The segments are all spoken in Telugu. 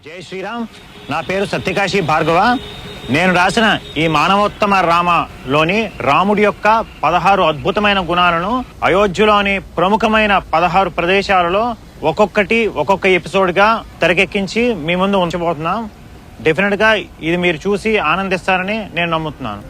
జై శ్రీరామ్. నా పేరు సత్యకాశి భార్గవ. నేను రాసిన ఈ మానవోత్తమ రామలోని రాముడి యొక్క 16 అద్భుతమైన గుణాలను అయోధ్యలోని ప్రముఖమైన 16 ప్రదేశాలలో ఒక్కొక్క ఎపిసోడ్ గా తెరకెక్కించి మీ ముందు ఉంచబోతున్నాం. డెఫినెట్ గా ఇది మీరు చూసి ఆనందిస్తారని నేను నమ్ముతున్నాను.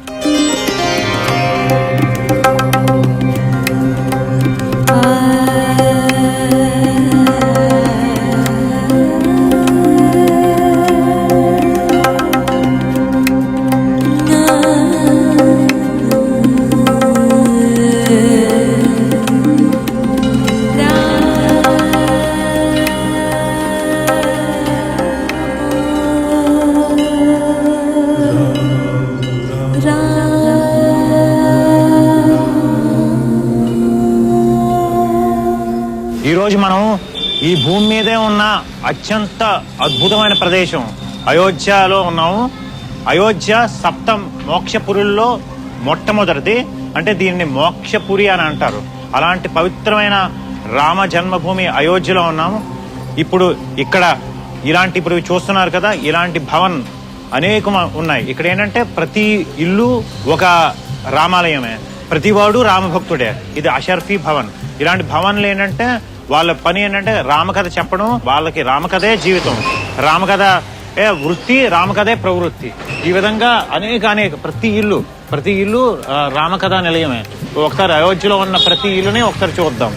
ఈరోజు మనం ఈ భూమి మీదే ఉన్న అత్యంత అద్భుతమైన ప్రదేశం అయోధ్యలో ఉన్నాము. అయోధ్య సప్త మోక్షపురుల్లో మొట్టమొదటిది. అంటే దీన్ని మోక్షపురి అని అంటారు. అలాంటి పవిత్రమైన రామ జన్మభూమి అయోధ్యలో ఉన్నాము. ఇప్పుడు ఇక్కడ ఇప్పుడు చూస్తున్నారు కదా, ఇలాంటి భవన్ అనేకం ఉన్నాయి. ఇక్కడ ఏంటంటే ప్రతి ఇల్లు ఒక రామాలయమే, ప్రతివాడు రామభక్తుడే. ఇది అషర్ఫీ భవన్. ఇలాంటి భవన్లు ఏంటంటే వాళ్ళ పని ఏంటంటే రామకథ చెప్పడం. వాళ్ళకి రామకథే జీవితం, రామకథ వృత్తి, రామకథే ప్రవృత్తి. ఈ విధంగా అనేక ప్రతి ఇల్లు రామకథ నిలయమే. ఒకసారి అయోధ్యలో ఉన్న ప్రతి ఇల్లుని ఒకసారి చూద్దాం.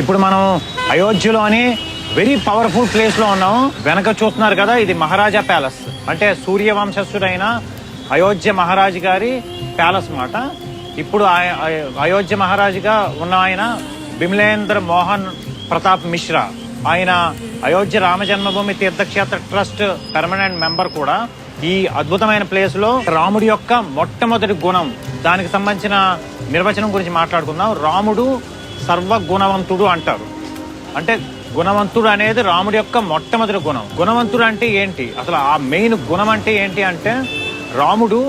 ఇప్పుడు మనం అయోధ్యలోని వెరీ పవర్ఫుల్ ప్లేస్ లో ఉన్నాము. వెనక చూస్తున్నారు కదా, ఇది మహారాజా ప్యాలెస్. అంటే సూర్యవంశస్థుడైన అయోధ్య మహారాజు గారి ప్యాలెస్ మాట. ఇప్పుడు అయోధ్య మహారాజుగా ఉన్న ఆయన బిమలేంద్ర మోహన్ ప్రతాప్ మిశ్రా. ఆయన అయోధ్య రామ జన్మభూమి తీర్థక్షేత్ర ట్రస్ట్ పర్మనెంట్ మెంబర్ కూడా. ఈ అద్భుతమైన ప్లేస్ లో రాముడి యొక్క మొట్టమొదటి గుణం, దానికి సంబంధించిన నిర్వచనం గురించి మాట్లాడుకుందాం. రాముడు సర్వగుణవంతుడు అంటారు. అంటే గుణవంతుడు అనేది రాముడి యొక్క మొట్టమొదటి గుణం. గుణవంతుడు అంటే ఏంటి, అసలు ఆ మెయిన్ గుణం అంటే ఏంటి అంటే రాముడు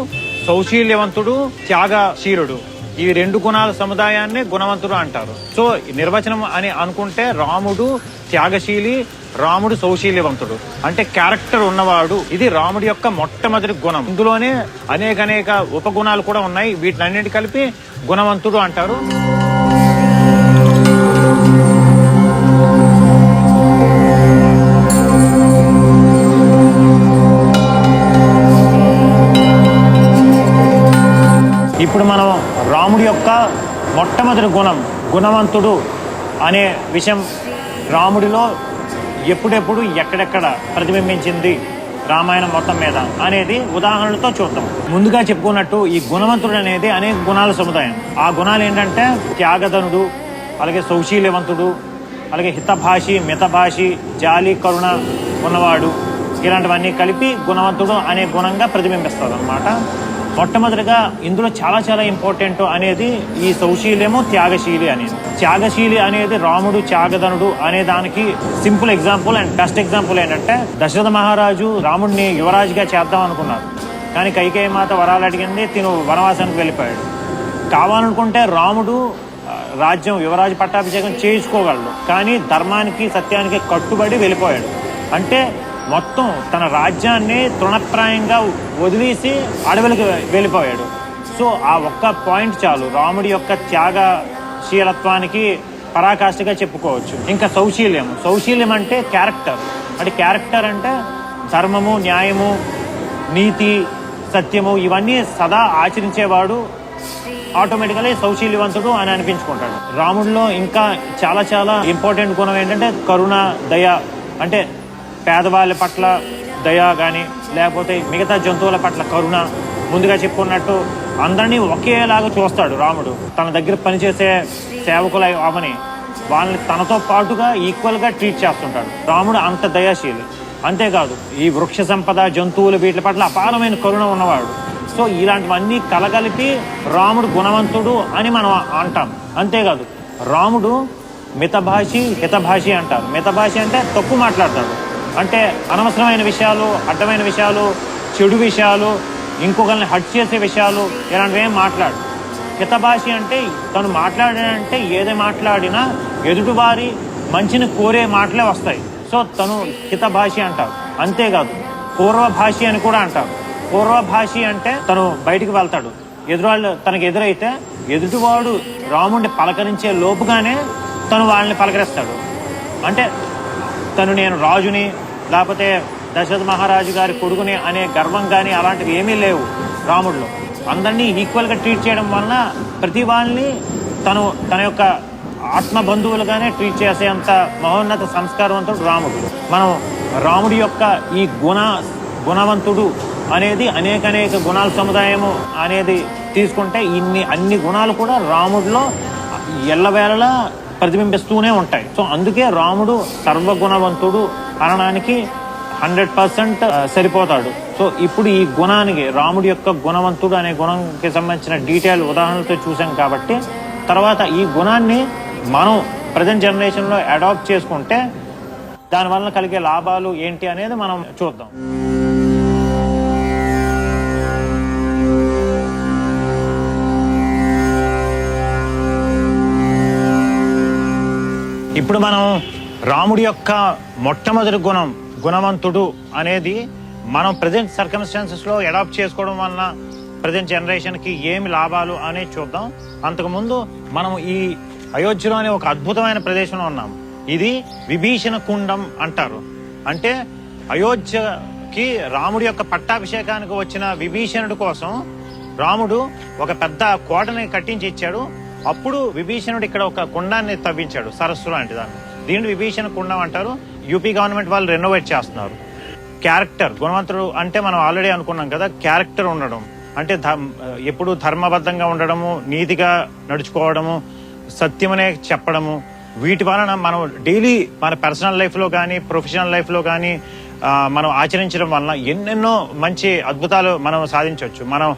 సౌశీల్యవంతుడు, త్యాగశీలుడు. ఈ 2 గుణాల సముదాయాన్ని గుణవంతుడు అంటారు. సో నిర్వచనం అని అనుకుంటే రాముడు త్యాగశీలి, రాముడు సౌశీల్యవంతుడు, అంటే క్యారెక్టర్ ఉన్నవాడు. ఇది రాముడి యొక్క మొట్టమొదటి గుణం. ఇందులోనే అనేక ఉపగుణాలు కూడా ఉన్నాయి. వీటినన్నిటి కలిపి గుణవంతుడు అంటారు. ఇప్పుడు మనం రాముడి యొక్క మొట్టమొదటి గుణం గుణవంతుడు అనే విషయం రాముడిలో ఎప్పుడెప్పుడు ఎక్కడెక్కడ ప్రతిబింబించింది రామాయణం మొత్తం మీద అనేది ఉదాహరణలతో చూద్దాం. ముందుగా చెప్పుకున్నట్టు ఈ గుణవంతుడు అనేది అనేక గుణాల సముదాయం. ఆ గుణాలు ఏంటంటే త్యాగధనుడు, అలాగే సౌశీల్యవంతుడు, అలాగే హితభాషి, మితభాషి, జాలి, కరుణ ఉన్నవాడు, ఇలాంటివన్నీ కలిపి గుణవంతుడు అనే గుణంగా ప్రతిబింబిస్తుంది అన్నమాట. మొట్టమొదటిగా ఇందులో చాలా చాలా ఇంపార్టెంట్ అనేది ఈ సౌశీల్యము, త్యాగశీలి అనేది. త్యాగశీలి అనేది రాముడు త్యాగధనుడు అనే దానికి simple example and best example ఏంటంటే దశరథ మహారాజు రాముడిని యువరాజుగా చేద్దాం అనుకున్నారు. కానీ కైకేయి మాత వరాలు అడిగింది, తిను వనవాసానికి వెళ్ళిపోయాడు. కావాలనుకుంటే రాముడు రాజ్యం యువరాజు పట్టాభిషేకం చేయించుకోగలడు, కానీ ధర్మానికి సత్యానికి కట్టుబడి వెళ్ళిపోయాడు. అంటే మొత్తం తన రాజ్యాన్ని తృణప్రాయంగా వదిలేసి అడవులకు వెళ్ళిపోయాడు. సో ఆ ఒక్క పాయింట్ చాలు రాముడి యొక్క త్యాగశీలత్వానికి పరాకాష్ఠగా చెప్పుకోవచ్చు. ఇంకా సౌశీల్యం అంటే క్యారెక్టర్. అంటే క్యారెక్టర్ అంటే ధర్మము, న్యాయము, నీతి, సత్యము ఇవన్నీ సదా ఆచరించేవాడు ఆటోమేటికలీ సౌశీల్యవంతుడు అని అనిపించుకుంటాడు. రాముడిలో ఇంకా చాలా చాలా ఇంపార్టెంట్ గుణం ఏంటంటే కరుణ, దయ. అంటే పేదవాళ్ళ పట్ల దయ కానీ, లేకపోతే మిగతా జంతువుల పట్ల కరుణ. ముందుగా చెప్పుకున్నట్టు అందరినీ ఒకేలాగా చూస్తాడు రాముడు. తన దగ్గర పనిచేసే సేవకుల అవని వాళ్ళని తనతో పాటుగా ఈక్వల్గా ట్రీట్ చేస్తుంటాడు. రాముడు అంత దయాశీలి. అంతేకాదు ఈ వృక్ష సంపద, జంతువులు వీటి పట్ల అపారమైన కరుణ ఉన్నవాడు. సో ఇలాంటివన్నీ కలగలిపి రాముడు గుణవంతుడు అని మనం అంటాం. అంతేకాదు రాముడు మితభాషి, హితభాషి అంటారు. మితభాషి అంటే తక్కువ మాట్లాడతాడు. అంటే అనవసరమైన విషయాలు, అడ్డమైన విషయాలు, చెడు విషయాలు, ఇంకొకరిని హట్ చేసే విషయాలు ఇలాంటివి ఏం మాట్లాడు. హితభాషి అంటే తను మాట్లాడాడంటే ఏది మాట్లాడినా ఎదుటివారి మంచిని కోరే మాటలే వస్తాయి. సో తను హితభాషి అంటారు. అంతేకాదు పూర్వభాషి అని కూడా అంటారు. పూర్వభాషి అంటే తను బయటికి వెళ్తాడు, ఎదురాళ్ళు తనకు ఎదురైతే ఎదుటివాడు రాముడిని పలకరించే లోపుగానే తను వాళ్ళని పలకరిస్తాడు. అంటే తను నేను రాజుని, లేకపోతే దశరథ మహారాజు గారి కొడుకుని అనే గర్వం కానీ అలాంటివి ఏమీ లేవు రాముడిలో. అందరినీ ఈక్వల్గా ట్రీట్ చేయడం వలన ప్రతి వాళ్ళని తన యొక్క ఆత్మబంధువులుగానే ట్రీట్ చేసేంత మహోన్నత సంస్కారవంతుడు రాముడు. మనం రాముడి యొక్క ఈ గుణవంతుడు అనేది అనేక గుణాల సముదాయము అనేది తీసుకుంటే అన్ని గుణాలు కూడా రాముడిలో ఎల్లవేళలా ప్రతిబింబిస్తూనే ఉంటాయి. సో అందుకే రాముడు సర్వగుణవంతుడు అనడానికి 100% సరిపోతాడు. సో ఇప్పుడు ఈ గుణానికి రాముడి యొక్క గుణవంతుడు అనే గుణంకి సంబంధించిన డీటెయిల్ ఉదాహరణలతో చూసాం కాబట్టి తర్వాత ఈ గుణాన్ని మనం ప్రజెంట్ జనరేషన్లో అడాప్ట్ చేసుకుంటే దానివల్ల కలిగే లాభాలు ఏంటి అనేది మనం చూద్దాం. ఇప్పుడు మనం రాముడి యొక్క మొట్టమొదటి గుణవంతుడు అనేది మనం ప్రజెంట్ సర్కమ్స్టాన్సెస్లో అడాప్ట్ చేసుకోవడం వలన ప్రజెంట్ జనరేషన్కి ఏమి లాభాలు అనేది చూద్దాం. అంతకుముందు మనం ఈ అయోధ్యలో అనే ఒక అద్భుతమైన ప్రదేశంలో ఉన్నాం. ఇది విభీషణ కుండం అంటారు. అంటే అయోధ్యకి రాముడి యొక్క పట్టాభిషేకానికి వచ్చిన విభీషణుడి కోసం రాముడు ఒక పెద్ద కోటని కట్టించి ఇచ్చాడు. అప్పుడు విభీషణుడు ఇక్కడ ఒక కుండాన్ని తవ్వించాడు, సరస్సు లాంటి దాన్ని. దీన్ని విభీషణ కుండం అంటారు. యూపీ గవర్నమెంట్ వాళ్ళు రెనోవేట్ చేస్తున్నారు. క్యారెక్టర్ గుణవంతుడు అంటే మనం ఆల్రెడీ అనుకున్నాం కదా, క్యారెక్టర్ ఉండడం అంటే ఎప్పుడు ధర్మబద్ధంగా ఉండడము, నీతిగా నడుచుకోవడము, సత్యమనే చెప్పడము. వీటి వలన మనం డైలీ మన పర్సనల్ లైఫ్లో కానీ ప్రొఫెషనల్ లైఫ్లో కానీ మనం ఆచరించడం వలన ఎన్నెన్నో మంచి అద్భుతాలు మనం సాధించవచ్చు. మనం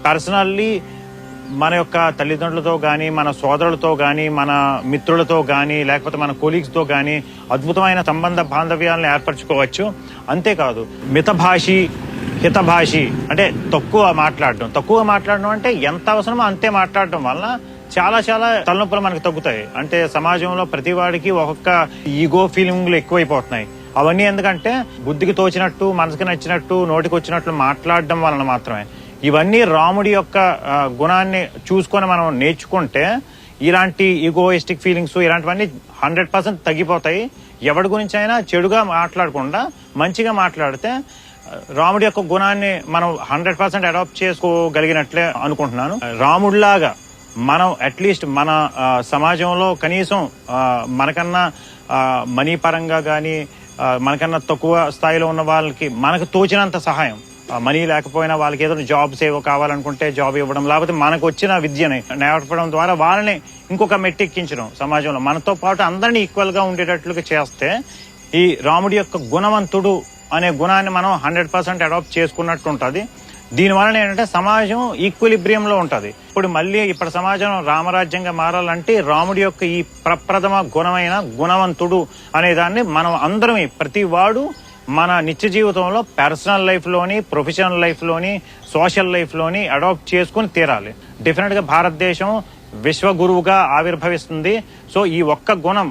పర్సనల్లీ మన యొక్క తల్లిదండ్రులతో కానీ, మన సోదరులతో కానీ, మన మిత్రులతో కానీ, లేకపోతే మన కొలీగ్స్తో కానీ అద్భుతమైన సంబంధ బాంధవ్యాలను ఏర్పరచుకోవచ్చు. అంతేకాదు మితభాషి, హితభాషి అంటే తక్కువ మాట్లాడడం అంటే ఎంత అవసరమో అంతే మాట్లాడడం వలన చాలా చాలా తలనొప్పులు మనకు తగ్గుతాయి. అంటే సమాజంలో ప్రతి వాడికి ఒక్కొక్క ఈగో ఫీలింగ్లు ఎక్కువైపోతున్నాయి. అవన్నీ ఎందుకంటే బుద్ధికి తోచినట్టు, మనసుకి నచ్చినట్టు, నోటికి వచ్చినట్లు మాట్లాడడం వలన మాత్రమే. ఇవన్నీ రాముడి యొక్క గుణాన్ని చూసుకొని మనం నేర్చుకుంటే ఇలాంటి ఈగోయిస్టిక్ ఫీలింగ్స్ ఇలాంటివన్నీ 100% తగ్గిపోతాయి. ఎవరి గురించి అయినా చెడుగా మాట్లాడకుండా మంచిగా మాట్లాడితే రాముడి యొక్క గుణాన్ని మనం 100% అడాప్ట్ చేసుకోగలిగినట్లే అనుకుంటున్నాను. రాముడిలాగా మనం అట్లీస్ట్ మన సమాజంలో కనీసం మనకన్నా మనీ పరంగా కానీ, మనకన్నా తక్కువ స్థాయిలో ఉన్న వాళ్ళకి మనకు తోచినంత సహాయం, మనీ లేకపోయినా వాళ్ళకి ఏదైనా జాబ్స్ ఏవో కావాలనుకుంటే జాబ్ ఇవ్వడం, లేకపోతే మనకు వచ్చిన విద్యని నేర్పడం ద్వారా వాళ్ళని ఇంకొక మెట్టెక్కించడం, సమాజంలో మనతో పాటు అందరినీ ఈక్వల్ గా ఉండేటట్లుగా చేస్తే ఈ రాముడి యొక్క గుణవంతుడు అనే గుణాన్ని మనం 100% అడాప్ట్ చేసుకున్నట్టు ఉంటుంది. దీనివలన ఏంటంటే సమాజం ఈక్విలిబ్రియంలో ఉంటుంది. ఇప్పుడు మళ్ళీ ఇప్పటి సమాజం రామరాజ్యంగా మారాలంటే రాముడి యొక్క ఈ ప్రప్రథమ గుణమైన గుణవంతుడు అనే దాన్ని మనం అందరం ప్రతి వాడు మన నిత్య జీవితంలో పర్సనల్ లైఫ్లోని, ప్రొఫెషనల్ లైఫ్లోని, సోషల్ లైఫ్లోని అడాప్ట్ చేసుకుని తీరాలి. డెఫినెట్గా భారతదేశం విశ్వగురువుగా ఆవిర్భవిస్తుంది. సో ఈ ఒక్క గుణం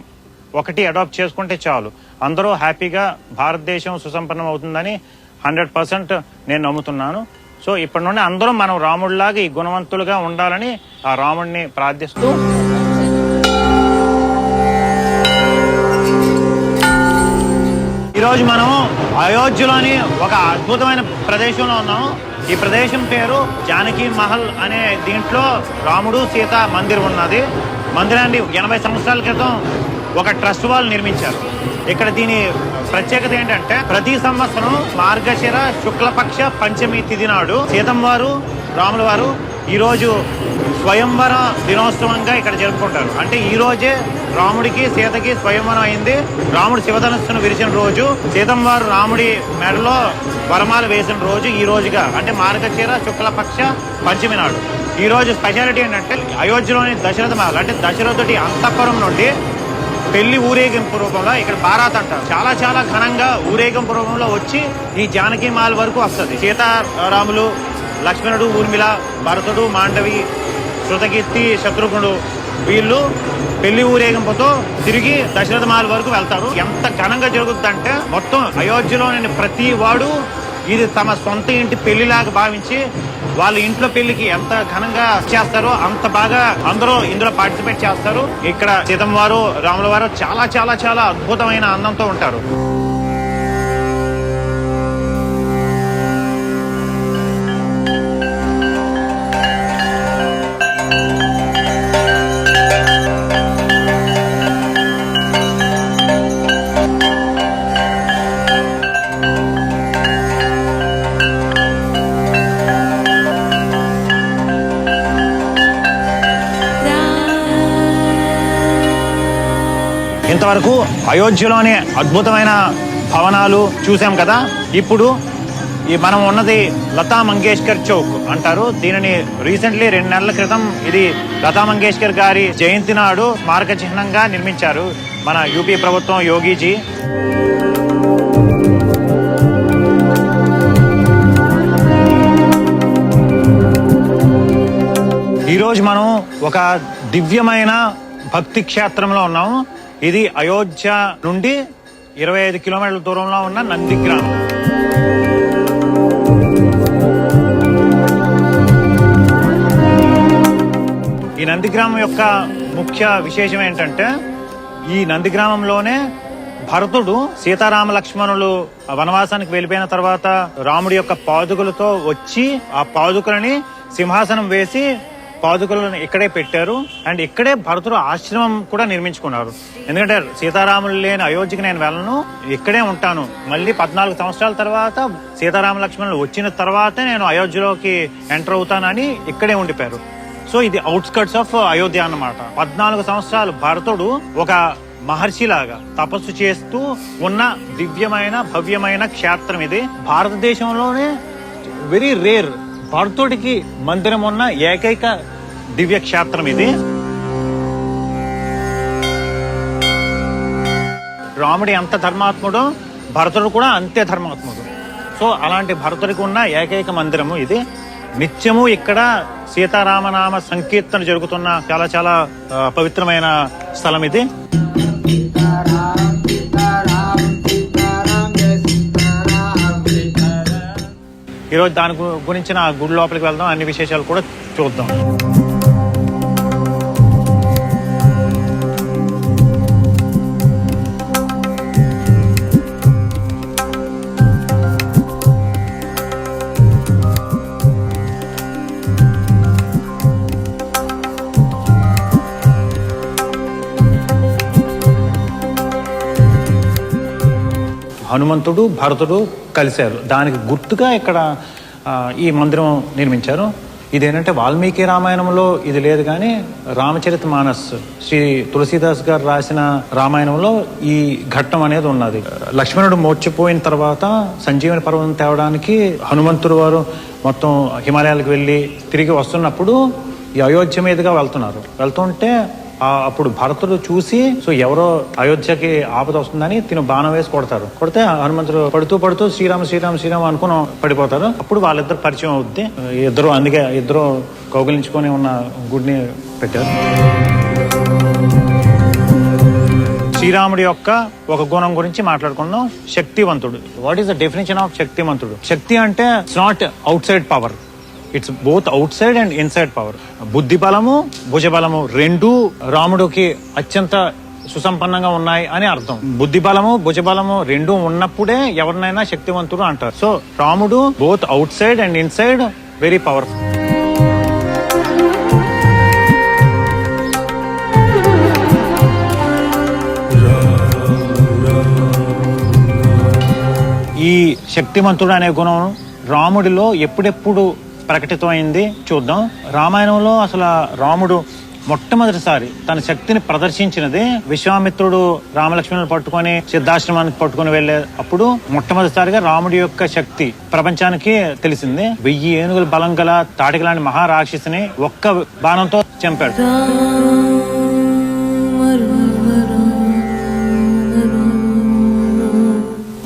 ఒకటి అడాప్ట్ చేసుకుంటే చాలు, అందరూ హ్యాపీగా భారతదేశం సుసంపన్నం అవుతుందని 100% నేను నమ్ముతున్నాను. సో ఇప్పటి నుండి అందరూ మనం రాముడిలాగా ఈ గుణవంతులుగా ఉండాలని ఆ రాముడిని ప్రార్థిస్తూ ఈరోజు మనం అయోధ్యలోని ఒక అద్భుతమైన ప్రదేశంలో ఉన్నాము. ఈ ప్రదేశం పేరు జానకి మహల్ అనే దీంట్లో రాముడు సీత మందిరం ఉన్నది. మందిరాన్ని 80 సంవత్సరాల క్రితం ఒక ట్రస్ట్ వాళ్ళు నిర్మించారు. ఇక్కడ దీని ప్రత్యేకత ఏంటంటే ప్రతి సంవత్సరం మార్గశిర శుక్లపక్ష పంచమి తిథి నాడు సీతమ్మ వారు రాముల వారు ఈరోజు స్వయంవర దినోత్సవంగా ఇక్కడ జరుపుకుంటారు. అంటే ఈ రోజే రాముడికి సీతకి స్వయంవరం అయింది. రాముడు శివధనుస్సును విరిచిన రోజు, సీతమ్మ వారు రాముడి మెడలో వరమాల వేసిన రోజు ఈ రోజుగా, అంటే మార్గశిర శుక్లపక్ష పంచమి నాడు. ఈ రోజు స్పెషాలిటీ ఏంటంటే అయోధ్యలోని దశరథ మహల్ అంటే దశరథుడి అంతఃపురం నుండి పెళ్లి ఊరేగింపు రూపంలో ఇక్కడ బారాత్ అంటారు. చాలా చాలా ఘనంగా ఊరేగింపు రూపంలో వచ్చి ఈ జానకి మహల్ వరకు వస్తుంది. సీతారాములు, లక్ష్మణుడు, ఊర్మిళ, భరతుడు, మాండవి, శృతకీర్తి, శత్రుఘ్నుడు వీళ్ళు పెళ్లి ఊరేగింపుతో తిరిగి దశరథ మహల్ వరకు వెళ్తారు. ఎంత ఘనంగా జరుగుతుందంటే మొత్తం అయోధ్యలోని ప్రతి వాడు ఇది తమ సొంత ఇంటి పెళ్లిలాగా భావించి వాళ్ళ ఇంట్లో పెళ్లికి ఎంత ఘనంగా చేస్తారో అంత బాగా అందరూ ఇందులో పార్టిసిపేట్ చేస్తారు. ఇక్కడ సీతమ్మ వారు రాముల వారు చాలా చాలా చాలా అద్భుతమైన అందంతో ఉంటారు. ఇంతవరకు అయోధ్యలోని అద్భుతమైన భవనాలు చూసాం కదా. ఇప్పుడు మనం ఉన్నది లతా మంగేష్కర్ చౌక్ అంటారు. దీనిని రీసెంట్లీ 2 నెలల క్రితం ఇది లతా మంగేష్కర్ గారి జయంతి నాడు స్మారక చిహ్నంగా నిర్మించారు మన యూపీ ప్రభుత్వం, యోగీజీ. ఈరోజు మనం ఒక దివ్యమైన భక్తి క్షేత్రంలో ఉన్నాము. ఇది అయోధ్య నుండి 25 కిలోమీటర్ల దూరంలో ఉన్న నందిగ్రామం. ఈ నందిగ్రామం యొక్క ముఖ్య విశేషం ఏంటంటే ఈ నందిగ్రామంలోనే భరతుడు సీతారామ లక్ష్మణులు వనవాసానికి వెళ్ళిపోయిన తర్వాత రాముడి యొక్క పాదుకలతో వచ్చి ఆ పాదుకలని సింహాసనం వేసి పాదుకలను ఇక్కడే పెట్టారు. అండ్ ఇక్కడే భరతుడు ఆశ్రమం కూడా నిర్మించుకున్నారు. ఎందుకంటే సీతారాములు లేని అయోధ్యకి నేను వెళ్ళను, ఇక్కడే ఉంటాను. మళ్ళీ 14 సంవత్సరాల తర్వాత సీతారామ లక్ష్మణులు వచ్చిన తర్వాతే నేను అయోధ్యలోకి ఎంటర్ అవుతానని ఇక్కడే ఉండిపోయారు. సో ఇది అవుట్స్కర్ట్స్ ఆఫ్ అయోధ్య అన్నమాట. 14 సంవత్సరాలు భరతుడు ఒక మహర్షిలాగా తపస్సు చేస్తూ ఉన్న దివ్యమైన భవ్యమైన క్షేత్రం ఇది. భారతదేశంలోనే వెరీ రేర్ భరతుడికి మందిరం ఉన్న ఏకైక దివ్య క్షేత్రం ఇది. రాముడి ఎంత ధర్మాత్ముడో భరతుడు కూడా అంతే ధర్మాత్ముడు. సో అలాంటి భరతుడికి ఉన్న ఏకైక మందిరము ఇది. నిత్యము ఇక్కడ సీతారామనామ సంకీర్తన జరుగుతున్న చాలా చాలా పవిత్రమైన స్థలం ఇది. ఈరోజు దాని గురించిన గుడి లోపలికి వెళ్దాం, అన్ని విశేషాలు కూడా చూద్దాం. హనుమంతుడు భరతుడు కలిశారు. దానికి గుర్తుగా ఇక్కడ ఈ మందిరం నిర్మించారు. ఇదేంటంటే వాల్మీకి రామాయణంలో ఇది లేదు, కానీ రామచరిత మానస్ శ్రీ తులసీదాస్ గారు రాసిన రామాయణంలో ఈ ఘట్టం అనేది ఉన్నది. లక్ష్మణుడు మోర్చిపోయిన తర్వాత సంజీవని పర్వతం తేవడానికి హనుమంతుడు వారు మొత్తం హిమాలయాలకు వెళ్ళి తిరిగి వస్తున్నప్పుడు ఈ అయోధ్య మీదుగా వెళ్తుంటే అప్పుడు భరతుడు చూసి సో ఎవరో అయోధ్యకి ఆపద వస్తుందని తిను బాణం వేసి కొడితే హనుమంతుడు పడుతూ శ్రీరామ్ అనుకుని పడిపోతారు. అప్పుడు వాళ్ళిద్దరు పరిచయం అవుద్ది. అందుకే ఇద్దరు కౌగిలించుకొని ఉన్న గుడిని పెట్టారు. శ్రీరాముడి యొక్క ఒక గుణం గురించి మాట్లాడుకుందాం, శక్తివంతుడు. What is the definition of శక్తివంతుడు? శక్తి అంటే it's not out side power, it's both out side and inside power. బుద్ధి బలము భుజబలము రెండు రాముడికి అత్యంత సుసంపన్నంగా ఉన్నాయి అని అర్థం. బుద్ధి బలము భుజబలము రెండు ఉన్నప్పుడే ఎవరినైనా శక్తివంతుడు అంటారు. సో రాముడు both out side and inside very powerful. ఈ శక్తివంతుడు అనే గుణం రాముడిలో ఎప్పుడెప్పుడు ప్రకటితమైంది చూద్దాం. రామాయణంలో అసలు రాముడు మొట్టమొదటిసారి తన శక్తిని ప్రదర్శించినది విశ్వామిత్రుడు రామలక్ష్మణులు పట్టుకొని సిద్ధాశ్రమానికి పట్టుకుని వెళ్లే అప్పుడు మొట్టమొదటిసారిగా రాముడి యొక్క శక్తి ప్రపంచానికి తెలిసింది. 1000 ఏనుగుల బలం గల తాటిక లాంటి మహారాక్షసిని ఒక్క బాణంతో చంపాడు.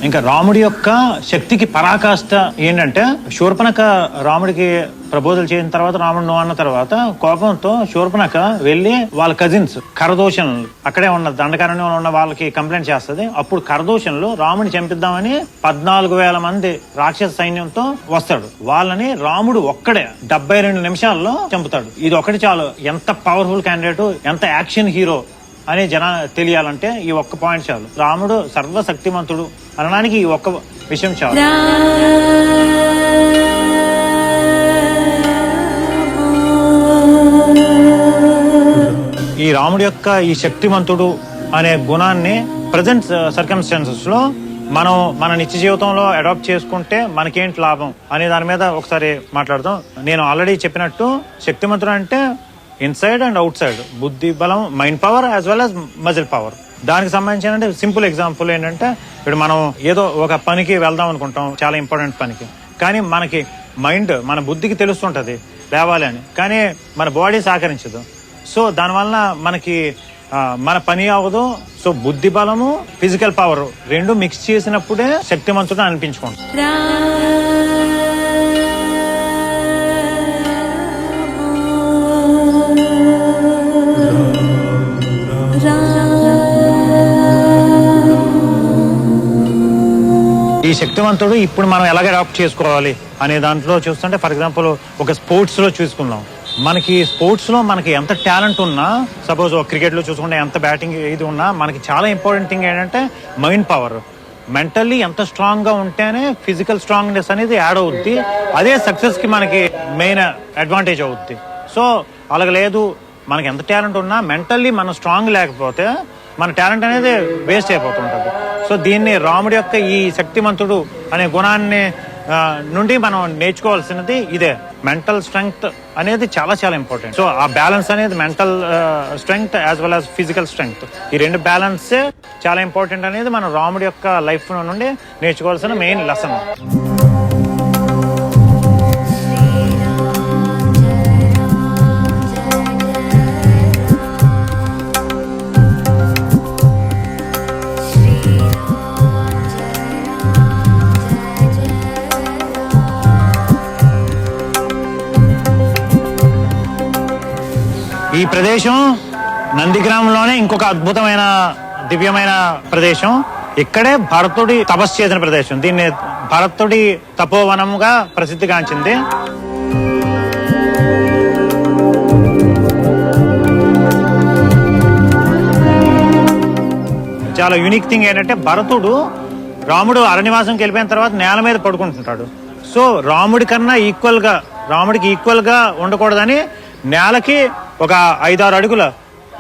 ఇంకా రాముడి యొక్క శక్తికి పరాకాష్ట ఏంటంటే శూర్పణఖ రాముడికి ప్రపోజల్ చేసిన తర్వాత రాముడు అన్న తర్వాత కోపంతో శూర్పణఖ వెళ్లి వాళ్ళ కజిన్స్ కరదోషణలు అక్కడే ఉన్న దండకారణ్యంలో ఉన్న వాళ్ళకి కంప్లైంట్ చేస్తుంది. అప్పుడు కరదోషణలు రాముడిని చంపిద్దామని 14,000 మంది రాక్షస సైన్యంతో వస్తాడు. వాళ్ళని రాముడు ఒక్కడే 72 నిమిషాల్లో చంపుతాడు. ఇది ఒకటి చాలు ఎంత పవర్ఫుల్ క్యాండిడేట్, ఎంత యాక్షన్ హీరో అని తెలియాలంటే ఈ ఒక్క పాయింట్ చాలు. రాముడు సర్వశక్తిమంతుడు అనడానికి ఈ ఒక్క విషయం చాలు. ఈ రాముడి యొక్క ఈ శక్తిమంతుడు అనే గుణాన్ని ప్రజెంట్ సర్కమ్స్టాన్సెస్ లో మనం మన నిత్య జీవితంలో అడాప్ట్ చేసుకుంటే మనకేంటి లాభం అనే దాని మీద ఒకసారి మాట్లాడదాం. నేను ఆల్రెడీ చెప్పినట్టు శక్తిమంతుడు అంటే ఇన్సైడ్ అండ్ అవుట్ సైడ్, బుద్ధి బలం, mind power as well as muscle power. దానికి సంబంధించిన సింపుల్ ఎగ్జాంపుల్ ఏంటంటే ఇప్పుడు మనం ఏదో ఒక పనికి వెళ్దాం అనుకుంటాం, చాలా ఇంపార్టెంట్ పనికి, కానీ మనకి మైండ్ మన బుద్ధికి తెలుస్తుంటది లేవాలి అని, కానీ మన బాడీ సహకరించదు. సో దానివల్ల మనకి మన పని అవ్వదు. సో బుద్ధి బలము ఫిజికల్ పవర్ రెండు మిక్స్ చేసినప్పుడే శక్తివంతుడు అనిపించుకుంటాం. ఈ శక్తివంతుడు ఇప్పుడు మనం ఎలాగ అడాప్ట్ చేసుకోవాలి అనే దాంట్లో చూస్తుంటే ఫర్ ఎగ్జాంపుల్ ఒక స్పోర్ట్స్ లో చూసుకుందాం. మనకి స్పోర్ట్స్ లో మనకి ఎంత టాలెంట్ ఉన్నా, సపోజ్ క్రికెట్ లో చూసుకుంటే ఎంత బ్యాటింగ్ ఇది ఉన్నా, మనకి చాలా ఇంపార్టెంట్ థింగ్ ఏంటంటే మైండ్ పవర్. మెంటల్లీ ఎంత స్ట్రాంగ్ గా ఉంటేనే ఫిజికల్ స్ట్రాంగ్నెస్ అనేది యాడ్ అవుద్ది. అదే సక్సెస్ కి మనకి మెయిన్ అడ్వాంటేజ్ అవుద్ది. సో అలాగ లేదు, మనకి ఎంత టాలెంట్ ఉన్నా మెంటల్లీ మనం స్ట్రాంగ్ లేకపోతే మన టాలెంట్ అనేది వేస్ట్ అయిపోతుంటది. సో దీన్ని రాముడి యొక్క ఈ శక్తిమంతుడు అనే గుణాన్ని నుండి మనం నేర్చుకోవాల్సినది ఇదే. మెంటల్ స్ట్రెంగ్త్ అనేది చాలా చాలా ఇంపార్టెంట్. సో ఆ బ్యాలెన్స్ అనేది mental strength as well as physical strength, ఈ రెండు బ్యాలెన్స్ చాలా ఇంపార్టెంట్ అనేది మనం రాముడి యొక్క లైఫ్ నుండి నేర్చుకోవాల్సిన మెయిన్ లెసన్. ఈ ప్రదేశం నందిగ్రామంలోనే ఇంకొక అద్భుతమైన దివ్యమైన ప్రదేశం. ఇక్కడే భరతుడి తపస్సు చేసిన ప్రదేశం. దీన్ని భరతుడి తపోవనంగా ప్రసిద్ధిగాంచింది. చాలా యూనిక్ థింగ్ ఏంటంటే భరతుడు రాముడు అరణ్యవాసంకి వెళ్ళిపోయిన తర్వాత నేల మీద పడుకుంటుంటాడు. సో రాముడికి ఈక్వల్ గా ఉండకూడదని నేలకి ఒక 5-6 అడుగుల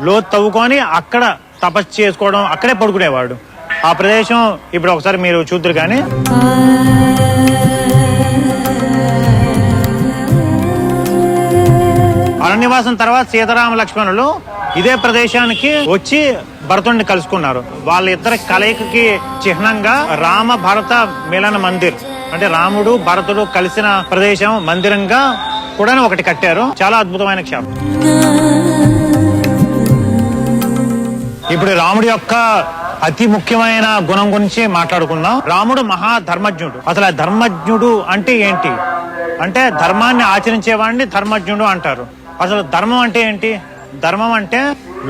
లోతు తవ్వుకొని అక్కడ తపస్సు చేసుకోవడం, అక్కడే పడుకునేవాడు. ఆ ప్రదేశం ఇప్పుడు ఒకసారి మీరు చూద్దరు కానీ అరణ్యవాసం తర్వాత సీతారామ లక్ష్మణులు ఇదే ప్రదేశానికి వచ్చి భరతుడిని కలుసుకున్నారు. వాళ్ళ ఇద్దరి కలయికకి చిహ్నంగా రామ భరత మిలన మందిర్ అంటే రాముడు భరతుడు కలిసిన ప్రదేశం మందిరంగా కూడా ఒకటి కట్టారు. చాలా అద్భుతమైన క్షేత్రం. ఇప్పుడు రాముడి యొక్క అతి ముఖ్యమైన గుణం గురించి మాట్లాడుకుందాం. రాముడు మహాధర్మజ్ఞుడు. అసలు ఆ ధర్మజ్ఞుడు అంటే ఏంటి అంటే ధర్మాన్ని ఆచరించేవాడిని ధర్మజ్ఞుడు అంటారు. అసలు ధర్మం అంటే ఏంటి? ధర్మం అంటే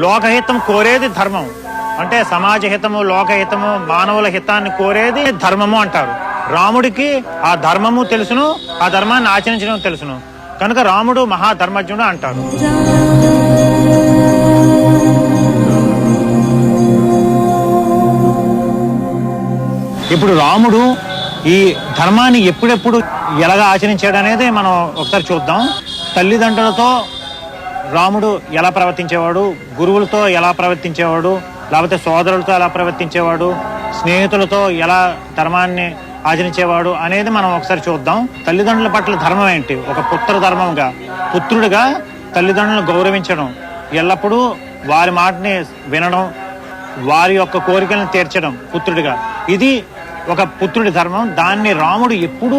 లోకహితం కోరేది ధర్మం. అంటే సమాజ హితము, లోకహితము, మానవుల హితాన్ని కోరేది ధర్మము అంటారు. రాముడికి ఆ ధర్మము తెలుసును, ఆ ధర్మాన్ని ఆచరించడం తెలుసును. కనుక రాముడు మహాధర్మజ్ఞుడు అంటారు. ఇప్పుడు రాముడు ఈ ధర్మాన్ని ఎప్పుడెప్పుడు ఎలాగ ఆచరించాడు అనేది మనం ఒకసారి చూద్దాం. తల్లిదండ్రులతో రాముడు ఎలా ప్రవర్తించేవాడు, గురువులతో ఎలా ప్రవర్తించేవాడు, లేకపోతే సోదరులతో ఎలా ప్రవర్తించేవాడు, స్నేహితులతో ఎలా ధర్మాన్ని ఆచరించేవాడు అనేది మనం ఒకసారి చూద్దాం. తల్లిదండ్రుల పట్ల ధర్మం ఏంటి? ఒక పుత్ర ధర్మంగా పుత్రుడిగా తల్లిదండ్రులను గౌరవించడం, ఎల్లప్పుడూ వారి మాటని వినడం, వారి యొక్క కోరికలను తీర్చడం పుత్రుడిగా. ఇది ఒక పుత్రుడి ధర్మం. దాన్ని రాముడు ఎప్పుడూ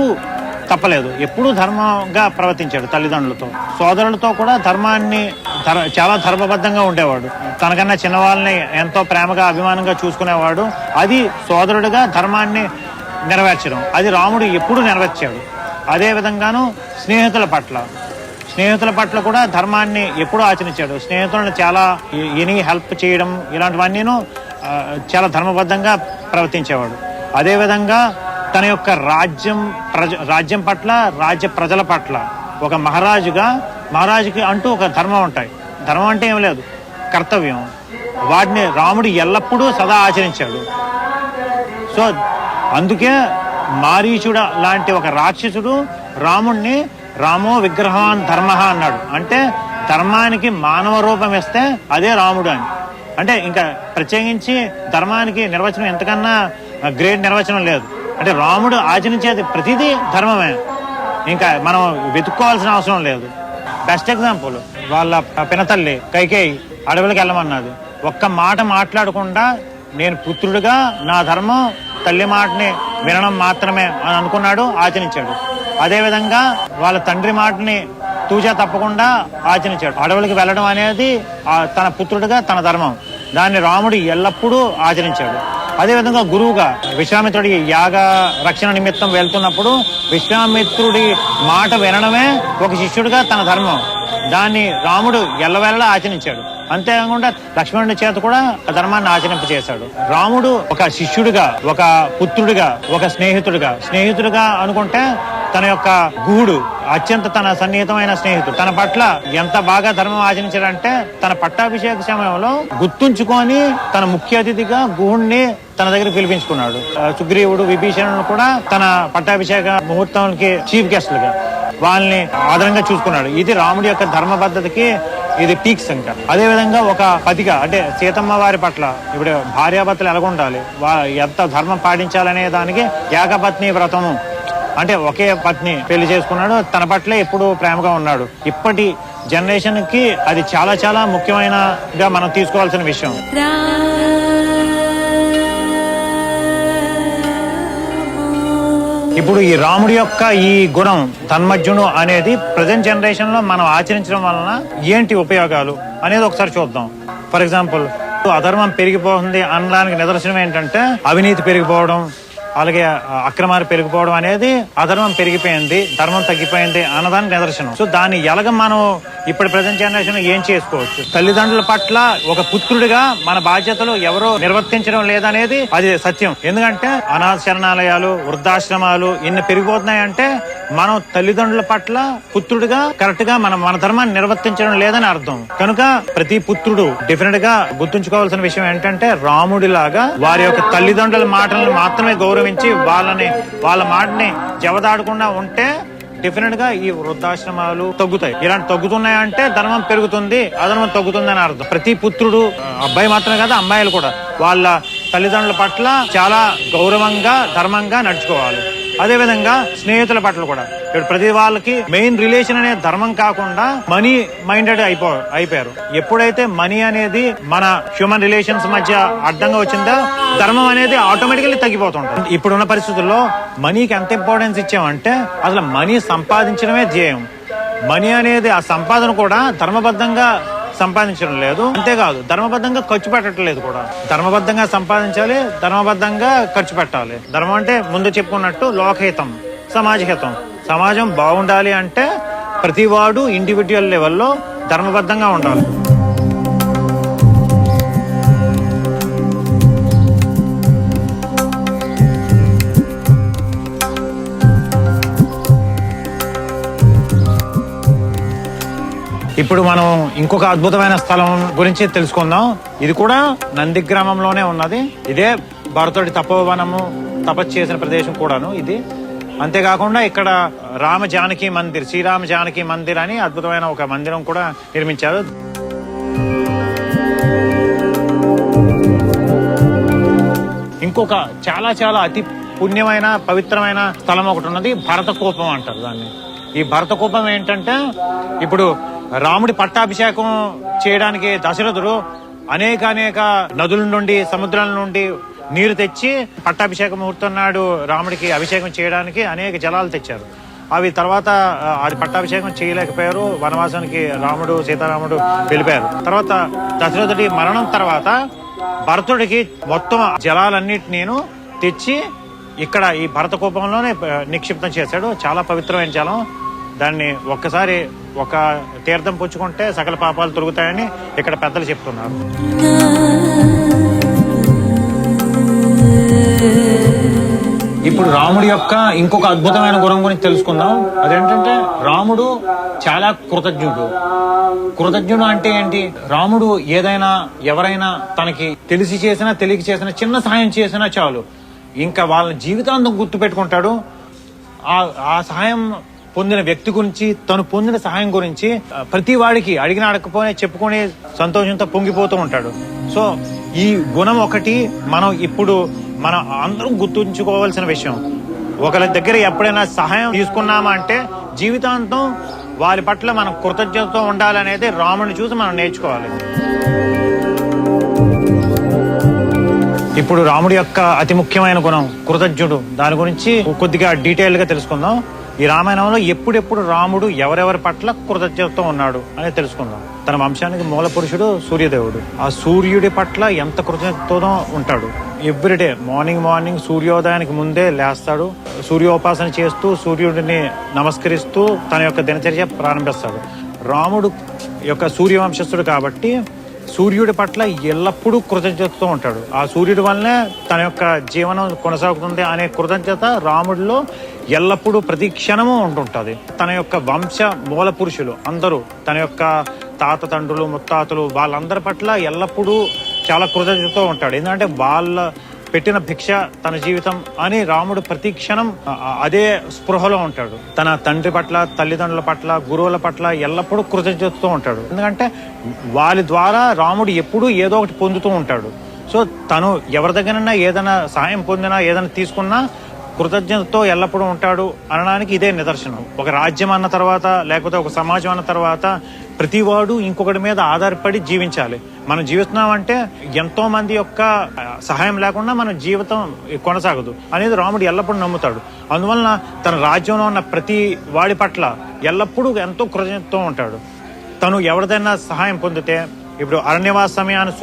తప్పలేదు, ఎప్పుడూ ధర్మంగా ప్రవర్తించాడు. తల్లిదండ్రులతో సోదరులతో కూడా ధర్మాన్ని చాలా ధర్మబద్ధంగా ఉండేవాడు. తనకన్నా చిన్నవాళ్ళని ఎంతో ప్రేమగా అభిమానంగా చూసుకునేవాడు. అది సోదరుడిగా ధర్మాన్ని నెరవేర్చడం, అది రాముడు ఎప్పుడూ నెరవేర్చాడు. అదే విధంగాను స్నేహితుల పట్ల కూడా ధర్మాన్ని ఎప్పుడూ ఆచరించాడు. స్నేహితులను చాలా హెల్ప్ చేయడం ఇలాంటివన్నీను చాలా ధర్మబద్ధంగా ప్రవర్తించేవాడు. అదేవిధంగా తన యొక్క రాజ్యం పట్ల, రాజ్య ప్రజల పట్ల ఒక మహారాజుకి అంటూ ఒక ధర్మం ఉంటాయి. ధర్మం అంటే ఏం లేదు, కర్తవ్యం. వాటిని రాముడు ఎల్లప్పుడూ సదా ఆచరించాడు. సో అందుకే మారీచుడ లాంటి ఒక రాక్షసుడు రాముణ్ణి రామో విగ్రహాన్ ధర్మ అన్నాడు. అంటే ధర్మానికి మానవ రూపం ఇస్తే అదే రాముడు అని. అంటే ఇంకా ప్రత్యేకించి ధర్మానికి నిర్వచనం ఎంతకన్నా గ్రేట్ నిర్వచనం లేదు. అంటే రాముడు ఆచరించేది ప్రతిదీ ధర్మమే, ఇంకా మనం వెతుక్కోవాల్సిన అవసరం లేదు. బెస్ట్ ఎగ్జాంపుల్, వాళ్ళ పినతల్లి కైకేయి అడవులకు వెళ్ళమన్నది. ఒక్క మాట మాట్లాడకుండా నేను పుత్రుడిగా నా ధర్మం తల్లి మాటని వినడం మాత్రమే అని అనుకున్నాడు, ఆచరించాడు. అదేవిధంగా వాళ్ళ తండ్రి మాటని తూచా తప్పకుండా ఆచరించాడు. అడవులకి వెళ్ళడం అనేది తన పుత్రుడిగా తన ధర్మం, దాన్ని రాముడు ఎల్లప్పుడూ ఆచరించాడు. అదేవిధంగా గురువుగా విశ్వామిత్రుడి యాగ రక్షణ నిమిత్తం వెళ్తున్నప్పుడు విశ్వామిత్రుడి మాట వినడమే ఒక శిష్యుడిగా తన ధర్మం, దాన్ని రాముడు ఎల్లవేళలా ఆచరించాడు. అంతేకాకుండా లక్ష్మణుడి చేత కూడా ధర్మాన్ని ఆచరింపచేశాడు. రాముడు ఒక శిష్యుడిగా, ఒక పుత్రుడిగా, ఒక స్నేహితుడిగా అనుకుంటే తన యొక్క గుహుడు అత్యంత తన సన్నిహితమైన స్నేహితుడు తన పట్ల ఎంత బాగా ధర్మం ఆచరించాడంటే తన పట్టాభిషేక సమయంలో గుర్తుంచుకొని తన ముఖ్య అతిథిగా గుహుడిని తన దగ్గర పిలిపించుకున్నాడు. సుగ్రీవుడు, విభీషణుడు కూడా తన పట్టాభిషేక ముహూర్తానికి చీఫ్ గెస్ట్లుగా వాళ్ళని ఆదరంగా చూసుకున్నాడు. ఇది రాముడి యొక్క ధర్మబద్ధతకి ఇది పీక్స్. ఇంకా అదే విధంగా ఒక పతిగా అంటే సీతమ్మ వారి పట్ల ఇప్పుడు భార్యాభర్తలు ఎలాగుండాలి, ఎంత ధర్మం పాటించాలనే దానికి ఏకపత్ని వ్రతము అంటే ఒకే పత్ని పెళ్లి చేసుకున్నాడు. తన పట్లే ఎప్పుడు ప్రేమగా ఉన్నాడు. ఇప్పటి జనరేషన్ కి అది చాలా చాలా ముఖ్యమైనగా మనం తీసుకోవాల్సిన విషయం. ఇప్పుడు ఈ రాముడి యొక్క ఈ గుణం ధర్మజ్ఞుడు అనేది ప్రజెంట్ జనరేషన్ లో మనం ఆచరించడం వలన ఏంటి ఉపయోగాలు అనేది ఒకసారి చూద్దాం. ఫర్ ఎగ్జాంపుల్, అధర్మం పెరిగిపోతుంది అనడానికి నిదర్శనం ఏంటంటే అవినీతి పెరిగిపోవడం, అలాగే అక్రమాలు పెరిగిపోవడం అనేది అధర్మం పెరిగిపోయింది, ధర్మం తగ్గిపోయింది అన్నదానికి నిదర్శనం. సో దాన్ని ఎలాగ మనం ఇప్పుడు ప్రజెంట్ జనరేషన్ ఏం చేసుకోవచ్చు? తల్లిదండ్రుల పట్ల ఒక పుత్రుడిగా మన బాధ్యతలు ఎవరో నిర్వర్తించడం లేదనేది అది సత్యం. ఎందుకంటే అనాథ శరణాలయాలు, వృద్ధాశ్రమాలు ఇన్ని పెరిగిపోతున్నాయంటే మనం తల్లిదండ్రుల పట్ల పుత్రుడిగా కరెక్ట్ గా మన ధర్మాన్ని నిర్వర్తించడం లేదని అర్థం. కనుక ప్రతి పుత్రుడు డెఫినెట్ గా గుర్తుంచుకోవాల్సిన విషయం ఏంటంటే రాముడిలాగా వారి యొక్క తల్లిదండ్రుల మాటలను మాత్రమే గౌరవించి వాళ్ళ మాటని జవదాడకుండా ఉంటే డెఫినెట్ గా ఈ వృద్ధాశ్రమాలు తగ్గుతాయి. ఇలాంటి తగ్గుతున్నాయంటే ధర్మం పెరుగుతుంది, అధర్మం తగ్గుతుంది అని అర్థం. ప్రతి పుత్రుడు, అబ్బాయి మాత్రమే కాదు అమ్మాయిలు కూడా వాళ్ళ తల్లిదండ్రుల పట్ల చాలా గౌరవంగా ధర్మంగా నడుచుకోవాలి. అదే విధంగా స్నేహితుల పట్ల కూడా ఇప్పుడు ప్రతి వాళ్ళకి మెయిన్ రిలేషన్ అనే ధర్మం కాకుండా మనీ మైండెడ్ అయిపోయారు. ఎప్పుడైతే మనీ అనేది మన హ్యూమన్ రిలేషన్స్ మధ్య అడ్డంగా వచ్చిందో ధర్మం అనేది ఆటోమేటికల్లీ తగ్గిపోతుంటుంది. ఇప్పుడున్న పరిస్థితుల్లో మనీకి ఎంత ఇంపార్టెన్స్ ఇచ్చామంటే అసలు మనీ సంపాదించడమే ధ్యేయం. మనీ అనేది ఆ సంపాదన కూడా ధర్మబద్ధంగా సంపాదించడం లేదు, అంతేకాదు ధర్మబద్ధంగా ఖర్చు పెట్టట్లేదు కూడా. ధర్మబద్ధంగా సంపాదించాలి, ధర్మబద్ధంగా ఖర్చు పెట్టాలి. ధర్మం అంటే ముందు చెప్పుకున్నట్టు లోకహితం, సమాజహితం. సమాజం బాగుండాలి అంటే ప్రతివాడు ఇండివిజువల్ లెవెల్లో ధర్మబద్ధంగా ఉండాలి. ఇప్పుడు మనం ఇంకొక అద్భుతమైన స్థలం గురించి తెలుసుకుందాం. ఇది కూడా నంది గ్రామంలోనే ఉన్నది. ఇదే భరతుడి తపోవనము తపస్సు చేసిన ప్రదేశం కూడాను ఇది. అంతేకాకుండా ఇక్కడ రామ జానకి మందిర్, శ్రీరామ జానకి మందిర్ అని అద్భుతమైన ఒక మందిరం కూడా నిర్మించారు. ఇంకొక చాలా చాలా అతి పుణ్యమైన పవిత్రమైన స్థలం ఒకటి ఉన్నది, భరతకూపం అంటారు దాన్ని. ఈ భరతకూపం ఏంటంటే ఇప్పుడు రాముడి పట్టాభిషేకం చేయడానికి దశరథుడు అనేక నదుల నుండి సముద్రాల నుండి నీరు తెచ్చి పట్టాభిషేక ముహూర్తం నాడు రాముడికి అభిషేకం చేయడానికి అనేక జలాలు తెచ్చారు. అవి తర్వాత అది పట్టాభిషేకం చేయలేకపోయారు. వనవాసానికి రాముడు సీతారాముడు వెళ్ళిపోయారు. తర్వాత దశరథుడి మరణం తర్వాత భరతుడికి మొత్తం జలాలన్నిటినీ తెచ్చి ఇక్కడ ఈ భరతకూపంలోనే నిక్షిప్తం చేశాడు. చాలా పవిత్రమైన జలం. దాన్ని ఒక్కసారి ఒక తీర్థం పుచ్చుకుంటే సకల పాపాలు తొలుగుతాయని ఇక్కడ పెద్దలు చెప్తున్నారు. ఇప్పుడు రాముడి యొక్క ఇంకొక అద్భుతమైన గుణం గురించి తెలుసుకుందాం. అదేంటంటే రాముడు చాలా కృతజ్ఞుడు అంటే ఏంటి? రాముడు ఏదైనా ఎవరైనా తనకి తెలిసి చేసినా తెలియక చేసినా చిన్న సహాయం చేసినా చాలు, ఇంకా వాళ్ళ జీవితాంతం గుర్తు పెట్టుకుంటాడు. ఆ సహాయం పొందిన వ్యక్తి గురించి, తను పొందిన సహాయం గురించి ప్రతి వాడికి అడిగిన అడగకపోయినా చెప్పుకొని సంతోషంతో పొంగిపోతూ ఉంటాడు. సో ఈ గుణం ఒకటి మనం అందరం గుర్తుంచుకోవాల్సిన విషయం. ఒకరి దగ్గర ఎప్పుడైనా సహాయం తీసుకున్నామా అంటే జీవితాంతం వారి పట్ల మనం కృతజ్ఞతతో ఉండాలనేది రాముడిని చూసి మనం నేర్చుకోవాలి. ఇప్పుడు రాముడి యొక్క అతి ముఖ్యమైన గుణం కృతజ్ఞుడు. దాని గురించి కొద్దిగా డీటెయిల్ గా తెలుసుకుందాం. ఈ రామాయణంలో ఎప్పుడెప్పుడు రాముడు ఎవరెవరి పట్ల కృతజ్ఞతతో ఉన్నాడు అనేది తెలుసుకుందాం. తన వంశానికి మూల పురుషుడు సూర్యదేవుడు. ఆ సూర్యుడి పట్ల ఎంత కృతజ్ఞతతో ఉంటాడు. ఎవ్రీడే మార్నింగ్ సూర్యోదయానికి ముందే లేస్తాడు. సూర్యోపాసన చేస్తూ సూర్యుడిని నమస్కరిస్తూ తన యొక్క దినచర్య ప్రారంభిస్తాడు. రాముడు యొక్క సూర్యవంశస్థుడు కాబట్టి సూర్యుడి పట్ల ఎల్లప్పుడూ కృతజ్ఞతతో ఉంటాడు. ఆ సూర్యుడి వల్లనే తన యొక్క జీవనం కొనసాగుతుంది అనే కృతజ్ఞత రాముడిలో ఎల్లప్పుడూ ప్రతి క్షణము ఉంటుంటుంది. తన యొక్క వంశ మూల పురుషులు అందరూ, తన యొక్క తాత తండ్రులు ముత్తాతలు వాళ్ళందరి పట్ల ఎల్లప్పుడూ చాలా కృతజ్ఞతతో ఉంటాడు. ఎందుకంటే వాళ్ళ పెట్టిన భిక్ష తన జీవితం అని రాముడు ప్రతి క్షణం అదే స్పృహలో ఉంటాడు. తన తండ్రి పట్ల, తల్లిదండ్రుల పట్ల, గురువుల పట్ల ఎల్లప్పుడూ కృతజ్ఞతతో ఉంటాడు. ఎందుకంటే వాళ్ళ ద్వారా రాముడు ఎప్పుడూ ఏదో ఒకటి పొందుతూ ఉంటాడు. సో తను ఎవరి దగ్గరైనా ఏదైనా సహాయం పొందినా ఏదైనా తీసుకున్నా కృతజ్ఞతతో ఎల్లప్పుడూ ఉంటాడు అనడానికి ఇదే నిదర్శనం. ఒక రాజ్యం అన్న తర్వాత లేకపోతే ఒక సమాజం అన్న తర్వాత ప్రతివాడు ఇంకొకటి మీద ఆధారపడి జీవించాలి. మనం జీవిస్తున్నామంటే ఎంతో మంది యొక్క సహాయం లేకుండా మన జీవితం కొనసాగదు అనేది రాముడు ఎల్లప్పుడూ నమ్ముతాడు. అందువలన తన రాజ్యంలో ఉన్న ప్రతి వాడి పట్ల ఎల్లప్పుడూ ఎంతో కృతజ్ఞతతో ఉంటాడు. తను ఎవరిదైనా సహాయం పొందితే, ఇప్పుడు అరణ్యవాస సమయాన్ని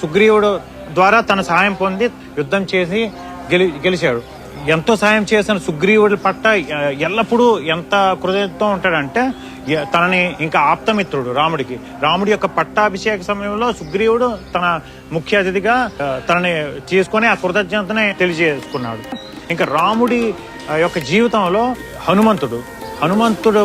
సుగ్రీవుడు ద్వారా తన సహాయం పొంది యుద్ధం చేసి గెలిచాడు. ఎంతో సాయం చేసిన సుగ్రీవుడి పట్ల ఎల్లప్పుడూ ఎంత కృతజ్ఞతతో ఉంటాడంటే తనని ఇంకా ఆప్తమిత్రుడు రాముడి యొక్క పట్టాభిషేక సమయంలో సుగ్రీవుడు తన ముఖ్య అతిథిగా తనని చేసుకుని ఆ కృతజ్ఞతని తెలియజేసుకున్నాడు. ఇంకా రాముడి యొక్క జీవితంలో హనుమంతుడు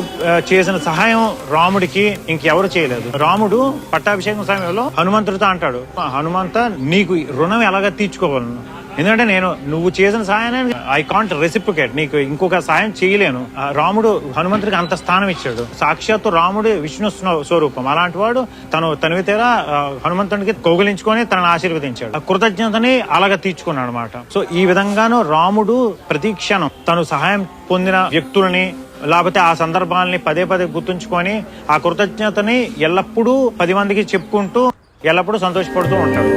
చేసిన సహాయం రాముడికి ఇంకెవరు చేయలేదు. రాముడు పట్టాభిషేకం సమయంలో హనుమంతుడితో అంటాడు, హనుమంత నీకు రుణం ఎలాగా తీర్చుకోగలను, ఎందుకంటే నువ్వు చేసిన సాయాన్ని ఐ కాంట్ రెసిప్రికేట్, నీకు ఇంకొక సాయం చేయలేను. రాముడు హనుమంతుడికి అంత స్థానం ఇచ్చాడు. సాక్షాత్తు రాముడు విష్ణు స్వరూపం. అలాంటి వాడు తను తీరా హనుమంతుడికి కౌగిలించుకొని తనను ఆశీర్వదించాడు. కృతజ్ఞతని అలాగ తీర్చుకున్నాడు అనమాట. సో ఈ విధంగాను రాముడు ప్రతి క్షణం తను సహాయం పొందిన వ్యక్తులని లేకపోతే ఆ సందర్భాలని పదే పదే గుర్తుంచుకొని ఆ కృతజ్ఞతని ఎల్లప్పుడూ 10 మందికి చెప్పుకుంటూ ఎల్లప్పుడూ సంతోషపడుతూ ఉంటాడు.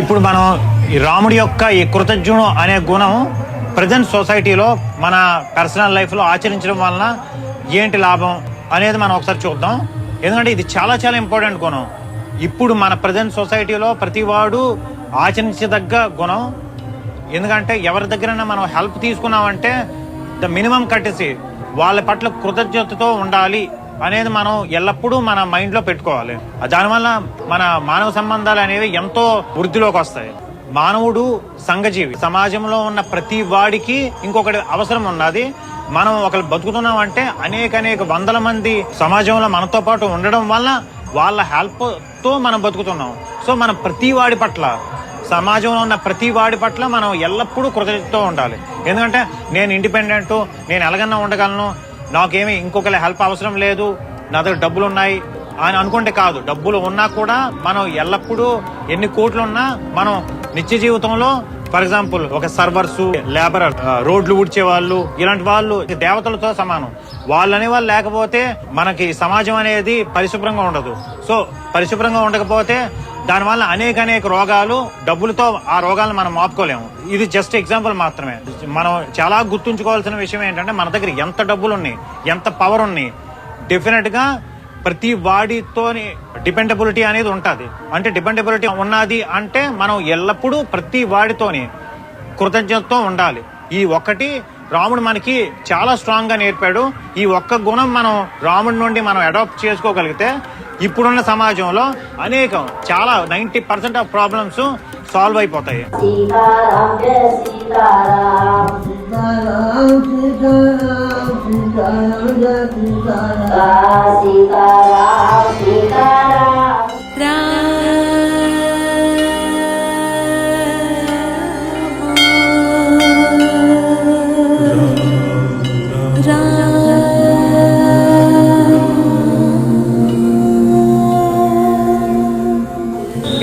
ఇప్పుడు మనం ఈ రాముడి యొక్క ఈ కృతజ్ఞుడు అనే గుణం ప్రజెంట్ సొసైటీలో మన పర్సనల్ లైఫ్ లో ఆచరించడం వలన ఏంటి లాభం అనేది మనం ఒకసారి చూద్దాం. ఎందుకంటే ఇది చాలా చాలా ఇంపార్టెంట్ గుణం. ఇప్పుడు మన ప్రజెంట్ సొసైటీలో ప్రతి వాడు ఆచరించదగ్గ గుణం. ఎందుకంటే ఎవరి దగ్గరైనా మనం హెల్ప్ తీసుకున్నామంటే ద మినిమం కట్టేసి వాళ్ళ పట్ల కృతజ్ఞతతో ఉండాలి అనేది మనం ఎల్లప్పుడూ మన మైండ్ లో పెట్టుకోవాలి. దానివల్ల మన మానవ సంబంధాలు అనేవి ఎంతో వృద్ధిలోకి వస్తాయి. మానవుడు సంఘజీవి. సమాజంలో ఉన్న ప్రతి వాడికి ఇంకొకటి అవసరం ఉన్నది. మనం ఒకరు బతుకుతున్నాం అంటే అనేక వందల మంది సమాజంలో మనతో పాటు ఉండడం వల్ల వాళ్ళ హెల్ప్ తో మనం బతుకుతున్నాం. సో మనం ప్రతి వాడి పట్ల, సమాజంలో ఉన్న ప్రతి వాడి పట్ల మనం ఎల్లప్పుడూ కృతజ్ఞతతో ఉండాలి. ఎందుకంటే నేను ఇండిపెండెంట్, నేను ఎలాగన్నా ఉండగలను, నాకేమి ఇంకొకరి హెల్ప్ అవసరం లేదు, నా దగ్గర డబ్బులు ఉన్నాయి అని అనుకుంటే కాదు. డబ్బులు ఉన్నా కూడా మనం ఎల్లప్పుడూ ఎన్ని కోట్లు ఉన్నా మనం నిత్య జీవితంలో ఫర్ ఎగ్జాంపుల్ ఒక సర్వర్స్, లేబరర్, రోడ్లు ఊడ్చే వాళ్ళు, ఇలాంటి వాళ్ళు దేవతలతో సమానం. వాళ్ళనే వాళ్ళు లేకపోతే మనకి సమాజం అనేది పరిశుభ్రంగా ఉండదు. సో పరిశుభ్రంగా ఉండకపోతే దానివల్ల అనేక రోగాలు, డబ్బులతో ఆ రోగాలను మనం ఆపుకోలేము. ఇది జస్ట్ ఎగ్జాంపుల్ మాత్రమే. మనం చాలా గుర్తుంచుకోవాల్సిన విషయం ఏంటంటే మన దగ్గర ఎంత డబ్బులు ఉన్నాయి, ఎంత పవర్ ఉన్నాయి, డెఫినెట్ గా ప్రతి వాడితోని డిపెండబిలిటీ అనేది ఉంటుంది. అంటే డిపెండబిలిటీ ఉన్నది అంటే మనం ఎల్లప్పుడూ ప్రతి వాడితోని కృతజ్ఞతతో ఉండాలి. ఈ ఒక్కటి రాముడు మనకి చాలా స్ట్రాంగ్ గా నేర్పాడు. ఈ ఒక్క గుణం మనం రాముడి నుండి మనం అడాప్ట్ చేసుకోగలిగితే ఇప్పుడున్న సమాజంలో చాలా 90% ఆఫ్ ప్రాబ్లమ్స్ సాల్వ్ అయిపోతాయి.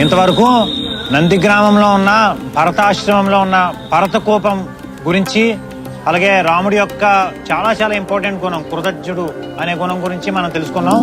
ఇంతవరకు నంది గ్రామంలో ఉన్న భరతాశ్రమంలో ఉన్న భరతకోపం గురించి, అలాగే రాముడి యొక్క చాలా చాలా ఇంపార్టెంట్ గుణం కృతజ్ఞుడు అనే గుణం గురించి మనం తెలుసుకున్నాం.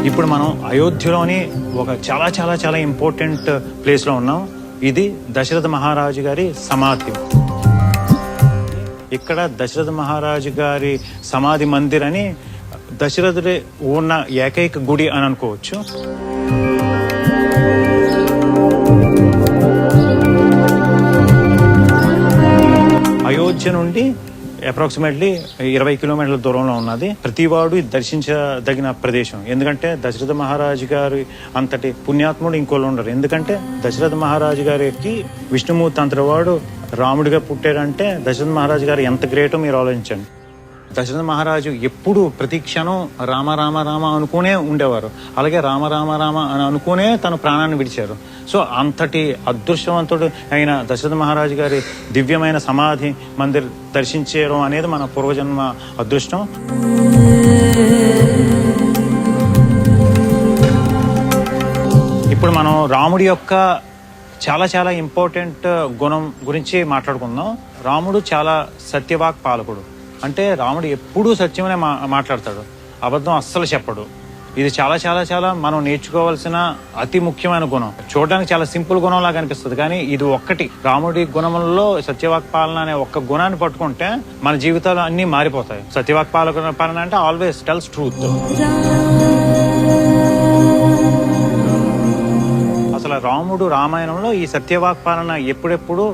ఇప్పుడు మనం అయోధ్యలోని ఒక చాలా చాలా చాలా ఇంపార్టెంట్ ప్లేస్ లో ఉన్నాం. ఇది దశరథ మహారాజు గారి సమాధి. ఇక్కడ దశరథ మహారాజు గారి సమాధి మందిర్ అని దశరథుడి ఉన్న ఏకైక గుడి అని అనుకోవచ్చు. అయోధ్య నుండి అప్రాక్సిమేట్లీ 20 కిలోమీటర్ల దూరంలో ఉన్నది. ప్రతివాడు దర్శించదగిన ప్రదేశం. ఎందుకంటే దశరథ మహారాజు గారి అంతటి పుణ్యాత్ముడు ఇంకోళ్ళు ఉండరు. ఎందుకంటే దశరథ మహారాజు గారికి విష్ణుమూర్తి అంతటివాడు రాముడిగా పుట్టాడంటే దశరథ మహారాజు గారు ఎంత గ్రేటో మీరు ఆలోచించండి. దశరథ మహారాజు ఎప్పుడు ప్రతి క్షణం రామ రామ రామ అనుకునే ఉండేవారు. అలాగే రామ రామ రామ అని అనుకునే తన ప్రాణాన్ని విడిచారు. సో అంతటి అదృష్టవంతుడు అయిన దశరథ మహారాజు గారి దివ్యమైన సమాధి మందిర్ దర్శించడం అనేది మన పూర్వజన్మ అదృష్టం. ఇప్పుడు మనం రాముడి యొక్క చాలా చాలా ఇంపార్టెంట్ గుణం గురించి మాట్లాడుకుందాం. రాముడు చాలా సత్యవాక్ పాలకుడు. అంటే రాముడు ఎప్పుడూ సత్యమనే మాట్లాడతాడు, అబద్ధం అస్సలు చెప్పడు. ఇది చాలా చాలా చాలా మనం నేర్చుకోవాల్సిన అతి ముఖ్యమైన గుణం. చూడడానికి చాలా సింపుల్ గుణం లాగా అనిపిస్తుంది, కానీ ఇది ఒక్కటి రాముడి గుణములలో సత్యవాక్ పాలన అనే ఒక్క గుణాన్ని పట్టుకుంటే మన జీవితాలు అన్ని మారిపోతాయి. సత్యవాక్ పాలన అంటే ఆల్వేస్ టెల్స్ ట్రూత్. అసలు రాముడు రామాయణంలో ఈ సత్యవాక్ పాలన ఎప్పుడెప్పుడు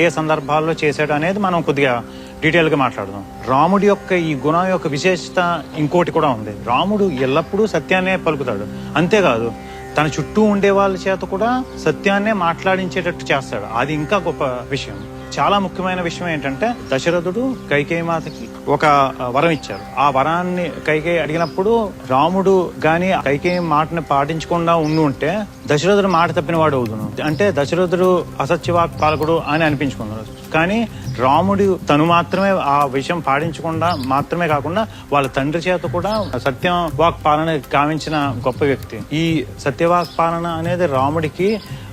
ఏ సందర్భాల్లో చేశాడు అనేది మనం కొద్దిగా డీటెయిల్ గా మాట్లాడదాం. రాముడి యొక్క ఈ గుణం యొక్క విశేషత ఇంకోటి కూడా ఉంది. రాముడు ఎల్లప్పుడూ సత్యాన్నే పలుకుతాడు. అంతేకాదు తన చుట్టూ ఉండే వాళ్ళ చేత కూడా సత్యాన్నే మాట్లాడించేటట్టు చేస్తాడు. అది ఇంకా గొప్ప విషయం. చాలా ముఖ్యమైన విషయం ఏంటంటే దశరథుడు కైకేయి మాతకి ఒక వరం ఇచ్చారు. ఆ వరాన్ని కైకేయి అడిగినప్పుడు రాముడు గాని కైకేయి మాటని పాటించకుండా ఉంటే దశరథుడు మాట తప్పిన వాడు అవుతును, అంటే దశరథుడు అసత్యవాక్ పాలకుడు అని అనిపించుకున్నాడు. కానీ రాముడు తను మాత్రమే ఆ విషయం పాటించకుండా మాత్రమే కాకుండా వాళ్ళ తండ్రి చేత కూడా సత్యం వాక్ పాలన గావించిన గొప్ప వ్యక్తి. ఈ సత్యవాక్ పాలన అనేది రాముడికి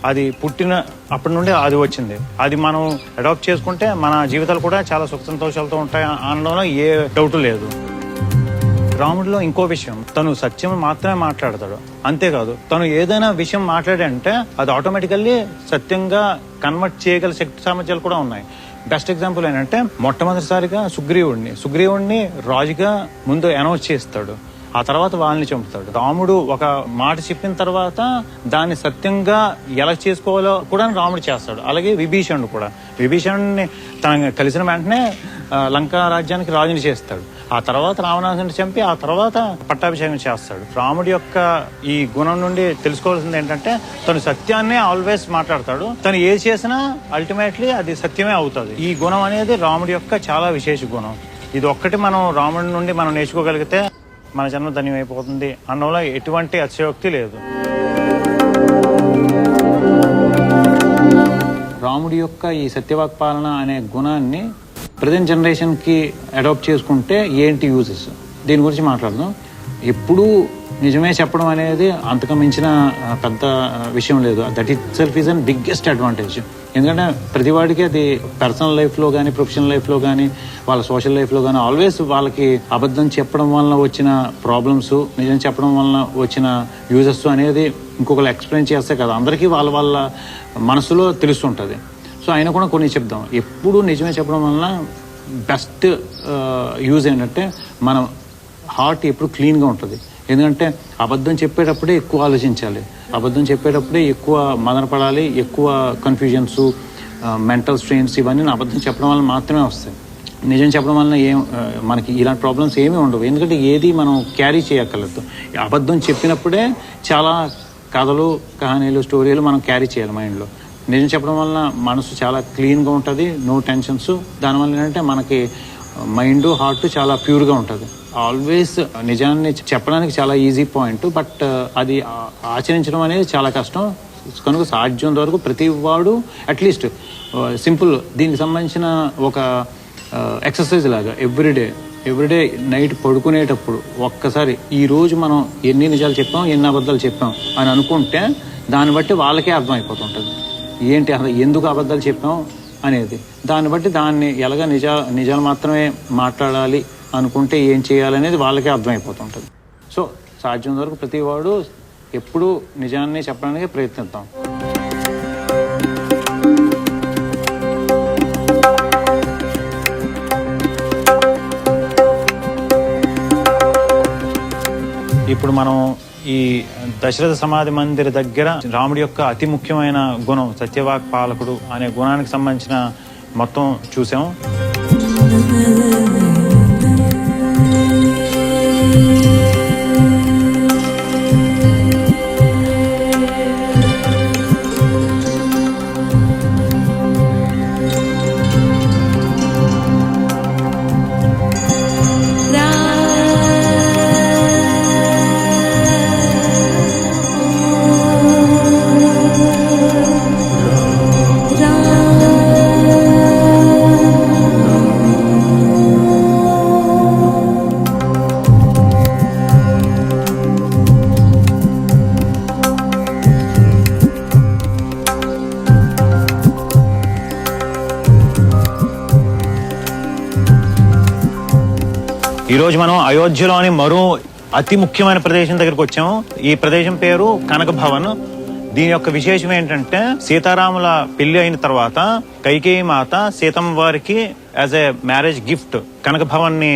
అది పుట్టిన అప్పటి నుండి అది వచ్చింది. అది మనం అడాప్ట్ చేసుకుంటే మన జీవితాలు కూడా చాలా సుఖ సంతోషాలతో ఉంటాయి అనడంలో ఏ డౌట్ లేదు. రాముడిలో ఇంకో విషయం, తను సత్యం మాత్రమే మాట్లాడతాడు. అంతేకాదు తను ఏదైనా విషయం మాట్లాడంటే అది ఆటోమేటికల్లీ సత్యంగా కన్వర్ట్ చేయగల శక్తి సామర్థ్యాలు కూడా ఉన్నాయి. బెస్ట్ ఎగ్జాంపుల్ ఏంటంటే మొట్టమొదటిసారిగా సుగ్రీవుడిని రాజుగా ముందు అనౌన్స్ చేస్తాడు. ఆ తర్వాత వాళ్ళని చంపుతాడు. రాముడు ఒక మాట చెప్పిన తర్వాత దాన్ని సత్యంగా ఎలా చేసుకోవాలో కూడా రాముడు చేస్తాడు. అలాగే విభీషణుడిని తన కలిసిన వెంటనే లంకా రాజ్యానికి రాజుని చేస్తాడు. ఆ తర్వాత రావణాసుని చంపి ఆ తర్వాత పట్టాభిషేకం చేస్తాడు. రాముడి యొక్క ఈ గుణం నుండి తెలుసుకోవాల్సింది ఏంటంటే తను సత్యాన్నే ఆల్వేస్ మాట్లాడతాడు. తను ఏది చేసినా అల్టిమేట్లీ అది సత్యమే అవుతుంది. ఈ గుణం అనేది రాముడి యొక్క చాలా విశేష గుణం. ఇది ఒక్కటి మనం రాముడి నుండి మనం నేర్చుకోగలిగితే మన జన్మ ధన్యమైపోతుంది అన్నలో ఎటువంటి అతిశయోక్తి లేదు. రాముడి యొక్క ఈ సత్యవాక్ పాలన అనే గుణాన్ని ప్రజెంట్ జనరేషన్కి అడాప్ట్ చేసుకుంటే ఏంటి యూజెస్, దీని గురించి మాట్లాడదాం. ఎప్పుడూ నిజమే చెప్పడం అనేది అంతకు మించిన పెద్ద విషయం లేదు. That it self is an biggest advantage. ఎందుకంటే ప్రతివాడికి అది పర్సనల్ లైఫ్లో కానీ ప్రొఫెషనల్ లైఫ్లో కానీ వాళ్ళ సోషల్ లైఫ్లో కానీ ఆల్వేస్ వాళ్ళకి అబద్ధం చెప్పడం వలన వచ్చిన ప్రాబ్లమ్స్, నిజం చెప్పడం వలన వచ్చిన యూజెస్ అనేది ఇంకొకరు ఎక్స్ప్లెయిన్ చేస్తే కదా అందరికీ వాళ్ళ వాళ్ళ మనసులో తెలుస్తుంటుంది. సో అయినా కూడా కొన్ని చెప్దాం. ఎప్పుడు నిజమే చెప్పడం వలన బెస్ట్ యూజ్ ఏంటంటే మనం హార్ట్ ఎప్పుడు క్లీన్గా ఉంటుంది. ఎందుకంటే అబద్ధం చెప్పేటప్పుడే ఎక్కువ ఆలోచించాలి, అబద్ధం చెప్పేటప్పుడే ఎక్కువ మదనపడాలి, ఎక్కువ కన్ఫ్యూజన్స్, మెంటల్ స్ట్రెయిన్స్ ఇవన్నీ అబద్ధం చెప్పడం వల్ల మాత్రమే వస్తాయి. నిజం చెప్పడం వలన మనకి ఇలాంటి ప్రాబ్లమ్స్ ఏమీ ఉండవు. ఎందుకంటే ఏది మనం క్యారీ చేయక్కర్లేదు. అబద్ధం చెప్పినప్పుడే చాలా కథలు, కహానీలు, స్టోరీలు మనం క్యారీ చేయాలి మైండ్లో. నిజం చెప్పడం వలన మనసు చాలా క్లీన్గా ఉంటుంది, నో టెన్షన్స్. దానివల్ల ఏంటంటే మనకి మైండ్, హార్ట్ చాలా ప్యూర్గా ఉంటుంది. ఆల్వేస్ నిజాన్ని చెప్పడానికి చాలా ఈజీ పాయింట్, బట్ అది ఆచరించడం అనేది చాలా కష్టం. కనుక సాధ్యం వరకు ప్రతి వాడు అట్లీస్ట్ సింపుల్ దీనికి సంబంధించిన ఒక ఎక్సర్సైజ్ లాగా ఎవ్రీడే నైట్ పడుకునేటప్పుడు ఒక్కసారి ఈరోజు మనం ఎన్ని నిజాలు చెప్పాం, ఎన్ని అబద్ధాలు చెప్పాం అని అనుకుంటే దాన్ని బట్టి వాళ్ళకే అర్థమైపోతుంటుంది ఏంటి అసలు ఎందుకు అబద్ధాలు చెప్పాం అనేది. దాన్ని బట్టి దాన్ని ఎలాగ నిజాలు మాత్రమే మాట్లాడాలి అనుకుంటే ఏం చేయాలనేది వాళ్ళకే అర్థమైపోతుంటుంది. సో సాధ్యం వరకు ప్రతి వాడు ఎప్పుడూ నిజాన్ని చెప్పడానికి ప్రయత్నిద్దాం. ఇప్పుడు మనం ఈ దశరథ సమాధి మందిర దగ్గర రాముడి యొక్క అతి ముఖ్యమైన గుణం సత్యవాక్ పాలకుడు అనే గుణానికి సంబంధించిన మొత్తం చూసాం. ఈరోజు మనం అయోధ్యలోని మరో అతి ముఖ్యమైన ప్రదేశం దగ్గరకు వచ్చాము. ఈ ప్రదేశం పేరు కనక భవన్. దీని యొక్క విశేషం ఏంటంటే సీతారాముల పెళ్లి అయిన తర్వాత కైకేయి మాత సీతమ్మ వారికి యాజ్ ఏ మ్యారేజ్ గిఫ్ట్ కనక భవన్ ని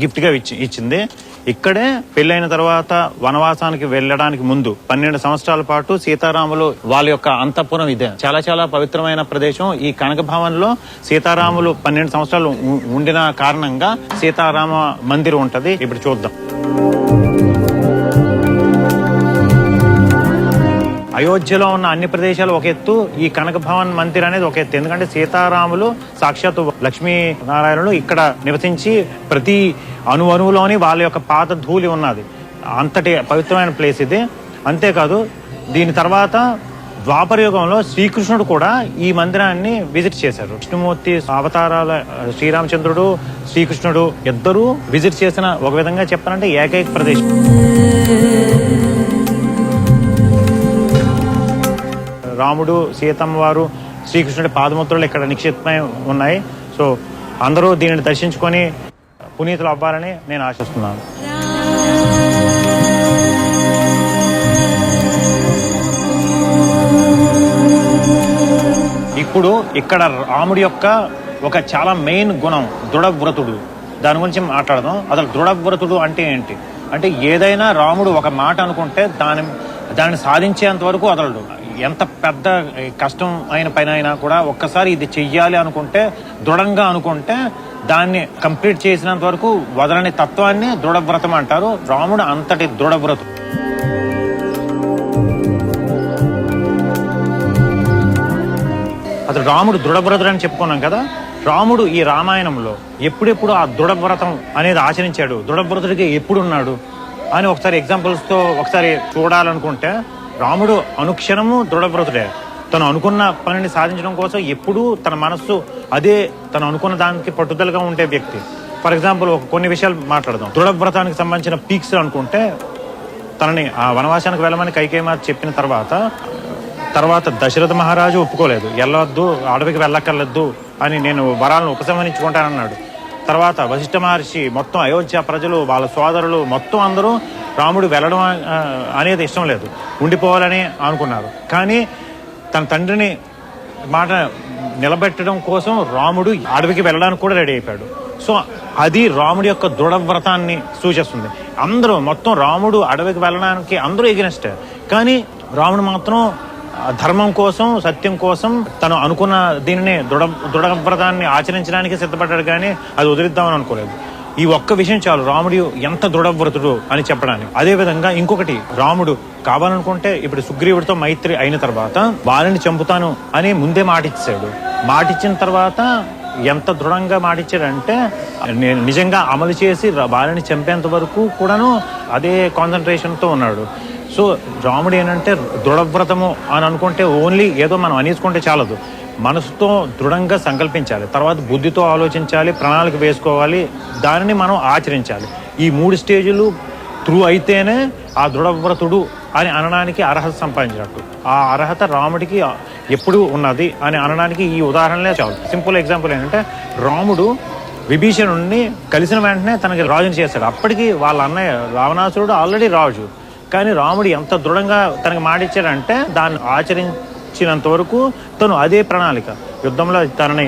గిఫ్ట్ గా ఇచ్చింది. ఇక్కడే పెళ్ళైన తర్వాత వనవాసానికి వెళ్ళడానికి ముందు 12 సంవత్సరాల పాటు సీతారాములు వాళ్ళ యొక్క అంతఃపురం ఇదే. చాలా చాలా పవిత్రమైన ప్రదేశం. ఈ కనక భవన్ లో సీతారాములు 12 సంవత్సరాలు ఉండిన కారణంగా సీతారామ మందిరం ఉంటది. ఇప్పుడు చూద్దాం. అయోధ్యలో ఉన్న అన్ని ప్రదేశాలు ఒక ఎత్తు, ఈ కనక భవన్ మందిర్ అనేది ఒక ఎత్తు. ఎందుకంటే సీతారాములు సాక్షాత్తు లక్ష్మీనారాయణులు ఇక్కడ నివసించి ప్రతి అణువులోని వాళ్ళ యొక్క పాత ధూళి ఉన్నది. అంతటి పవిత్రమైన ప్లేస్ ఇది. అంతేకాదు దీని తర్వాత ద్వాపర యుగంలో శ్రీకృష్ణుడు కూడా ఈ మందిరాన్ని విజిట్ చేశారు. విష్ణుమూర్తి అవతారాల శ్రీరామచంద్రుడు, శ్రీకృష్ణుడు ఇద్దరు విజిట్ చేసిన, ఒక విధంగా చెప్పాలంటే ఏకైక ప్రదేశం. రాముడు, సీతమ్మ వారు, శ్రీకృష్ణుడి పాదముద్రలు ఇక్కడ నిక్షిప్తమై ఉన్నాయి. సో అందరూ దీనిని దర్శించుకొని పునీతులు అవ్వాలని నేను ఆశిస్తున్నాను. ఇప్పుడు ఇక్కడ రాముడి యొక్క ఒక చాలా మెయిన్ గుణం దృఢవ్రతుడు. దాని గురించి మాట్లాడదాం. అసలు దృఢవ్రతుడు అంటే ఏంటి అంటే, ఏదైనా రాముడు ఒక మాట అనుకుంటే దాన్ని సాధించేంత వరకు వదలడు. ఎంత పెద్ద కష్టం అయిన పని అయినా కూడా ఒక్కసారి ఇది చెయ్యాలి అనుకుంటే, దృఢంగా అనుకుంటే దాన్ని కంప్లీట్ చేసినంత వరకు వదలని తత్వాన్ని దృఢవ్రతం అంటారు. రాముడు అంతటి దృఢవ్రతుడు. అసలు రాముడు దృఢవ్రతుడు అని చెప్పుకున్నాం కదా. రాముడు ఈ రామాయణంలో ఎప్పుడెప్పుడు ఆ దృఢవ్రతం అనేది ఆచరించాడు, దృఢవ్రతుడికి ఎప్పుడున్నాడు అని ఒకసారి ఎగ్జాంపుల్స్తో ఒకసారి చూడాలనుకుంటే, రాముడు అనుక్షణము దృఢవ్రతుడే. తను అనుకున్న పనిని సాధించడం కోసం ఎప్పుడూ తన మనస్సు అదే, తను అనుకున్న దానికి పట్టుదలగా ఉండే వ్యక్తి. ఫర్ ఎగ్జాంపుల్ కొన్ని విషయాలు మాట్లాడదాం. దృఢవ్రతానికి సంబంధించిన పీక్స్ అనుకుంటే, తనని ఆ వనవాసానికి వెళ్ళమని కైకేయి చెప్పిన తర్వాత దశరథ మహారాజు ఒప్పుకోలేదు. వెళ్ళవద్దు, అడవికి వెళ్ళక్కర్లేదు అని, నేను వరాలను ఉపసంహరించుకుంటానన్నాడు. తర్వాత వశిష్ఠ మహర్షి, మొత్తం అయోధ్య ప్రజలు, వాళ్ళ సోదరులు మొత్తం అందరూ రాముడు వెళ్ళడం అనేది ఇష్టం లేదు, ఉండిపోవాలని అనుకున్నారు. కానీ తన తండ్రిని మాట నిలబెట్టడం కోసం రాముడు అడవికి వెళ్ళడానికి కూడా రెడీ అయిపోయాడు. సో అది రాముడి యొక్క దృఢవ్రతాన్ని సూచిస్తుంది. అందరూ మొత్తం రాముడు అడవికి వెళ్ళడానికి అందరూ ఎగెనిస్ట్, కానీ రాముడు మాత్రం ధర్మం కోసం, సత్యం కోసం తను అనుకున్న దీనిని దృఢవ్రతాన్ని ఆచరించడానికి సిద్ధపడ్డాడు, కానీ అది వదిలిద్దామని అనుకోలేదు. ఈ ఒక్క విషయం చాలు రాముడు ఎంత దృఢవ్రతుడు అని చెప్పడానికి. అదే విధంగా ఇంకొకటి, రాముడు కావాలనుకుంటే ఇప్పుడు సుగ్రీవుడితో మైత్రి అయిన తర్వాత వారిని చంపుతాను అని ముందే మాటిచ్చాడు. మాటిచ్చిన తర్వాత ఎంత దృఢంగా మాటిచ్చాడంటే, నేను నిజంగా అమలు చేసి వారిని చంపేంత వరకు కూడాను అదే కాన్సన్ట్రేషన్తో ఉన్నాడు. సో రాముడు ఏంటంటే దృఢవ్రతము అని అనుకుంటే ఓన్లీ ఏదో మనం అనేసుకుంటే చాలదు, మనసుతో దృఢంగా సంకల్పించాలి, తర్వాత బుద్ధితో ఆలోచించాలి, ప్రణాళిక వేసుకోవాలి, దానిని మనం ఆచరించాలి. ఈ 3 స్టేజులు త్రూ అయితేనే ఆ దృఢవ్రతుడు అని అనడానికి అర్హత సంపాదించినట్టు. ఆ అర్హత రాముడికి ఎప్పుడు ఉన్నది అని అనడానికి ఈ ఉదాహరణలే చాలు. సింపుల్ ఎగ్జాంపుల్ ఏంటంటే, రాముడు విభీషణుడిని కలిసిన వెంటనే తనకి రాజుని చేశాడు. అప్పటికి వాళ్ళ అన్నయ్య రావణాసురుడు ఆల్రెడీ రాజు, కానీ రాముడు ఎంత దృఢంగా తనకి మాటిచ్చాడంటే, దాన్ని ఆచరించినంత వరకు తను అదే ప్రణాళిక, యుద్ధంలో తనని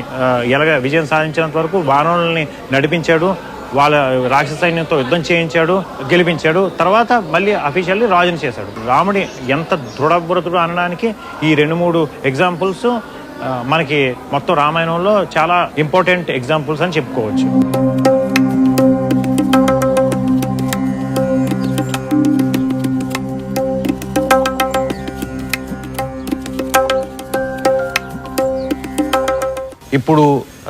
ఎలాగ విజయం సాధించినంత వరకు వానరుల్ని నడిపించాడు, వాళ్ళ రాక్షస సైన్యంతో యుద్ధం చేయించాడు, గెలిపించాడు, తర్వాత మళ్ళీ అఫీషియల్లీ రాజుని చేశాడు. రాముడి ఎంత దృఢవ్రతుడు అనడానికి ఈ 2-3 ఎగ్జాంపుల్స్ మనకి మొత్తం రామాయణంలో చాలా ఇంపార్టెంట్ ఎగ్జాంపుల్స్ అని చెప్పుకోవచ్చు. ఇప్పుడు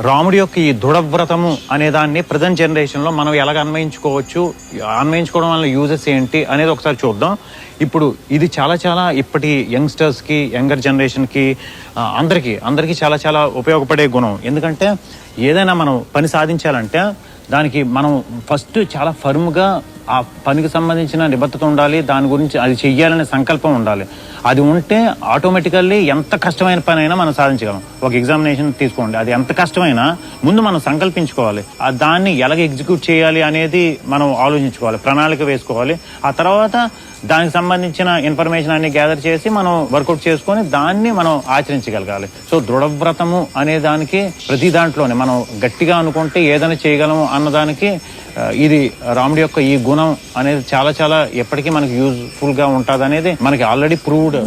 రాముడి యొక్క ఈ దృఢవ్రతము అనే దాన్ని ప్రజెంట్ జనరేషన్లో మనం ఎలాగ అన్వయించుకోవడం వల్ల యూజెస్ ఏంటి అనేది ఒకసారి చూద్దాం. ఇప్పుడు ఇది చాలా చాలా ఇప్పటి యంగ్స్టర్స్కి, యంగర్ జనరేషన్కి, అందరికీ చాలా చాలా ఉపయోగపడే గుణం. ఎందుకంటే ఏదైనా మనం పని సాధించాలంటే దానికి మనం ఫస్ట్ చాలా ఫర్మ్గా ఆ పనికి సంబంధించిన నిబద్ధత ఉండాలి, దాని గురించి అది చెయ్యాలనే సంకల్పం ఉండాలి. అది ఉంటే ఆటోమేటికల్లీ ఎంత కష్టమైన పని అయినా మనం సాధించగలం. ఒక ఎగ్జామినేషన్ తీసుకోండి, అది ఎంత కష్టమైనా ముందు మనం సంకల్పించుకోవాలి, దాన్ని ఎలాగ ఎగ్జిక్యూట్ చేయాలి అనేది మనం ఆలోచించుకోవాలి, ప్రణాళిక వేసుకోవాలి. ఆ తర్వాత దానికి సంబంధించిన ఇన్ఫర్మేషన్ అన్ని గ్యాదర్ చేసి మనం వర్కౌట్ చేసుకొని దాన్ని మనం ఆచరించగలగాలి. సో దృఢవ్రతము అనే దానికి ప్రతి దాంట్లోనే మనం గట్టిగా అనుకుంటే ఏదైనా చేయగలము అన్నదానికి ఇది రాముడి యొక్క ఈ గుణం అనేది చాలా చాలా ఎప్పటికీ మనకి యూజ్ఫుల్ గా ఉంటుంది అనేది మనకి ఆల్రెడీ ప్రూవ్డ్.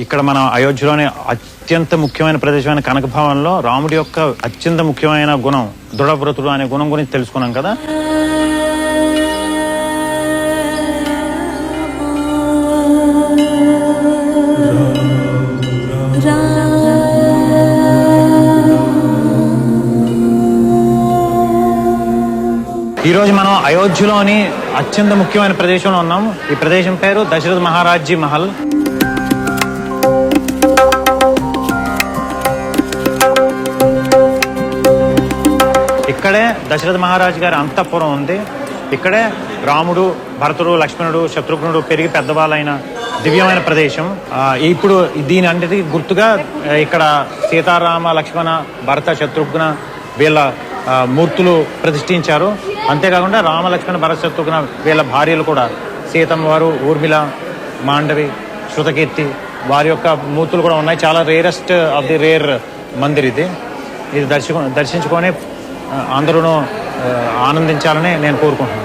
ఇక్కడ మన అయోధ్యలోని అత్యంత ముఖ్యమైన ప్రదేశమైన కనక భవన్లో రాముడి యొక్క అత్యంత ముఖ్యమైన గుణం దృఢవ్రతుడు అనే గుణం గురించి తెలుసుకున్నాం కదా. ఈరోజు మనం అయోధ్యలోని అత్యంత ముఖ్యమైన ప్రదేశంలో ఉన్నాం. ఈ ప్రదేశం పేరు దశరథ మహారాజ్జీ మహల్. ఇక్కడే దశరథ మహారాజు గారి అంతఃపురం ఉంది. ఇక్కడే రాముడు, భరతుడు, లక్ష్మణుడు, శత్రుఘ్నుడు పెరిగి పెద్దవాళ్ళైన దివ్యమైన ప్రదేశం. ఇప్పుడు దీని అన్నిటికీ గుర్తుగా ఇక్కడ సీతారామ, లక్ష్మణ, భరత, శత్రుఘ్న వీళ్ళ మూర్తులు ప్రతిష్ఠించారు. అంతేకాకుండా రామ, లక్ష్మణ, భరత, శత్రుఘ్న వీళ్ళ భార్యలు కూడా సీతమ్మ వారు, ఊర్మిళ, మాండవి, శృతకీర్తి వారి యొక్క మూర్తులు కూడా ఉన్నాయి. చాలా rarest of the rare Mandir ఇది. ఇది దర్శించుకొని అందరూ ఆనందించాలని నేను కోరుకుంటున్నాను.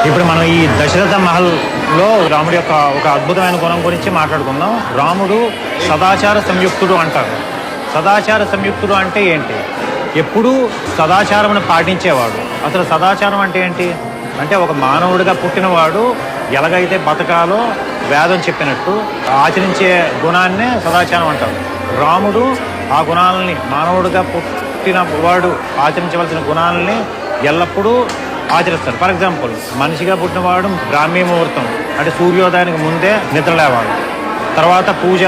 ఇప్పుడు మనం ఈ దశరథ మహల్లో రాముడి యొక్క ఒక అద్భుతమైన గుణం గురించి మాట్లాడుకుందాం. రాముడు సదాచార సంయుక్తుడు అంటారు. సదాచార సంయుక్తుడు అంటే ఏంటి? ఎప్పుడూ సదాచారమును పాటించేవాడు. అసలు సదాచారం అంటే ఏంటి అంటే ఒక మానవుడిగా పుట్టినవాడు ఎలాగైతే బతకాలో వేదం చెప్పినట్టు ఆచరించే గుణాన్నే సదాచారం అంటారు. రాముడు ఆ గుణాలని, మానవుడిగా పుట్టిన వాడు ఆచరించవలసిన గుణాలని ఎల్లప్పుడూ ఆచరిస్తారు. ఫర్ ఎగ్జాంపుల్, మనిషిగా పుట్టినవాడు బ్రాహ్మీ ముహూర్తం అంటే సూర్యోదయానికి ముందే నిద్ర లేవాలి, తర్వాత పూజ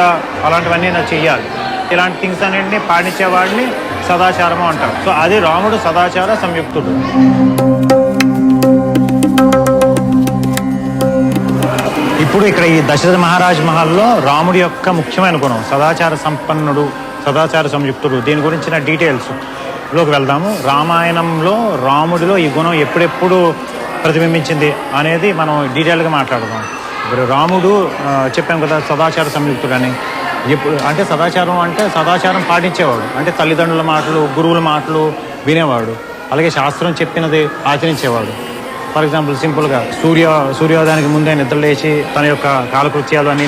అలాంటివన్నీ చెయ్యాలి. ఇలాంటి థింగ్స్ అన్నింటినీ పాటించేవాడిని సదాచారము అంటారు. సో అది రాముడు సదాచార సంయుక్తుడు. ఇప్పుడు ఇక్కడ ఈ దశరథ మహారాజ్ మహల్లో రాముడి యొక్క ముఖ్యమైన గుణం సదాచార సంపన్నుడు, సదాచార సంయుక్తుడు. దీని గురించిన డీటెయిల్స్ లోకి వెళ్దాము. రామాయణంలో రాముడిలో ఈ గుణం ఎప్పుడెప్పుడు ప్రతిబింబించింది అనేది మనం డీటెయిల్గా మాట్లాడదాం. ఇప్పుడు రాముడు చెప్పాం కదా సదాచార సంయుక్తుడు అని. ఎప్పుడు అంటే సదాచారం అంటే సదాచారం పాటించేవాడు. అంటే తల్లిదండ్రుల మాటలు, గురువుల మాటలు వినేవాడు. అలాగే శాస్త్రం చెప్పినది ఆచరించేవాడు. ఫర్ ఎగ్జాంపుల్ సింపుల్గా సూర్యోదయానికి ముందే నిద్ర లేచి తన యొక్క కాలకృత్యాలు అన్ని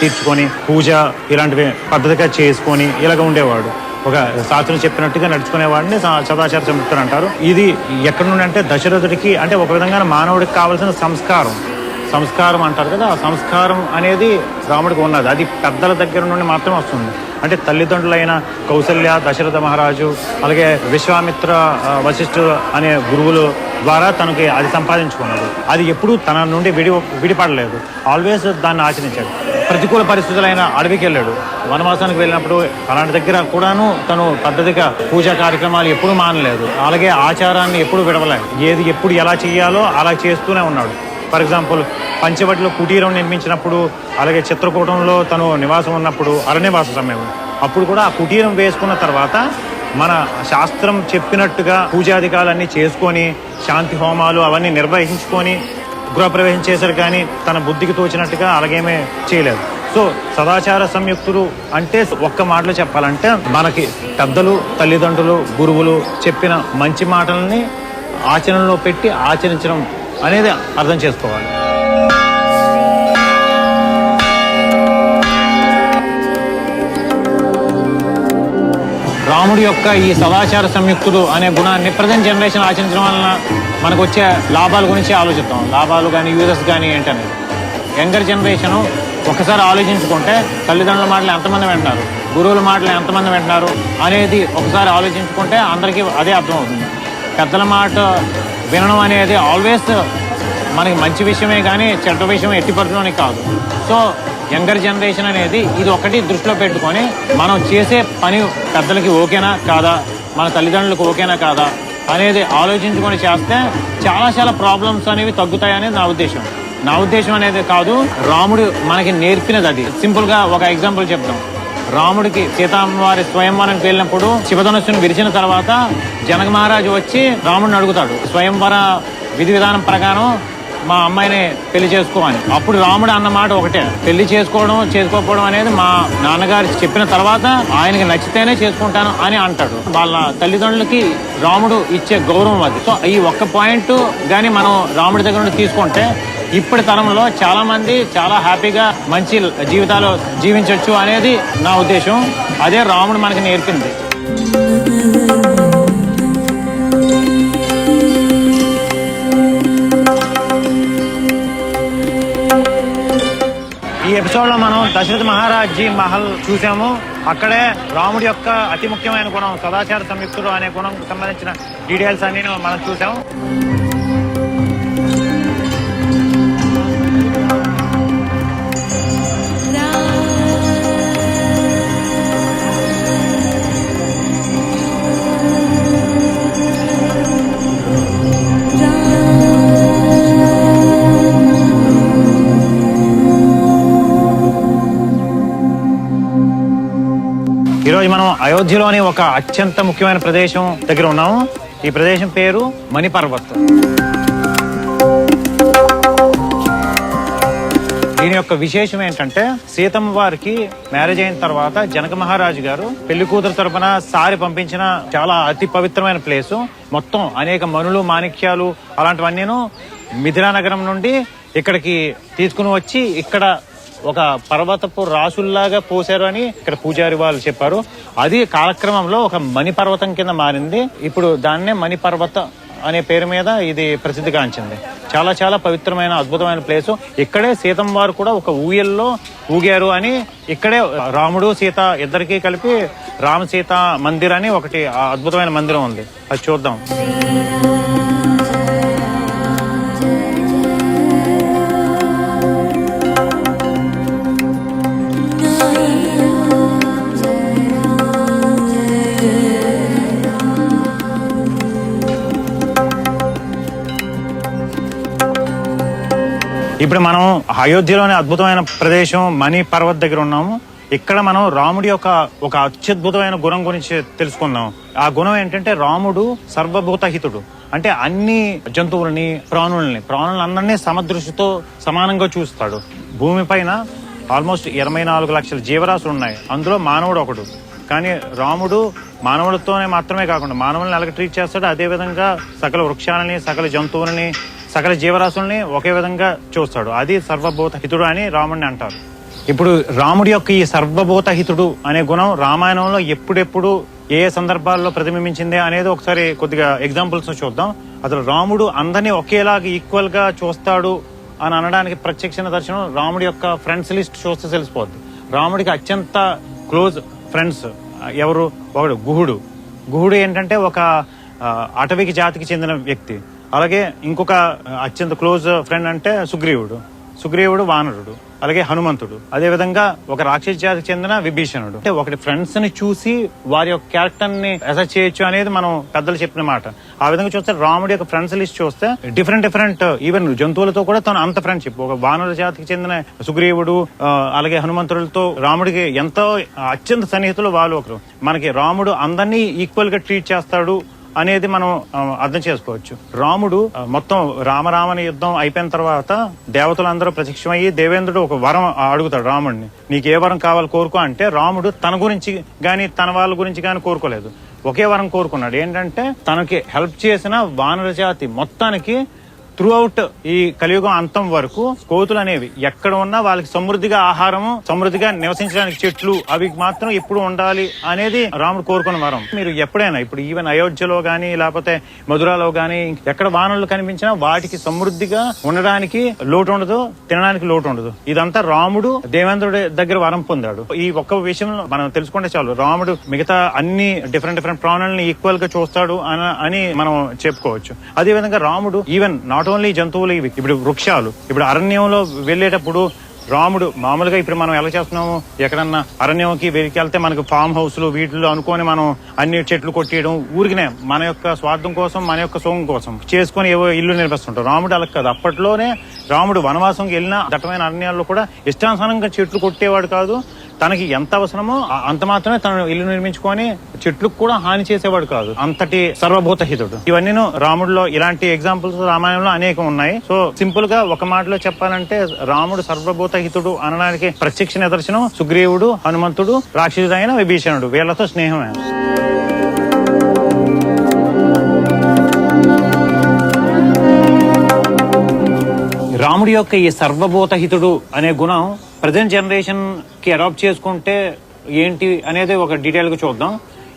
తీర్చుకొని పూజ ఇలాంటివి పద్ధతిగా చేసుకొని ఇలాగ ఉండేవాడు. ఒక శాస్త్రం చెప్పినట్టుగా నడుచుకునేవాడిని సదాచార సంయుక్తుడు అంటారు. ఇది ఎక్కడి నుండి అంటే దశరథుడికి అంటే ఒక విధంగా మానవుడికి కావాల్సిన సంస్కారం అంటారు కదా. ఆ సంస్కారం అనేది రాముడికి ఉన్నది. అది పెద్దల దగ్గర నుండి మాత్రమే వస్తుంది. అంటే తల్లిదండ్రులైన కౌసల్య, దశరథ మహారాజు, అలాగే విశ్వామిత్ర, వశిష్ఠుడు అనే గురువుల ద్వారా తనకి అది సంపాదించుకున్నాడు. అది ఎప్పుడూ తన నుండి విడిపడలేదు. ఆల్వేస్ దాన్ని ఆచరించాడు. ప్రతికూల పరిస్థితులైన అడవికి వెళ్ళాడు, వనవాసానికి వెళ్ళినప్పుడు అలాంటి దగ్గర కూడాను తను పద్ధతిగా పూజా కార్యక్రమాలు ఎప్పుడూ మానలేదు. అలాగే ఆచారాన్ని ఎప్పుడూ విడవలేదు. ఏది ఎప్పుడు ఎలా చేయాలో అలా చేస్తూనే ఉన్నాడు. ఫర్ ఎగ్జాంపుల్, పంచవటిలో కుటీరం నిర్మించినప్పుడు, అలాగే చిత్రకూటంలో తను నివాసం ఉన్నప్పుడు, అరణ్యవాస సమయం అప్పుడు కూడా ఆ కుటీరం వేసుకున్న తర్వాత మన శాస్త్రం చెప్పినట్టుగా పూజాధికాలన్నీ చేసుకొని శాంతి హోమాలు అవన్నీ నిర్వహించుకొని గృహప్రవేశం చేశారు. కానీ తన బుద్ధికి తోచినట్టుగా అలాగేమీ చేయలేదు. సో సదాచార సంయుక్తులు అంటే ఒక్క మాటలో చెప్పాలంటే మనకి పెద్దలు, తల్లిదండ్రులు, గురువులు చెప్పిన మంచి మాటల్ని ఆచరణలో పెట్టి ఆచరించడం అనేది అర్థం చేసుకోవాలి. రాముడి యొక్క ఈ సదాచార సంయుక్తుడు అనే గుణాన్ని ప్రజెంట్ జనరేషన్ ఆచరించడం వలన మనకు వచ్చే లాభాల గురించి ఆలోచిద్దాం. లాభాలు కానీ యూజెస్ కానీ ఏంటనేది యంగర్ జనరేషను ఒకసారి ఆలోచించుకుంటే తల్లిదండ్రుల మాటలు ఎంతమంది వింటున్నారు, గురువుల మాటలు ఎంతమంది వింటున్నారు అనేది ఒకసారి ఆలోచించుకుంటే అందరికీ అదే అర్థమవుతుంది. పెద్దల మాట వినడం అనేది ఆల్వేస్ మనకి మంచి విషయమే కానీ చెడ్డ విషయం ఎట్టి పరిస్థితుల్లోనే కాదు. సో యంగర్ జనరేషన్ అనేది ఇది ఒకటి దృష్టిలో పెట్టుకొని మనం చేసే పని పెద్దలకి ఓకేనా కాదా, మన తల్లిదండ్రులకు ఓకేనా కాదా అనేది ఆలోచించుకొని చేస్తే చాలా ప్రాబ్లమ్స్ అనేవి తగ్గుతాయనేది నా ఉద్దేశం. నా ఉద్దేశం అనేది కాదు, రాముడు మనకి నేర్పినది అది. సింపుల్ గా ఒక ఎగ్జాంపుల్ చెప్తాం. రాముడికి సీతామ్మవారి స్వయంవరానికి వెళ్ళినప్పుడు శివధనుస్సును విరిచిన తర్వాత జనక మహారాజు వచ్చి రాముడిని అడుగుతాడు, స్వయంవర విధి విధానం ప్రకారం మా అమ్మాయిని పెళ్లి చేసుకోవాలి. అప్పుడు రాముడు అన్న మాట ఒకటే, పెళ్లి చేసుకోకపోవడం అనేది మా నాన్నగారు చెప్పిన తర్వాత ఆయనకి నచ్చితేనే చేసుకుంటాను అని అంటాడు. వాళ్ళ తల్లిదండ్రులకి రాముడు ఇచ్చే గౌరవం అది. సో ఈ ఒక్క పాయింట్ గానీ మనం రాముడి దగ్గర నుండి తీసుకుంటే ఇప్పటి తరంలో చాలా మంది చాలా హ్యాపీగా మంచి జీవితాలు జీవించవచ్చు అనేది నా ఉద్దేశం. అదే రాముడు మనకి నేర్పింది. ఈ ఎపిసోడ్ లో మనం దశరథ మహారాజ్జీ మహల్ చూసాము. అక్కడే రాముడి యొక్క అతి ముఖ్యమైన గుణం సదాచార సంయుక్తుడు అనే గుణం సంబంధించిన డీటెయిల్స్ అన్ని మనం చూసాము. ఈరోజు మనం అయోధ్యలోని ఒక అత్యంత ముఖ్యమైన ప్రదేశం దగ్గర ఉన్నాము. ఈ ప్రదేశం పేరు మణిపర్వత్. దీని యొక్క విశేషం ఏంటంటే సీతమ్మ వారికి మ్యారేజ్ అయిన తర్వాత జనక మహారాజు గారు పెళ్లి కూతురు తరపున సారి పంపించిన చాలా అతి పవిత్రమైన ప్లేసు. మొత్తం అనేక మణులు మాణిక్యాలు అలాంటివన్నీను మిథిలా నగరం నుండి ఇక్కడికి తీసుకుని వచ్చి ఇక్కడ ఒక పర్వతపు రాసుల్లాగా పోసారు అని ఇక్కడ పూజారి వాళ్ళు చెప్పారు. అది కాలక్రమంలో ఒక మణిపర్వతం కింద మారింది. ఇప్పుడు దాన్నే మణిపర్వత అనే పేరు మీద ఇది ప్రసిద్ధిగాంచింది. చాలా చాలా పవిత్రమైన అద్భుతమైన ప్లేసు. ఇక్కడే సీతమ్మ వారు కూడా ఒక ఊయల్లో ఊగారు అని ఇక్కడే రాముడు సీత ఇద్దరికీ కలిపి రామ సీత మందిర్ అని ఒకటి అద్భుతమైన మందిరం ఉంది. అది చూద్దాం. ఇప్పుడు మనం అయోధ్యలోని అద్భుతమైన ప్రదేశం మణి పర్వత్ దగ్గర ఉన్నాము. ఇక్కడ మనం రాముడి యొక్క ఒక అత్యద్భుతమైన గుణం గురించి తెలుసుకుందాం. ఆ గుణం ఏంటంటే రాముడు సర్వభూతహితుడు. అంటే అన్ని జంతువులని ప్రాణులందరినీ సమదృష్టితో సమానంగా చూస్తాడు. భూమి పైన ఆల్మోస్ట్ 24 లక్షల జీవరాశులు ఉన్నాయి. అందులో మానవుడు ఒకడు. కానీ రాముడు మానవులతోనే మాత్రమే కాకుండా మానవులను ఎలాగ ట్రీట్ చేస్తాడో అదే విధంగా సకల వృక్షాలని సకల జంతువులని సకల జీవరాశుల్ని ఒకే విధంగా చూస్తాడు. అది సర్వభూత హితుడు అని రాముడిని అంటారు. ఇప్పుడు రాముడి యొక్క ఈ సర్వభూత హితుడు అనే గుణం రామాయణంలో ఎప్పుడెప్పుడు ఏ సందర్భాల్లో ప్రతిబింబించింది అనేది ఒకసారి కొద్దిగా ఎగ్జాంపుల్స్ చూద్దాం. అసలు రాముడు అందరినీ ఒకేలాగా ఈక్వల్ గా చూస్తాడు అని అనడానికి ప్రత్యక్ష దర్శనం రాముడి యొక్క ఫ్రెండ్స్ లిస్ట్ చూస్తే తెలిసిపోద్ది. రాముడికి అత్యంత క్లోజ్ ఫ్రెండ్స్ ఎవరు? ఒకడు గుహుడు ఏంటంటే ఒక అటవికి జాతికి చెందిన వ్యక్తి. అలాగే ఇంకొక అత్యంత క్లోజ్ ఫ్రెండ్ అంటే సుగ్రీవుడు వానరుడు. అలాగే హనుమంతుడు. అదే విధంగా ఒక రాక్షస జాతికి చెందిన విభీషణుడు. అంటే ఒకటి ఫ్రెండ్స్ ని చూసి వారి యొక్క క్యారెక్టర్ ని అసెస్ చేయొచ్చు అనేది మనం పెద్దలు చెప్పిన మాట. ఆ విధంగా చూస్తే రాముడి యొక్క ఫ్రెండ్స్ లిస్ట్ చూస్తే డిఫరెంట్ ఈవెన్ జంతువులతో కూడా తను అంత ఫ్రెండ్షిప్. ఒక వానర జాతికి చెందిన సుగ్రీవుడు అలాగే హనుమంతుడితో రాముడికి ఎంతో అత్యంత సన్నిహితులు వాళ్ళు ఒకరు. మనకి రాముడు అందరినీ ఈక్వల్ గా ట్రీట్ చేస్తాడు అనేది మనం అర్థం చేసుకోవచ్చు. రాముడు మొత్తం రామరామని యుద్ధం అయిపోయిన తర్వాత దేవతలందరూ ప్రత్యక్షమయ్యి దేవేంద్రుడు ఒక వరం అడుగుతాడు రాముడిని, నీకు ఏ వరం కావాలి కోరుకో అంటే రాముడు తన గురించి గాని తన వాళ్ళ గురించి గాని కోరుకోలేదు. ఒకే వరం కోరుకున్నాడు. ఏంటంటే తనకి హెల్ప్ చేసిన వానర జాతి మొత్తానికి త్రూ అవుట్ ఈ కలియుగం అంతం వరకు కోతులు అనేవి ఎక్కడ ఉన్నా వాళ్ళకి సమృద్ధిగా ఆహారము, సమృద్ధిగా నివసించడానికి చెట్లు అవి మాత్రం ఎప్పుడు ఉండాలి అనేది రాముడు కోరుకున్న వరం. మీరు ఎప్పుడైనా ఇప్పుడు ఈవెన్ అయోధ్యలో గానీ లేకపోతే మధురాలో గానీ ఎక్కడ వానరులు కనిపించినా వాటికి సమృద్ధిగా ఉండడానికి లోటు ఉండదు, తినడానికి లోటు ఉండదు. ఇదంతా రాముడు దేవేంద్రుడి దగ్గర వరం పొందాడు. ఈ ఒక్క విషయంలో మనం తెలుసుకుంటే చాలు, రాముడు మిగతా అన్ని డిఫరెంట్ ప్రాణుల్ని ఈక్వల్ గా చూస్తాడు అని మనం చెప్పుకోవచ్చు. అదే విధంగా రాముడు ఈవెన్ నాట్ ఓన్లీ జంతువులు, ఇప్పుడు వృక్షాలు, ఇప్పుడు అరణ్యంలో వెళ్ళేటప్పుడు రాముడు మామూలుగా ఇప్పుడు మనం ఎలా చేస్తున్నాము, ఎక్కడన్నా అరణ్యంకి వెళ్తే మనకు ఫామ్ హౌస్లు వీటిలో అనుకొని మనం అన్ని చెట్లు కొట్టేయడం ఊరికినే మన యొక్క స్వార్థం కోసం, మన యొక్క సొంగం కోసం చేసుకుని ఏవో ఇల్లు నిర్మిస్తుంటాం. రాముడు అలా కాదు. అప్పట్లోనే రాముడు వనవాసంకి వెళ్ళిన దట్టమైన అరణ్యాల్లో కూడా ఇష్టానుసారంగా చెట్లు కొట్టేవాడు కాదు. తనకి ఎంత అవసరమో అంత మాత్రమే తను ఇల్లు నిర్మించుకొని చెట్లకు కూడా హాని చేసేవాడు కాదు. అంతటి సర్వభూత హితుడు. ఇవన్నీ రాముడిలో ఇలాంటి ఎగ్జాంపుల్స్ రామాయణంలో అనేకం ఉన్నాయి. సో సింపుల్ గా ఒక మాటలో చెప్పాలంటే రాముడు సర్వభూత హితుడు అనడానికి ప్రత్యక్ష నిదర్శనం సుగ్రీవుడు, హనుమంతుడు, రాక్షసుడైన విభీషణుడు. వీళ్లతో స్నేహమే. రాముడి యొక్క ఈ సర్వభూత హితుడు అనే గుణం ప్రజెంట్ జనరేషన్ కి అడాప్ట్ చేసుకుంటే ఏంటి అనేది ఒక డీటెయిల్ గా చూద్దాం.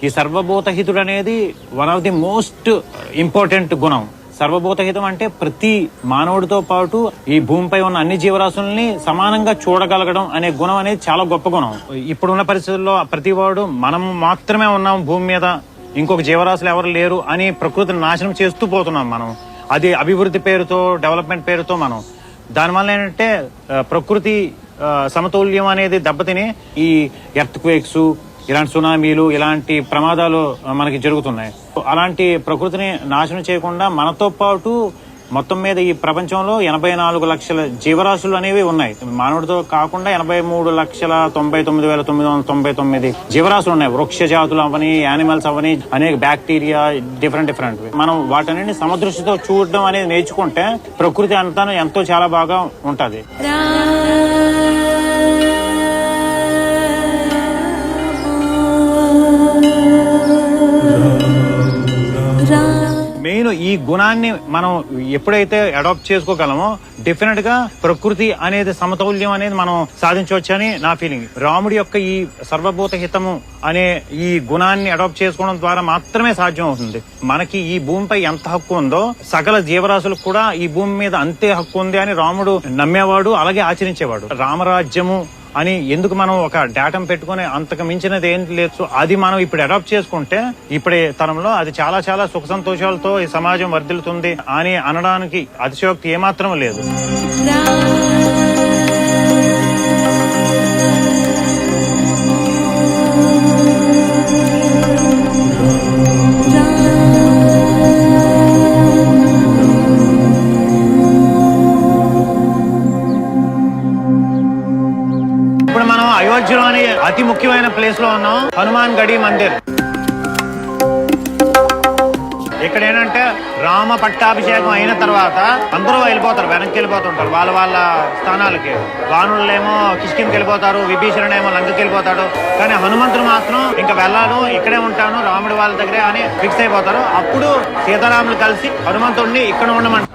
ఈ సర్వభూత హితుడు అనేది one of the most important గుణం. సర్వభూత హితం అంటే ప్రతి మానవుడితో పాటు ఈ భూమిపై ఉన్న అన్ని జీవరాశుల్ని సమానంగా చూడగలగడం అనే గుణం అనేది చాలా గొప్ప గుణం. ఇప్పుడున్న పరిస్థితుల్లో ప్రతి వాడు మనం మాత్రమే ఉన్నాం భూమి మీద, ఇంకొక జీవరాశులు ఎవరు లేరు అని ప్రకృతిని నాశనం చేస్తూ పోతున్నాం మనం. అది అభివృద్ధి పేరుతో, డెవలప్మెంట్ పేరుతో మనం. దానివల్ల ఏంటంటే ప్రకృతి సమతుల్యం అనేది దెబ్బతిని ఈ ఎర్త్ క్వేక్స్, ఇలాంటి సునామీలు, ఇలాంటి ప్రమాదాలు మనకి జరుగుతున్నాయి. అలాంటి ప్రకృతిని నాశనం చేయకుండా మనతో పాటు మొత్తం మీద ఈ ప్రపంచంలో 84 లక్షల జీవరాశులు అనేవి ఉన్నాయి. మానవుడితో కాకుండా 83,99,999 జీవరాశులు ఉన్నాయి. వృక్ష జాతులు అవని, యానిమల్స్ అవని, అనేక బ్యాక్టీరియా, డిఫరెంట్. మనం వాటన్నిటిని సమదృష్టితో చూడడం అనేది నేర్చుకుంటే ప్రకృతి అంతా ఎంతో చాలా బాగా ఉంటది. మెయిన్ ఈ గుణాన్ని మనం ఎప్పుడైతే అడాప్ట్ చేసుకోగలమో డెఫినెట్ గా ప్రకృతి అనేది సమతౌల్యం అనేది మనం సాధించవచ్చని నా ఫీలింగ్. రాముడి యొక్క ఈ సర్వభూత హితము అనే ఈ గుణాన్ని అడాప్ట్ చేసుకోవడం ద్వారా మాత్రమే సాధ్యం అవుతుంది. మనకి ఈ భూమిపై ఎంత హక్కు ఉందో సకల జీవరాశులకు కూడా ఈ భూమి మీద అంతే హక్కు ఉంది అని రాముడు నమ్మేవాడు, అలాగే ఆచరించేవాడు. రామరాజ్యము అని ఎందుకు మనం ఒక డేటం పెట్టుకుని అంతకు మించినది ఏం లేదు. అది మనం ఇప్పుడు అడాప్ట్ చేసుకుంటే ఇప్పుడే తరంలో అది చాలా చాలా సుఖ సంతోషాలతో ఈ సమాజం వర్ధిల్లుతుంది అని అనడానికి అతిశయోక్తి ఏమాత్రం లేదు. అయోధ్యలోని అతి ముఖ్యమైన ప్లేస్ లో ఉన్నాం, హనుమాన్ గడి మందిర్. ఇక్కడ ఏంటంటే రామ పట్టాభిషేకం అయిన తర్వాత అందరూ వెళ్ళిపోతారు, వెనక్కి వెళ్ళిపోతుంటారు వాళ్ళ వాళ్ళ స్థానాలకి. వానులేమో కిష్కిందకి వెళ్ళిపోతారు, విభీషణుడేమో లంకకి వెళ్ళిపోతాడు. కానీ హనుమంతుడు మాత్రం ఇంకా వెళ్ళాను, ఇక్కడే ఉంటాను రాముడి వాళ్ళ దగ్గరే అని ఫిక్స్ అయిపోతారు. అప్పుడు సీతారాములు కలిసి హనుమంతుడిని ఇక్కడ ఉండమంటారు.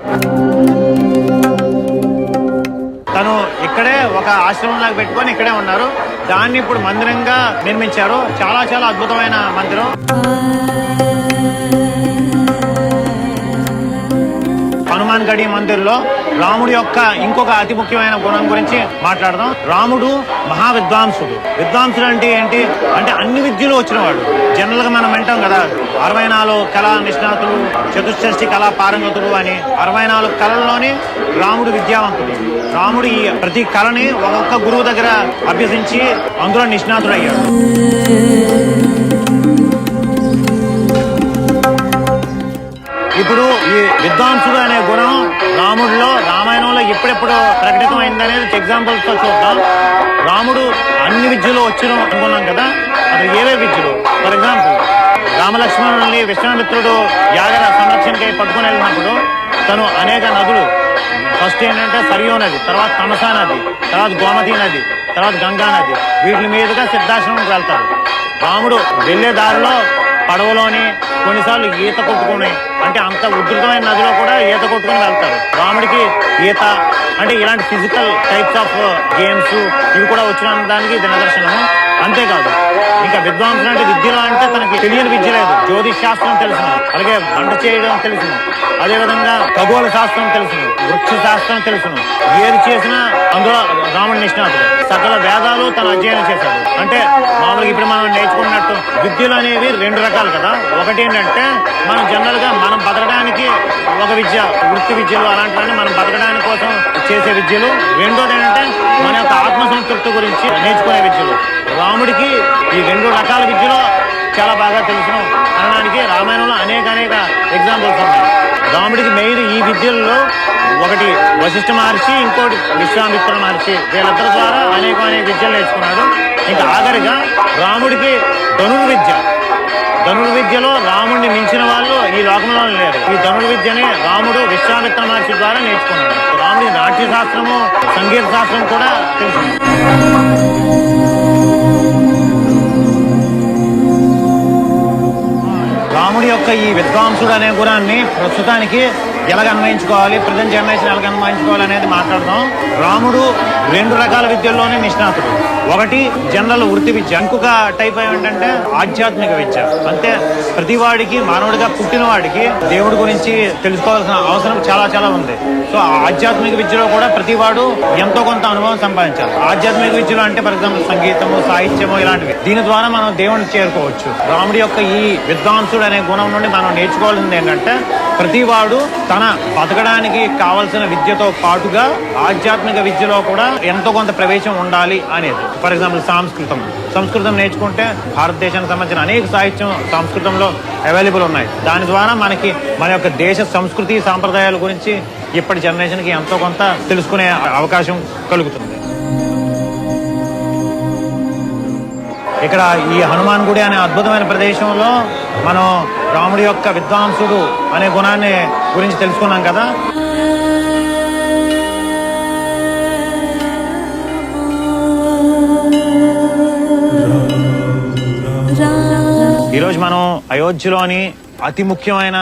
తను ఇక్కడే ఒక ఆశ్రమం లాగా పెట్టుకొని ఇక్కడే ఉన్నారు. దాన్ని ఇప్పుడు మందిరంగా నిర్మించారు. చాలా చాలా అద్భుతమైన మందిరం. హనుమాన్ గడి మందిర్లో రాముడి యొక్క ఇంకొక అతి ముఖ్యమైన గుణం గురించి మాట్లాడదాం. రాముడు మహా విద్వాంసుడు. విద్వాంసుడు అంటే ఏంటి అంటే అన్ని విద్యలు వచ్చినవాడు. జనరల్ గా మనం వింటాం కదా 64 కళా నిష్ణాతులు, చతుష్షష్టి కళా పారంగతుడు అని. 64 కళల్లోని రాముడు విద్యావంతుడు. రాముడు ఈ ప్రతి కళని ఒక్కొక్క గురువు దగ్గర అభ్యసించి అందులో నిష్ణాతుడు అయ్యాడు. ఇప్పుడు ఈ విద్వాంసుడు అనే గుణం రాముడిలో రామాయణంలో ఎప్పుడెప్పుడు ప్రకటితమైందనేది ఎగ్జాంపుల్స్ తో చూద్దాం. రాముడు అన్ని విద్యలు వచ్చిన అనుకున్నాం కదా, అది ఏవే విద్యలు? ఫర్ ఎగ్జాంపుల్ రామలక్ష్మణుల్ని విశ్వామిత్రుడు యాగర సంరక్షణకై పట్టుకుని వెళ్ళినప్పుడు తను అనేక నదులు, ఫస్ట్ ఏంటంటే సరియో నది, తర్వాత తమసా నది, తర్వాత గోమతి నది, తర్వాత గంగా నది, వీటి మీదుగా సిద్ధాశ్రమంకి వెళ్తారు. రాముడు వెళ్లే దారిలో పడవలోని కొన్నిసార్లు ఈత కొట్టుకుని, అంటే అంత ఉధృతమైన నదిలో కూడా ఈత కొట్టుకుని వెళ్తారు. రాముడికి ఈత అంటే ఇలాంటి ఫిజికల్ టైప్స్ ఆఫ్ గేమ్స్ ఇవి కూడా వచ్చిన దానికి ఇది నిదర్శనము. అంతేకాదు ఇంకా విద్వాంసులు అంటే విద్యలో అంటే తనకి తెలియని విద్య లేదు. జ్యోతిష్ శాస్త్రం తెలుసును, అలాగే వంట చేయడం తెలుసును, అదేవిధంగా ఖగోళ శాస్త్రం తెలుసును, వృక్ష శాస్త్రం తెలుసును. ఏది చేసినా అందులో రాముడి నిష్ణాతుడు. సకల వేదాలు తను అధ్యయనం చేశాడు. అంటే మామూలుగా ఇప్పుడు మనం నేర్చుకున్నట్టు విద్యలు అనేవి రెండు రకాలు కదా. ఒకటి ఏంటంటే మనం జనరల్ గా మనం బతకడానికి ఒక విద్య, వృత్తి విద్యలు అలాంటివన్నీ మనం బతకడానికి కోసం చేసే విద్యలు. రెండోది ఏంటంటే మన యొక్క ఆత్మ సంతృప్తి గురించి నేర్చుకునే విద్యలు. రాముడికి ఈ రెండు రకాల విద్యలు చాలా బాగా తెలుసును అనడానికి రామాయణంలో అనేక ఎగ్జాంపుల్స్ ఉన్నాయి. రాముడికి మెయిన్ ఈ విద్యల్లో ఒకటి వశిష్ఠ మహర్షి, ఇంకోటి విశ్వామిత్ర మహర్షి, వీళ్ళిద్దరి ద్వారా అనేక విద్యలు నేర్చుకున్నాడు. ఇంకా ఆఖరిగా రాముడికి ధనుర్విద్యలో రాముడిని మించిన వాళ్ళు ఈ లోకంలో లేరు. ఈ ధనుర్విద్యని రాముడు విశ్వామిత్ర మహర్షి ద్వారా నేర్చుకున్నాడు. రాముడి నాట్య శాస్త్రము, సంగీత శాస్త్రం కూడా తెలుసు. రాముడి యొక్క ఈ విద్వాంసుడు అనే గుణాన్ని ప్రస్తుతానికి ఎలాగ అన్వయించుకోవాలి, ప్రజెంట్ జనరేషన్ ఎలాగ అన్వయించుకోవాలి అనేది మాట్లాడదాం. రాముడు రెండు రకాల విద్యల్లోనే నిష్ణాతుడు. ఒకటి జనరల్ వృత్తి విద్య, ఇంకొక టైప్ ఏంటంటే ఆధ్యాత్మిక విద్య. అంటే ప్రతివాడికి, మానవుడిగా పుట్టిన వాడికి దేవుడి గురించి తెలుసుకోవాల్సిన అవసరం చాలా ఉంది. సో ఆధ్యాత్మిక విద్యలో కూడా ప్రతివాడు ఎంతో కొంత అనుభవం సంపాదించాలి. ఆధ్యాత్మిక విద్యలో అంటే ఫర్ ఎగ్జాంపుల్ సంగీతము, సాహిత్యము ఇలాంటివి. దీని ద్వారా మనం దేవుడిని చేరుకోవచ్చు. రాముడి యొక్క ఈ విద్వాంసుడు అనే గుణం నుండి మనం నేర్చుకోవాల్సింది ఏంటంటే ప్రతివాడు తన బతకడానికి కావలసిన విద్యతో పాటుగా ఆధ్యాత్మిక విద్యలో కూడా ఎంతో కొంత ప్రవేశం ఉండాలి అనేది. ఫర్ ఎగ్జాంపుల్ సంస్కృతం నేర్చుకుంటే భారతదేశానికి సంబంధించిన అనేక సాహిత్యం సంస్కృతంలో అవైలబుల్ ఉన్నాయి. దాని ద్వారా మనకి మన యొక్క దేశ సంస్కృతి సాంప్రదాయాల గురించి ఇప్పటి జనరేషన్కి ఎంతో కొంత తెలుసుకునే అవకాశం కలుగుతుంది. ఇక్కడ ఈ హనుమాన్ గుడి అనే అద్భుతమైన ప్రదేశంలో మనం రాముడి యొక్క విద్వాంసుడు అనే గుణాన్ని గురించి తెలుసుకున్నాం కదా. ఈరోజు మనం అయోధ్యలోని అతి ముఖ్యమైన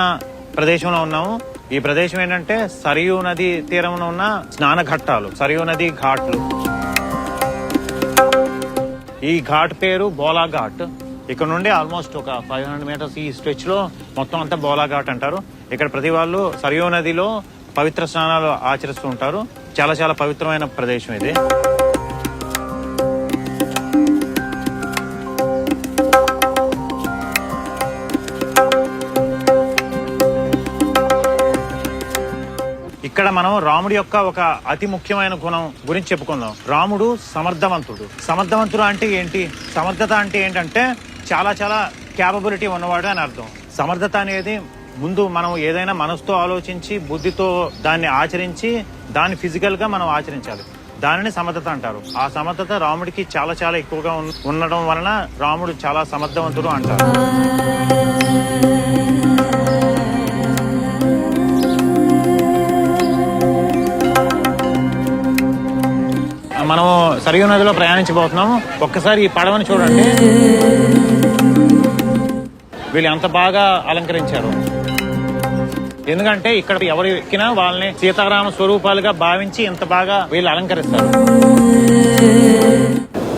ప్రదేశంలో ఉన్నాము. ఈ ప్రదేశం ఏంటంటే సరియు నది తీరంలో ఉన్న స్నాన ఘట్టాలు, సరియు నది ఘాట్లు. ఈ ఘాట్ పేరు బోలా ఘాట్. ఇక్కడ నుండి ఆల్మోస్ట్ ఒక 500 మీటర్స్ ఈ స్ట్రెచ్ లో మొత్తం అంతా బోలా ఘాట్ అంటారు. ఇక్కడ ప్రతి వాళ్ళు సరియు నదిలో పవిత్ర స్నానాలు ఆచరిస్తూ ఉంటారు. చాలా పవిత్రమైన ప్రదేశం ఇది. ఇక్కడ మనం రాముడి యొక్క ఒక అతి ముఖ్యమైన గుణం గురించి చెప్పుకుందాం. రాముడు సమర్థవంతుడు అంటే ఏంటి? సమర్థత అంటే ఏంటంటే చాలా క్యాపబిలిటీ ఉన్నవాడు అని అర్థం. సమర్థత అనేది ముందు మనం ఏదైనా మనసుతో ఆలోచించి బుద్ధితో దాన్ని ఆచరించి దాన్ని ఫిజికల్ గా మనం ఆచరించాలి. దానిని సమర్థత అంటారు. ఆ సమర్థత రాముడికి చాలా ఎక్కువగా ఉండడం వలన రాముడు చాలా సమర్థవంతుడు అంటారు. మనము సరియు నదిలో ప్రయాణించబోతున్నాము. ఒక్కసారి ఈ పడవని చూడండి, వీళ్ళు ఎంత బాగా అలంకరించారు. ఎందుకంటే ఇక్కడ ఎవరు ఎక్కినా వాళ్ళని సీతారామ స్వరూపాలుగా భావించి ఎంత బాగా వీళ్ళు అలంకరిస్తారు.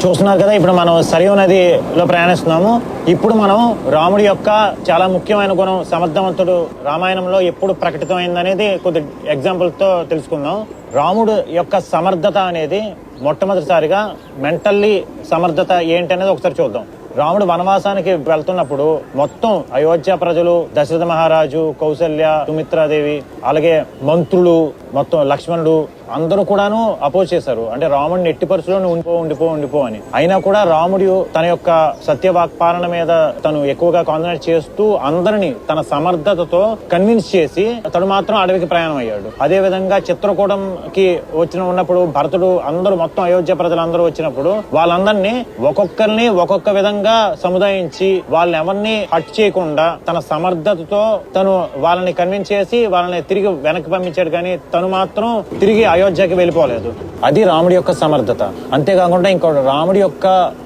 చూస్తున్నారు కదా, ఇప్పుడు మనం సరియు నదిలో ప్రయాణిస్తున్నాము. ఇప్పుడు మనం రాముడి యొక్క చాలా ముఖ్యమైన గుణం సమర్థవంతుడు రామాయణంలో ఎప్పుడు ప్రకటితమైందనేది కొద్ది ఎగ్జాంపుల్తో తెలుసుకుందాం. రాముడు యొక్క సమర్థత అనేది మొట్టమొదటిసారిగా మెంటల్లీ సమర్థత ఏంటనేది ఒకసారి చూద్దాం. రాముడు వనవాసానికి వెళ్తున్నప్పుడు మొత్తం అయోధ్య ప్రజలు, దశరథ మహారాజు, కౌసల్య, సుమిత్రాదేవి, అలాగే మంత్రులు, మొత్తం లక్ష్మణుడు అందరూ కూడాను అపోజ్ చేశారు. అంటే రాముడిని ఎట్టి పరిస్థితుల్లో ఉండిపో అని. అయినా కూడా రాముడు తన యొక్క సత్యవాక్పాలన మీద తను ఎక్కువగా కాన్సన్ట్రేట్ చేస్తూ అందరినీ తన సమర్థతతో కన్విన్స్ చేసి తను మాత్రం అడవికి ప్రయాణం అయ్యాడు. అదే విధంగా చిత్రకూటంకి ఉన్నప్పుడు భరతుడు, అందరూ మొత్తం అయోధ్య ప్రజలందరూ వచ్చినప్పుడు వాళ్ళందరినీ ఒక్కొక్కరిని ఒక్కొక్క విధంగా సముదాయించి వాళ్ళని ఎవరిని హట్ చేయకుండా తన సమర్థతతో తను వాళ్ళని కన్విన్స్ చేసి వాళ్ళని తిరిగి వెనక్కి పంపించాడు. కానీ తను మాత్రం తిరిగి అయోధ్యకి వెళ్ళిపోలేదు. అది రాముడి యొక్క సమర్థత. అంతేకాకుండా ఇంకోటి రాముడి యొక్క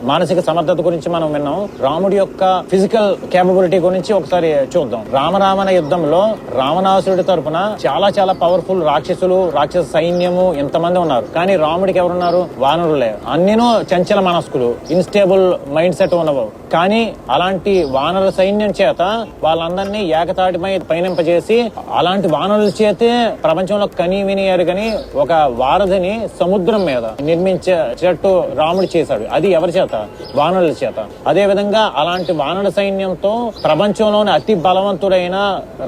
మానసిక సమర్థత గురించి మనం విన్నాం. రాముడి యొక్క ఫిజికల్ కేపబిలిటీ గురించి ఒకసారి చూద్దాం. రామరావణ యుద్ధంలో రావణాసురుడి తరపున చాలా పవర్ఫుల్ రాక్షస సైన్యము ఎంతమంది ఉన్నారు. కానీ రాముడికి ఎవరున్నారు? వానరులే. అన్నినూ చంచల మనస్కులు, ఇన్స్టేబుల్ మైండ్ సెట్ ఉన్నవారు. కానీ అలాంటి వానర సైన్యం చేత వాళ్ళందరినీ ఏకతాటిపై పయనింపజేసి అలాంటి వానరుల చేతే ప్రపంచంలో కని విని ఎరుగని ఒక వారధిని సముద్రం మీద నిర్మించేటట్టు రాముడు చేశాడు. అది ఎవరి చేత? వానరుల చేత. అదే విధంగా అలాంటి వానర సైన్యంతో ప్రపంచంలోని అతి బలవంతుడైన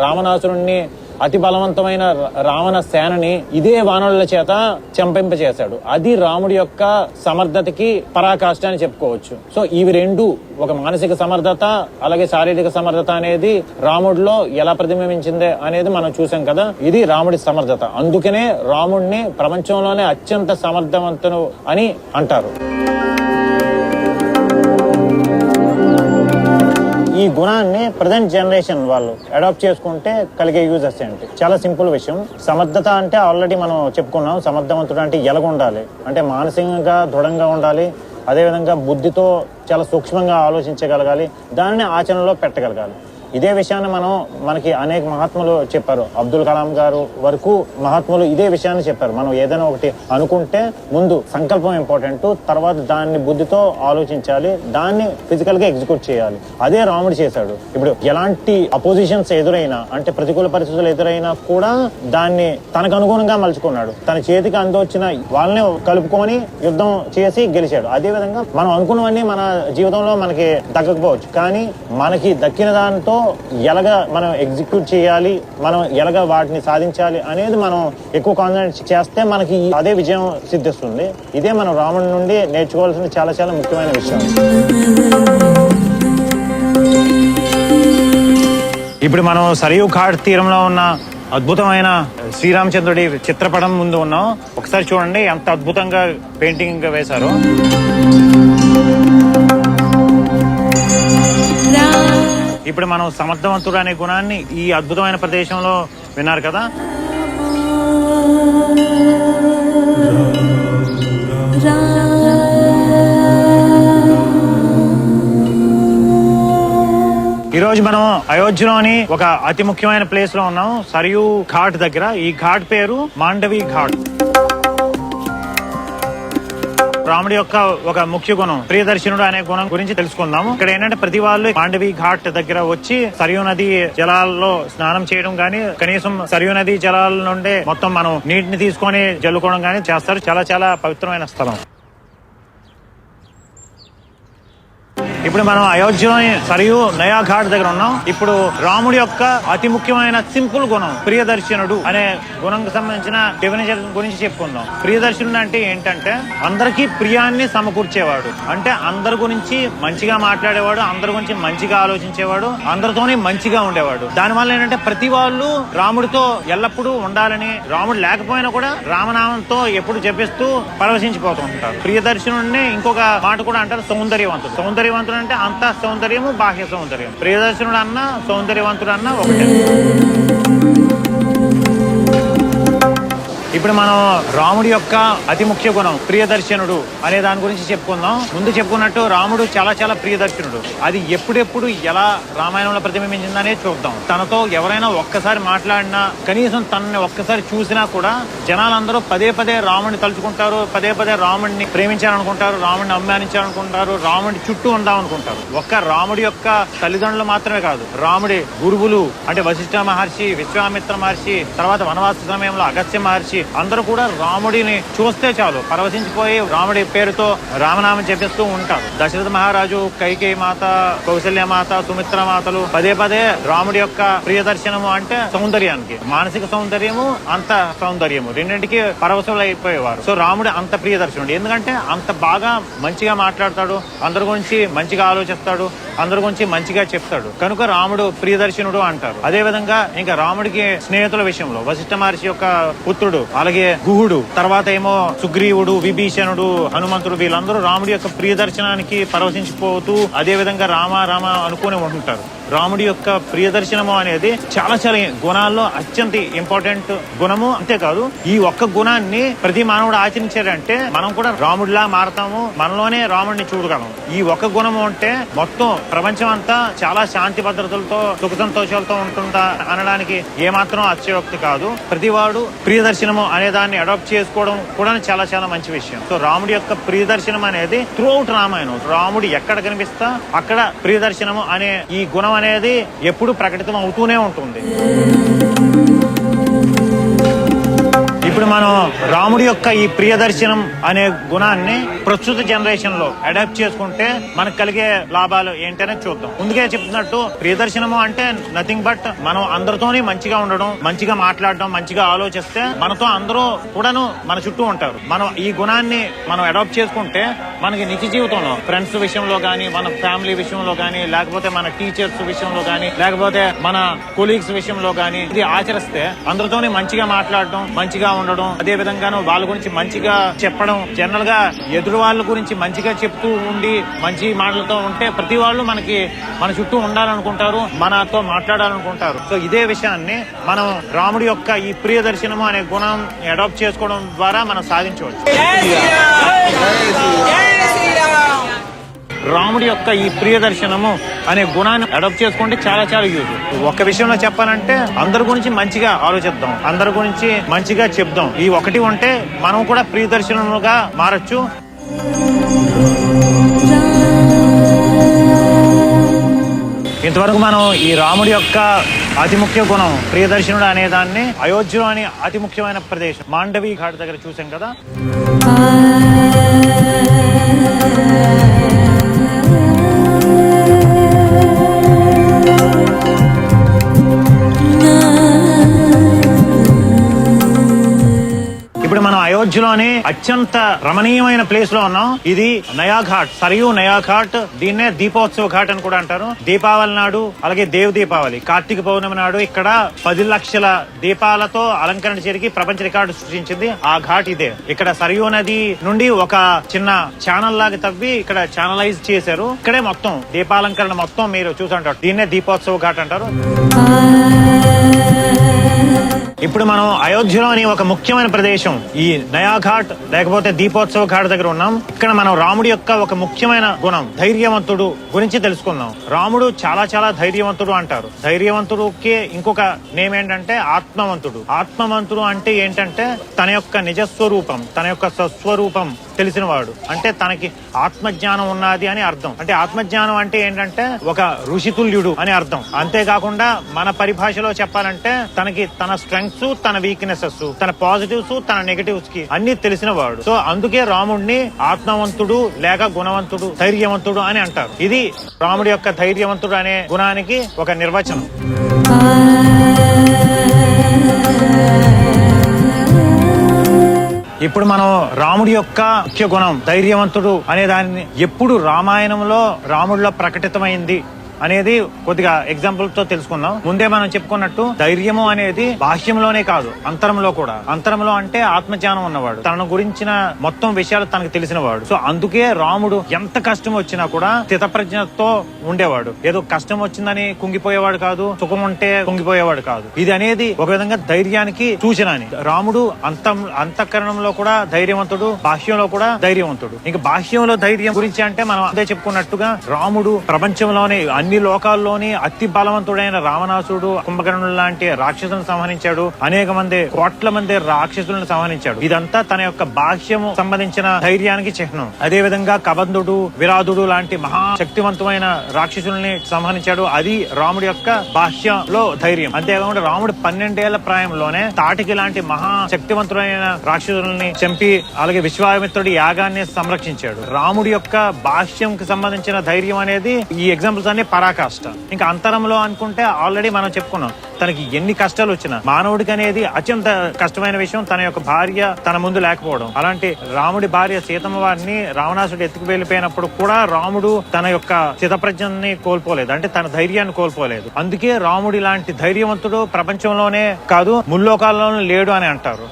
రావణాసురుణ్ణి, అతి బలవంతమైన రావణ సేనని ఇదే వానరుల చేత చంపింపచేశాడు. అది రాముడి యొక్క సమర్థతకి పరాకాష్ట అని చెప్పుకోవచ్చు. సో ఇవి రెండు, ఒక మానసిక సమర్థత అలాగే శారీరక సమర్థత అనేది రాముడిలో ఎలా ప్రతిబింబించింది అనేది మనం చూసాం కదా. ఇది రాముడి సమర్థత. అందుకనే రాముడిని ప్రపంచంలోనే అత్యంత సమర్థవంతుడు అని అంటారు. ఈ గుణాన్ని ప్రజెంట్ జనరేషన్ వాళ్ళు అడాప్ట్ చేసుకుంటే కలిగే యూజెస్ ఏంటి? చాలా సింపుల్ విషయం. సమర్థత అంటే ఆల్రెడీ మనం చెప్పుకున్నాం. సమర్థవంతుడు అంటే ఎలాగుండాలి అంటే మానసికంగా దృఢంగా ఉండాలి, అదేవిధంగా బుద్ధితో చాలా సూక్ష్మంగా ఆలోచించగలగాలి, దానిని ఆచరణలో పెట్టగలగాలి. ఇదే విషయాన్ని మనకి అనేక మహాత్ములు చెప్పారు. అబ్దుల్ కలాం గారు వరకు మహాత్ములు ఇదే విషయాన్ని చెప్పారు. మనం ఏదైనా ఒకటి అనుకుంటే ముందు సంకల్పం ఇంపార్టెంట్, తర్వాత దాన్ని బుద్ధితో ఆలోచించాలి, దాన్ని ఫిజికల్ గా ఎగ్జిక్యూట్ చేయాలి. అదే రాముడు చేశాడు. ఇప్పుడు ఎలాంటి అపోజిషన్స్ ఎదురైనా, అంటే ప్రతికూల పరిస్థితులు ఎదురైనా కూడా దాన్ని తనకు అనుగుణంగా మలుచుకున్నాడు. తన చేతికి అందొచ్చిన వాళ్ళని కలుపుకొని యుద్ధం చేసి గెలిచాడు. అదే విధంగా మనం అనుకున్నవన్నీ మన జీవితంలో మనకి దక్కకపోవచ్చు, కానీ మనకి దక్కిన దాంతో ఎలాగా మనం ఎగ్జిక్యూట్ చేయాలి, మనం ఎలాగా వాటిని సాధించాలి అనేది మనం ఎక్కువ కాన్సన్ట్రేట్ చేస్తే మనకి అదే విజయం సిద్ధిస్తుంది. ఇదే మనం రాముడి నుండి నేర్చుకోవాల్సిన చాలా చాలా ముఖ్యమైన విషయం. ఇప్పుడు మనం సరియు ఘాట్ తీరంలో ఉన్న అద్భుతమైన శ్రీరామచంద్రుడి చిత్రపటం ముందు ఉన్నాం. ఒకసారి చూడండి ఎంత అద్భుతంగా పెయింటింగ్ వేశారో. ఇప్పుడు మనం సమర్థవంతుడు అనే గుణాన్ని ఈ అద్భుతమైన ప్రదేశంలో విన్నారు కదా. ఈరోజు మనం అయోధ్యలోని ఒక అతి ముఖ్యమైన ప్లేస్ లో ఉన్నాం, సరియు ఘాట్ దగ్గర. ఈ ఘాట్ పేరు మాండవి ఘాట్. రాముడి యొక్క ఒక ముఖ్య గుణం ప్రియదర్శనుడు అనే గుణం గురించి తెలుసుకుందాము. ఇక్కడ ఏంటంటే ప్రతి వాళ్ళు మాండవి ఘాట్ దగ్గర వచ్చి సరియు నది జలాల్లో స్నానం చేయడం గానీ, కనీసం సరియు నది జలాల నుండి మొత్తం మనం నీటిని తీసుకొని జల్లుకోవడం గానీ చేస్తారు. చాలా చాలా పవిత్రమైన స్థలం. ఇప్పుడు మనం అయోధ్యలోని సరియు నయా ఘాట్ దగ్గర ఉన్నాం. ఇప్పుడు రాముడి యొక్క అతి ముఖ్యమైన సింపుల్ గుణం ప్రియదర్శనుడు అనే గుణంకి సంబంధించిన డెఫినేషన్ గురించి చెప్పుకుందాం. ప్రియదర్శనుడు అంటే ఏంటంటే అందరికీ ప్రియాన్ని సమకూర్చేవాడు, అంటే అందరి గురించి మంచిగా మాట్లాడేవాడు, అందరి గురించి మంచిగా ఆలోచించేవాడు, అందరితోనే మంచిగా ఉండేవాడు. దానివల్ల ఏంటంటే ప్రతి వాళ్ళు రాముడితో ఎల్లప్పుడూ ఉండాలని, రాముడు లేకపోయినా కూడా రామనామంతో ఎప్పుడు జపిస్తూ పరవశించిపోతూ ఉంటారు. ప్రియదర్శనుడిని ఇంకొక మాట కూడా అంటారు సౌందర్యవంతుడు. సౌందర్యవంతుడు అంటే అంత సౌందర్యము బాహ్య సౌందర్యం. ప్రియదర్శనుడు అన్న సౌందర్యవంతుడు అన్న ఒకటే. ఇప్పుడు మనం రాముడి యొక్క అతి ముఖ్య గుణం ప్రియదర్శనుడు అనే దాని గురించి చెప్పుకుందాం. ముందు చెప్పుకున్నట్టు రాముడు చాలా చాలా ప్రియదర్శనుడు. అది ఎప్పుడెప్పుడు ఎలా రామాయణంలో ప్రతిబింబించిందనే చూద్దాం. తనతో ఎవరైనా ఒక్కసారి మాట్లాడినా, కనీసం తనని ఒక్కసారి చూసినా కూడా జనాలందరూ పదే పదే రాముడిని తలుచుకుంటారు, పదే పదే రాముడిని ప్రేమించాలనుకుంటారు, రాముడిని అభిమానించాలనుకుంటారు, రాముడి చుట్టూ ఉందాం అనుకుంటారు. ఒక్క రాముడి యొక్క తల్లిదండ్రులు మాత్రమే కాదు, రాముడి గురువులు అంటే వశిష్ఠ మహర్షి, విశ్వామిత్ర మహర్షి, తర్వాత వనవాస సమయంలో అగస్త్య మహర్షి, అందరూ కూడా రాముడిని చూస్తే చాలు పరవశించిపోయి రాముడి పేరుతో రామనామం చెప్పిస్తూ ఉంటారు. దశరథ మహారాజు, కైకేయి మాత, కౌసల్య మాత, సుమిత్ర మాతలు పదే పదే రాముడి యొక్క ప్రియదర్శనము అంటే సౌందర్యానికి, మానసిక సౌందర్యము అంత సౌందర్యము రెండింటికి పరవశులు అయిపోయేవారు. సో రాముడు అంత ప్రియదర్శనుడు. ఎందుకంటే అంత బాగా మంచిగా మాట్లాడతాడు, అందరి గురించి మంచిగా ఆలోచిస్తాడు, అందరి గురించి మంచిగా చెప్తాడు, కనుక రాముడు ప్రియదర్శనుడు అంటారు. అదే విధంగా ఇంకా రాముడికి స్నేహితుల విషయంలో వశిష్ఠ మహర్షి యొక్క పుత్రుడు, అలాగే గుహుడు, తర్వాత ఏమో సుగ్రీవుడు, విభీషణుడు, హనుమంతుడు, వీళ్ళందరూ రాముడి యొక్క ప్రియదర్శనానికి పరవశించిపోతూ అదే విధంగా రామ రామ అనుకుని ఉంటారు. రాముడి యొక్క ప్రియదర్శనము అనేది చాలా చాలా గుణాల్లో అత్యంత ఇంపార్టెంట్ గుణము. అంతేకాదు ఈ ఒక్క గుణాన్ని ప్రతి మానవుడు ఆచరించాడంటే మనం కూడా రాముడిలా మారతాము, మనలోనే రాముడిని చూడగలం. ఈ ఒక్క గుణము అంటే మొత్తం ప్రపంచం అంతా చాలా శాంతి భద్రతలతో సుఖ సంతోషాలతో ఉంటుందా అనడానికి ఏమాత్రం అతిశయోక్తి కాదు. ప్రతివాడు ప్రియదర్శనము అనే దాన్ని అడాప్ట్ చేసుకోవడం కూడా చాలా చాలా మంచి విషయం. సో రాముడి యొక్క ప్రియదర్శనం అనేది త్రూ అవుట్ రామాయణం, రాముడు ఎక్కడ కనిపిస్తా అక్కడ ప్రియదర్శనము అనే ఈ గుణం అనేది ఎప్పుడు ప్రకటితం అవుతూనే ఉంటుంది. ఇప్పుడు మనం రాముడి యొక్క ఈ ప్రియదర్శనం అనే గుణాన్ని ప్రస్తుత జనరేషన్ లో అడాప్ట్ చేసుకుంటే మనకు కలిగే లాభాలు ఏంటనే చూద్దాం. ముందుగా చెప్తున్నట్టు ప్రియదర్శనము అంటే నథింగ్ బట్ మనం అందరితోని మంచిగా ఉండడం, మంచిగా మాట్లాడడం, మంచిగా ఆలోచిస్తే మనతో అందరూ కూడాను మన చుట్టూ ఉంటారు. మనం ఈ గుణాన్ని మనం అడాప్ట్ చేసుకుంటే మనకి నిత్య జీవితంలో ఫ్రెండ్స్ విషయంలో గానీ, మన ఫ్యామిలీ విషయంలో గానీ, లేకపోతే మన టీచర్స్ విషయంలో గానీ, లేకపోతే మన కొలీగ్స్ విషయంలో గానీ ఇది ఆచరిస్తే అందరితోని మంచిగా మాట్లాడడం, మంచిగా ఉండడం, అదే విధంగాను వాళ్ళ గురించి మంచిగా చెప్పడం. జనరల్ గా ఎదురు వాళ్ళ గురించి మంచిగా చెప్తూ ఉండి మంచి మాటలతో ఉంటే ప్రతి వాళ్ళు మన చుట్టూ ఉండాలనుకుంటారు, మనతో మాట్లాడాలనుకుంటారు. సో ఇదే విషయాన్ని మనం రాముడి యొక్క ఈ ప్రియదర్శనము అనే గుణం అడాప్ట్ చేసుకోవడం ద్వారా మనం సాధించవచ్చు. రాముడి యొక్క ఈ ప్రియదర్శనము అనే గుణాన్ని అడాప్ట్ చేసుకుంటే చాలా చాలా యూజ్. ఒక విషయంలో చెప్పాలంటే అందరి గురించి మంచిగా ఆలోచిద్దాం, అందరి గురించి మంచిగా చెప్దాం. ఈ ఒకటి ఉంటే మనం కూడా ప్రియదర్శనముగా మారచ్చు. ఇంతవరకు మనం ఈ రాముడి యొక్క అతి ముఖ్య గుణం ప్రియదర్శనుడు అనే దాన్ని అయోధ్యలోని అతి ముఖ్యమైన ప్రదేశం మాండవి ఘాట్ దగ్గర చూసాం కదా. ఇప్పుడు మనం అయోధ్యలోని అత్యంత రమణీయమైన ప్లేస్ లో ఉన్నాం. ఇది నయా ఘాట్, సరియు నయా ఘాట్. దీన్నే దీపోత్సవ ఘాట్ అని కూడా అంటారు. దీపావళి నాడు, అలాగే దేవ్ దీపావళి, కార్తీక పౌర్ణమి నాడు ఇక్కడ 10 లక్షల దీపాలతో అలంకరణ జరిగి ప్రపంచ రికార్డు సృష్టించింది ఆ ఘాట్ ఇదే. ఇక్కడ సరియు నది నుండి ఒక చిన్న ఛానల్ లాగా తవ్వి ఇక్కడ ఛానలైజ్ చేశారు. ఇక్కడే మొత్తం దీపాలంకరణ మొత్తం మీరు చూసుంటారు. దీన్నే దీపోత్సవ ఘాట్ అంటారు. ఇప్పుడు మనం అయోధ్యలోని ఒక ముఖ్యమైన ప్రదేశం ఈ నయా ఘాట్ లేకపోతే దీపోత్సవ ఘాట్ దగ్గర ఉన్నాం. ఇక్కడ మనం రాముడి యొక్క ఒక ముఖ్యమైన గుణం ధైర్యవంతుడు గురించి తెలుసుకుందాం. రాముడు చాలా చాలా ధైర్యవంతుడు అంటారు. ధైర్యవంతుడికి ఇంకొక నేమ్ ఏంటంటే ఆత్మవంతుడు. ఆత్మవంతుడు అంటే ఏంటంటే తన యొక్క నిజస్వరూపం, తన యొక్క స్వస్వరూపం తెలిసినవాడు. అంటే తనకి ఆత్మజ్ఞానం ఉన్నది అని అర్థం. అంటే ఆత్మజ్ఞానం అంటే ఏంటంటే ఒక ఋషితుల్యుడు అని అర్థం. అంతేకాకుండా మన పరిభాషలో చెప్పాలంటే తనకి తన స్ట్రెంగ్స్, తన వీక్నెసెస్, తన పాజిటివ్స్, తన నెగటివ్స్ కి అన్ని తెలిసిన వాడు. సో అందుకే రాముడిని ఆత్మవంతుడు లేక గుణవంతుడు, ధైర్యవంతుడు అని అంటారు. ఇది రాముడి యొక్క ధైర్యవంతుడు అనే గుణానికి ఒక నిర్వచనం. ఇప్పుడు మనం రాముడి యొక్క ముఖ్య గుణం ధైర్యవంతుడు అనే దాన్ని ఎప్పుడు రామాయణంలో రాముడిలో ప్రకటితమైంది అనేది కొద్దిగా ఎగ్జాంపుల్ తో తెలుసుకుందాం. ముందే మనం చెప్పుకున్నట్టు ధైర్యము అనేది బాహ్యంలోనే కాదు, అంతరంలో కూడా. అంతరంలో అంటే ఆత్మజ్ఞానం ఉన్నవాడు, తన గురించిన మొత్తం విషయాలు తనకు తెలిసిన వాడు. సో అందుకే రాముడు ఎంత కష్టం వచ్చినా కూడా స్థితప్రజ్ఞతో ఉండేవాడు. ఏదో కష్టం వచ్చిందని కుంగిపోయేవాడు కాదు, సుఖం ఉంటే కుంగిపోయేవాడు కాదు. ఇది అనేది ఒక విధంగా ధైర్యానికి సూచన అని. రాముడు అంతఃకరణంలో కూడా ధైర్యవంతుడు, బాహ్యంలో కూడా ధైర్యవంతుడు. ఇంకా బాహ్యంలో ధైర్యం గురించి అంటే మనం అదే చెప్పుకున్నట్టుగా రాముడు ప్రపంచంలోనే అన్ని లోకాల్లోని అతి బలవంతుడైన రావణాసుడు, కుంభకర్ణుడు లాంటి రాక్షసులను సంహరించాడు. అనేక మంది, కోట్ల మంది రాక్షసులను సంహరించాడు. ఇదంతా తన యొక్క బాహ్యము సంబంధించిన ధైర్యానికి చిహ్నం. అదే విధంగా కబంధుడు, విరాధుడు లాంటి మహాశక్తివంతమైన రాక్షసుల్ని సంహరించాడు. అది రాముడి యొక్క బాహ్యంలో ధైర్యం. అంతేకాకుండా రాముడు 12 ఏళ్ల ప్రాయంలోనే తాటికి లాంటి మహాశక్తివంతుడైన రాక్షసుల్ని చంపి అలాగే విశ్వామిత్రుడి యాగాన్ని సంరక్షించాడు. రాముడి యొక్క బాహ్యంకి సంబంధించిన ధైర్యం అనేది ఈ ఎగ్జాంపుల్స్ అన్ని పరాకాష్ట. ఇంకా అంతరంలో అనుకుంటే ఆల్రెడీ మనం చెప్పుకున్నాం, తనకి ఎన్ని కష్టాలు వచ్చినా మానవుడికి అనేది అత్యంత కష్టమైన విషయం తన యొక్క భార్య తన ముందు లేకపోవడం. అలాంటి రాముడి భార్య సీతమ్మ వారిని రావణాసుడు ఎత్తుకు వెళ్ళిపోయినప్పుడు కూడా రాముడు తన యొక్క స్థితప్రజ్ఞని కోల్పోలేదు, అంటే తన ధైర్యాన్ని కోల్పోలేదు. అందుకే రాముడి లాంటి ధైర్యవంతుడు ప్రపంచంలోనే కాదు ముల్లోకాల్లోనూ లేడు అని అంటారు.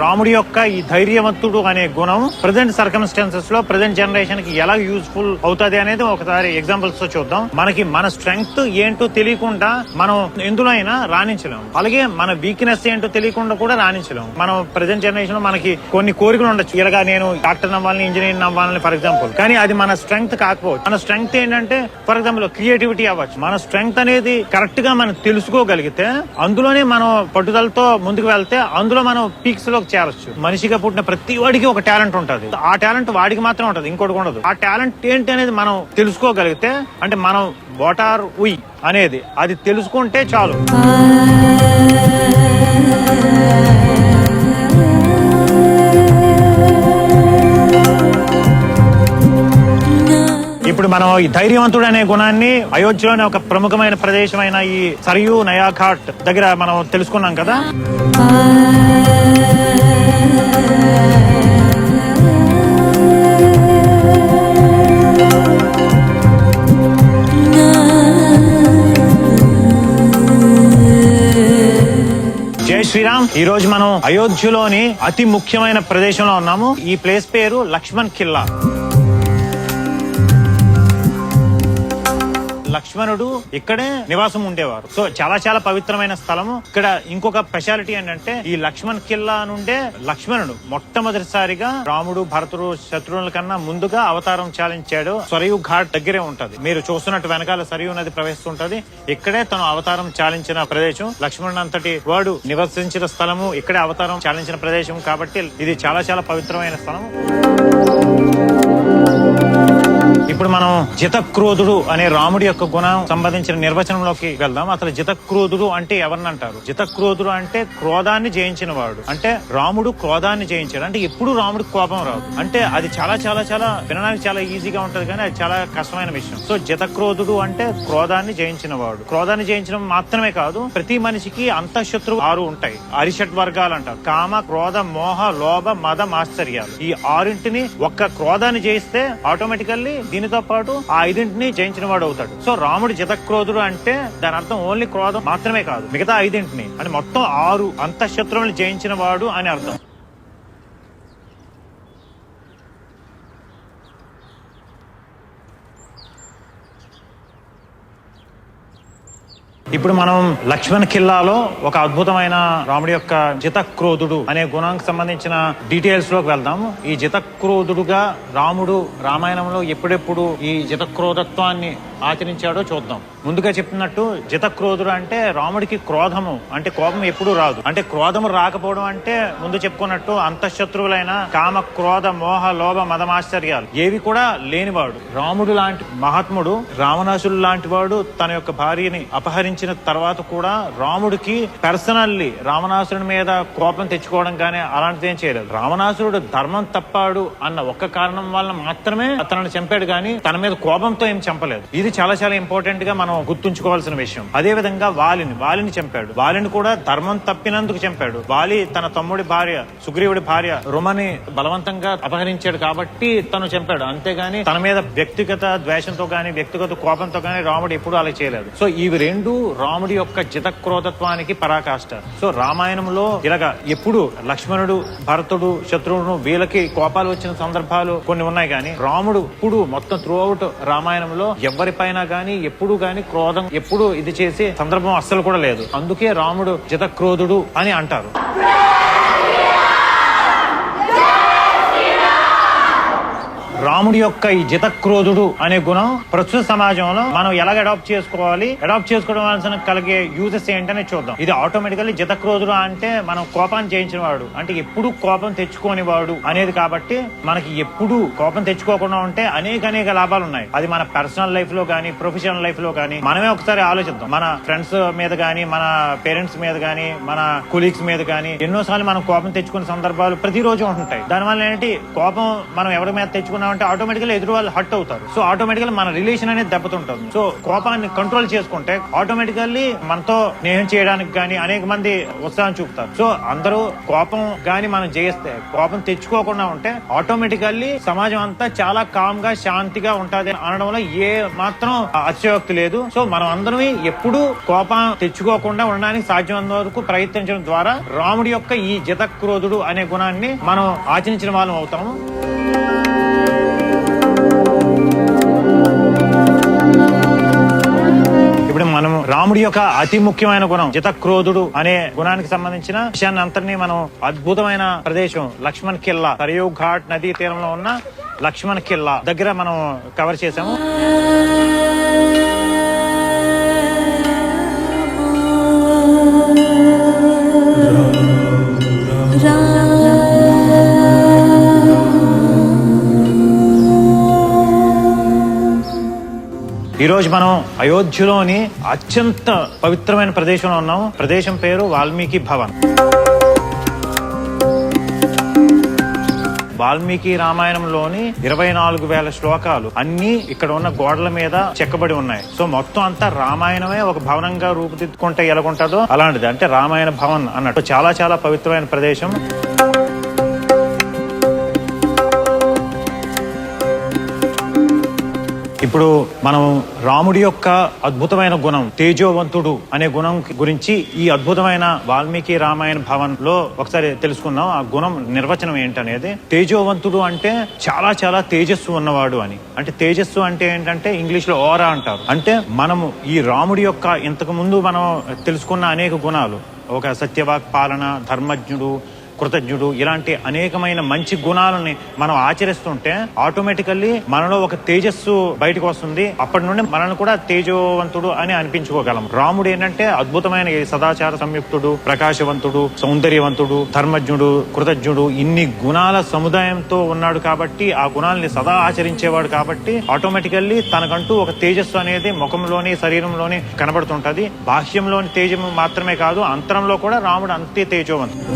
రాముడి యొక్క ఈ ధైర్యవంతుడు అనే గుణం ప్రజెంట్ సర్కమ్స్టాన్సెస్ లో ప్రజెంట్ జనరేషన్ కి ఎలా యూజ్ఫుల్ అవుతుంది అనేది ఒకసారి ఎగ్జాంపుల్స్ తో చూద్దాం. మనకి మన స్ట్రెంగ్త్ ఏంటో తెలియకుండా మనం ఎందులో అయినా రాణించలేము. అలాగే మన వీక్నెస్ ఏంటో తెలియకుండా కూడా రాణించలేము. మనం ప్రజెంట్ జనరేషన్ లో మనకి కొన్ని కోరికలు ఉండొచ్చు. ఇలాగా నేను డాక్టర్ అవ్వాలని, ఇంజనీర్ అవ్వాలని ఫర్ ఎగ్జాంపుల్. కానీ అది మన స్ట్రెంగ్త్ కాకపోవచ్చు. మన స్ట్రెంగ్త్ ఏంటంటే ఫర్ ఎగ్జాంపుల్ క్రియేటివిటీ అవ్వచ్చు. మన స్ట్రెంగ్త్ అనేది కరెక్ట్ గా మనం తెలుసుకోగలిగితే అందులోనే మనం పట్టుదలతో ముందుకు వెళ్తే అందులో మనం పీక్స్ లోకి చేరచ్చు. ప్యాలెస్. మనిషిగా పుట్టిన ప్రతి వాడికి ఒక టాలెంట్ ఉంటది. ఆ టాలెంట్ వాడికి మాత్రం ఉంటది, ఇంకోటి ఉండదు. ఆ టాలెంట్ ఏంటి అనేది మనం తెలుసుకోగలిగితే, అంటే మనం వాట్ ఆర్ వి అనేది అది తెలుసుకుంటే చాలు. ఇప్పుడు మనం ఈ ధైర్యవంతుడు అనే గుణాన్ని అయోధ్యలోని ఒక ప్రముఖమైన ప్రదేశమైన ఈ సరియు నయా ఘాట్ దగ్గర మనం తెలుసుకున్నాం కదా. జై శ్రీరామ్. ఈ రోజు మనం అయోధ్యలోని అతి ముఖ్యమైన ప్రదేశంలో ఉన్నాము. ఈ ప్లేస్ పేరు లక్ష్మణ్ కిల్లా. లక్ష్మణుడు ఇక్కడే నివాసం ఉండేవారు. సో చాలా చాలా పవిత్రమైన స్థలము. ఇక్కడ ఇంకొక స్పెషాలిటీ ఏంటంటే ఈ లక్ష్మణ్ కిల్లా నుండే లక్ష్మణుడు మొట్టమొదటిసారిగా రాముడు భరతుడు శత్రువుల కన్నా ముందుగా అవతారం చాలించాడు. సరియు ఘాట్ దగ్గరే ఉంటది. మీరు చూస్తున్నట్టు వెనకాల సరియు నది ప్రవహిస్తుంటది. ఇక్కడే తను అవతారం చాలించిన ప్రదేశం. లక్ష్మణుడు అంతటి వాడు నివసించిన స్థలము, ఇక్కడే అవతారం చాలించిన ప్రదేశం. కాబట్టి ఇది చాలా చాలా పవిత్రమైన స్థలము. ఇప్పుడు మనం జితక్రోధుడు అనే రాముడి యొక్క గుణం సంబంధించిన నిర్వచనంలోకి వెళ్దాం. అసలు జితక్రోధుడు అంటే ఎవరిని అంటారు? జితక్రోధుడు అంటే క్రోధాన్ని జయించిన వాడు. అంటే రాముడు క్రోధాన్ని జయించాడు. అంటే ఎప్పుడు రాముడికి కోపం రాదు. అంటే అది చాలా చాలా చాలా వినడానికి చాలా ఈజీగా ఉంటది, కానీ అది చాలా కష్టమైన విషయం. సో జితక్రోధుడు అంటే క్రోధాన్ని జయించిన వాడు. క్రోధాన్ని జయించడం మాత్రమే కాదు, ప్రతి మనిషికి అంతఃశత్రువు 6 ఉంటాయి. అరిషట్ వర్గాలు అంటారు. కామ, క్రోధ, మోహ, లోభ, మద, ఆశ్చర్యాలు. ఈ 6ంటిని ఒక్క క్రోధాన్ని జయిస్తే ఆటోమేటికల్లీ దీనితో పాటు ఆ 5ంటిని జయించిన వాడు అవుతాడు. సో రాముడు జితక్రోధుడు అంటే దాని అర్థం ఓన్లీ క్రోధం మాత్రమే కాదు, మిగతా 5ంటిని అంటే మొత్తం 6 అంతఃశత్రువులను జయించిన వాడు అని అర్థం. ఇప్పుడు మనం లక్ష్మణ్ కిల్లాలో ఒక అద్భుతమైన రాముడి యొక్క జితక్రోధుడు అనే గుణానికి సంబంధించిన డీటెయిల్స్ లోకి వెళ్దాము. ఈ జితక్రోధుడుగా రాముడు రామాయణంలో ఎప్పుడెప్పుడు ఈ జితక్రోధత్వాన్ని ఆచరించాడో చూద్దాం. ముందుగా చెప్పినట్టు జితక్రోధుడు అంటే రాముడికి క్రోధము అంటే కోపం ఎప్పుడూ రాదు. అంటే క్రోధము రాకపోవడం అంటే ముందు చెప్పుకున్నట్టు అంతఃశత్రువులైన కామ, క్రోధ, మోహ, లోభ, మదమాశ్చర్యాలు ఏవి కూడా లేనివాడు. రాముడు లాంటి మహాత్ముడు, రావణాసురుడు లాంటి వాడు తన యొక్క భార్యని అపహరించిన తర్వాత కూడా రాముడికి పర్సనల్లీ రావణాసురుడి మీద కోపం తెచ్చుకోవడం కానీ అలాంటిది ఏం చేయలేదు. రావణాసురుడు ధర్మం తప్పాడు అన్న ఒక్క కారణం వల్ల మాత్రమే తనని చంపాడు, కానీ తన మీద కోపంతో ఏం చంపలేదు. ఇది చాలా చాలా ఇంపార్టెంట్ గా మనం గుర్తుంచుకోవాల్సిన విషయం. అదే విధంగా వాలిని చంపాడు. వాలిని కూడా ధర్మం తప్పినందుకు చంపాడు. వాలి తన తమ్ముడి భార్య, సుగ్రీవుడి భార్య రుమని బలవంతంగా అపహరించాడు కాబట్టి తను చంపాడు. అంతేగాని తన మీద వ్యక్తిగత ద్వేషంతో గాని వ్యక్తిగత కోపంతో గాని రాముడు ఎప్పుడు అలా చేయలేదు. సో ఇవి రెండు రాముడి యొక్క జితక్రోధత్వానికి పరాకాష్ట. సో రామాయణంలో ఇలాగా ఎప్పుడు లక్ష్మణుడు, భరతుడు, శత్రువును వీళ్ళకి కోపాలు వచ్చిన సందర్భాలు కొన్ని ఉన్నాయి, కానీ రాముడు ఇప్పుడు మొత్తం త్రూ అవుట్ రామాయణంలో ఎవరిపైనా గానీ ఎప్పుడు గానీ క్రోధం ఎప్పుడు ఇది చేసే సందర్భం అస్సలు కూడా లేదు. అందుకే రాముడు జితక్రోధుడు అని అంటారు. రాముడి యొక్క ఈ జితక్రోధుడు అనే గుణం ప్రస్తుత సమాజంలో మనం ఎలా అడాప్ట్ చేసుకోవాలి, అడాప్ట్ చేసుకోవడం వలన కలిగే యూజెస్ ఏంటనే చూద్దాం. ఇది ఆటోమేటికల్లీ జితక్రోధుడు అంటే మనం కోపాన్ని జయించిన వాడు, అంటే ఎప్పుడు కోపం తెచ్చుకోని వాడు అనేది. కాబట్టి మనకి ఎప్పుడు కోపం తెచ్చుకోకుండా ఉంటే అనేక లాభాలు ఉన్నాయి. అది మన పర్సనల్ లైఫ్ లో గానీ, ప్రొఫెషనల్ లైఫ్ లో గానీ మనమే ఒకసారి ఆలోచిద్దాం. మన ఫ్రెండ్స్ మీద గానీ, మన పేరెంట్స్ మీద గానీ, మన కొలీగ్స్ మీద గానీ ఎన్నోసార్లు మనం కోపం తెచ్చుకునే సందర్భాలు ప్రతిరోజు ఉంటుంటాయి. దానివల్ల ఏంటి, కోపం మనం ఎవరి మీద తెచ్చుకున్నాం అంటే ఆటోమేటికల్ ఎదురు వాళ్ళు హర్ట్ అవుతారు. సో ఆటోమేటికల్ మన రిలేషన్ అనేది దెబ్బతుంటుంది. సో కోపాన్ని కంట్రోల్ చేసుకుంటే ఆటోమేటికల్లీ మనతో స్నేహం చేయడానికి గానీ అనేక మంది ఉత్సాహం చూపుతారు. సో అందరూ కోపం గానీ మనం జయిస్తే, కోపం తెచ్చుకోకుండా ఉంటే ఆటోమేటికల్లీ సమాజం అంతా చాలా కామ్ గా శాంతిగా ఉంటది అనడంలో ఏ మాత్రం అతిశయోక్తి లేదు. సో మనం అందరం ఎప్పుడు కోపం తెచ్చుకోకుండా ఉండడానికి సాధ్యమైనంత వరకు ప్రయత్నించడం ద్వారా రాముడి యొక్క ఈ జితక్రోధుడు అనే గుణాన్ని మనం ఆచరించిన వాళ్ళం అవుతాము. ఇప్పుడు మనం రాముడి యొక్క అతి ముఖ్యమైన గుణం జితక్రోధుడు అనే గుణానికి సంబంధించిన విషయాన్ని అంతటినీ మనం అద్భుతమైన ప్రదేశం లక్ష్మణ్ కిల్లా, సరియు ఘాట్ నదీ తీరంలో ఉన్న లక్ష్మణ్ కిల్లా దగ్గర మనం కవర్ చేసాము. Ram రోజు మనం అయోధ్యలోని అత్యంత పవిత్రమైన ప్రదేశంలో ఉన్నాం. ప్రదేశం పేరు వాల్మీకి భవన్. వాల్మీకి రామాయణంలోని 24,000 శ్లోకాలు అన్ని ఇక్కడ ఉన్న గోడల మీద చెక్కబడి ఉన్నాయి. సో మొత్తం అంతా రామాయణమే ఒక భవనంగా రూపుదిద్దుకుంటే ఎలాగుంటుందో అలాంటిది. అంటే రామాయణ భవన్ అన్నట్టు చాలా చాలా పవిత్రమైన ప్రదేశం. ఇప్పుడు మనం రాముడి యొక్క అద్భుతమైన గుణం తేజోవంతుడు అనే గుణం గురించి ఈ అద్భుతమైన వాల్మీకి రామాయణ భవన్ లో ఒకసారి తెలుసుకుందాం. ఆ గుణం నిర్వచనం ఏంటనేది. తేజోవంతుడు అంటే చాలా చాలా తేజస్సు ఉన్నవాడు అని. అంటే తేజస్సు అంటే ఏంటంటే ఇంగ్లీష్ లో ఓరా అంటారు. అంటే మనము ఈ రాముడి యొక్క ఇంతకు ముందు మనం తెలుసుకున్న అనేక గుణాలు, ఒక సత్యవాక్ పాలన, ధర్మజ్ఞుడు, కృతజ్ఞుడు, ఇలాంటి అనేకమైన మంచి గుణాలని మనం ఆచరిస్తుంటే ఆటోమేటికల్లీ మనలో ఒక తేజస్సు బయటకు వస్తుంది. అప్పటి నుండి మనల్ని కూడా తేజోవంతుడు అని అనిపించుకోగలం. రాముడు ఏంటంటే అద్భుతమైన సదాచార సంయుక్తుడు, ప్రకాశవంతుడు, సౌందర్యవంతుడు, ధర్మజ్ఞుడు, కృతజ్ఞుడు, ఇన్ని గుణాల సముదాయంతో ఉన్నాడు. కాబట్టి ఆ గుణాలని సదా ఆచరించేవాడు. కాబట్టి ఆటోమేటికల్లీ తనకంటూ ఒక తేజస్సు అనేది ముఖంలోని శరీరంలోని కనబడుతుంటది. బాహ్యంలోని తేజం మాత్రమే కాదు, అంతరంలో కూడా రాముడు అంతే తేజోవంతుడు.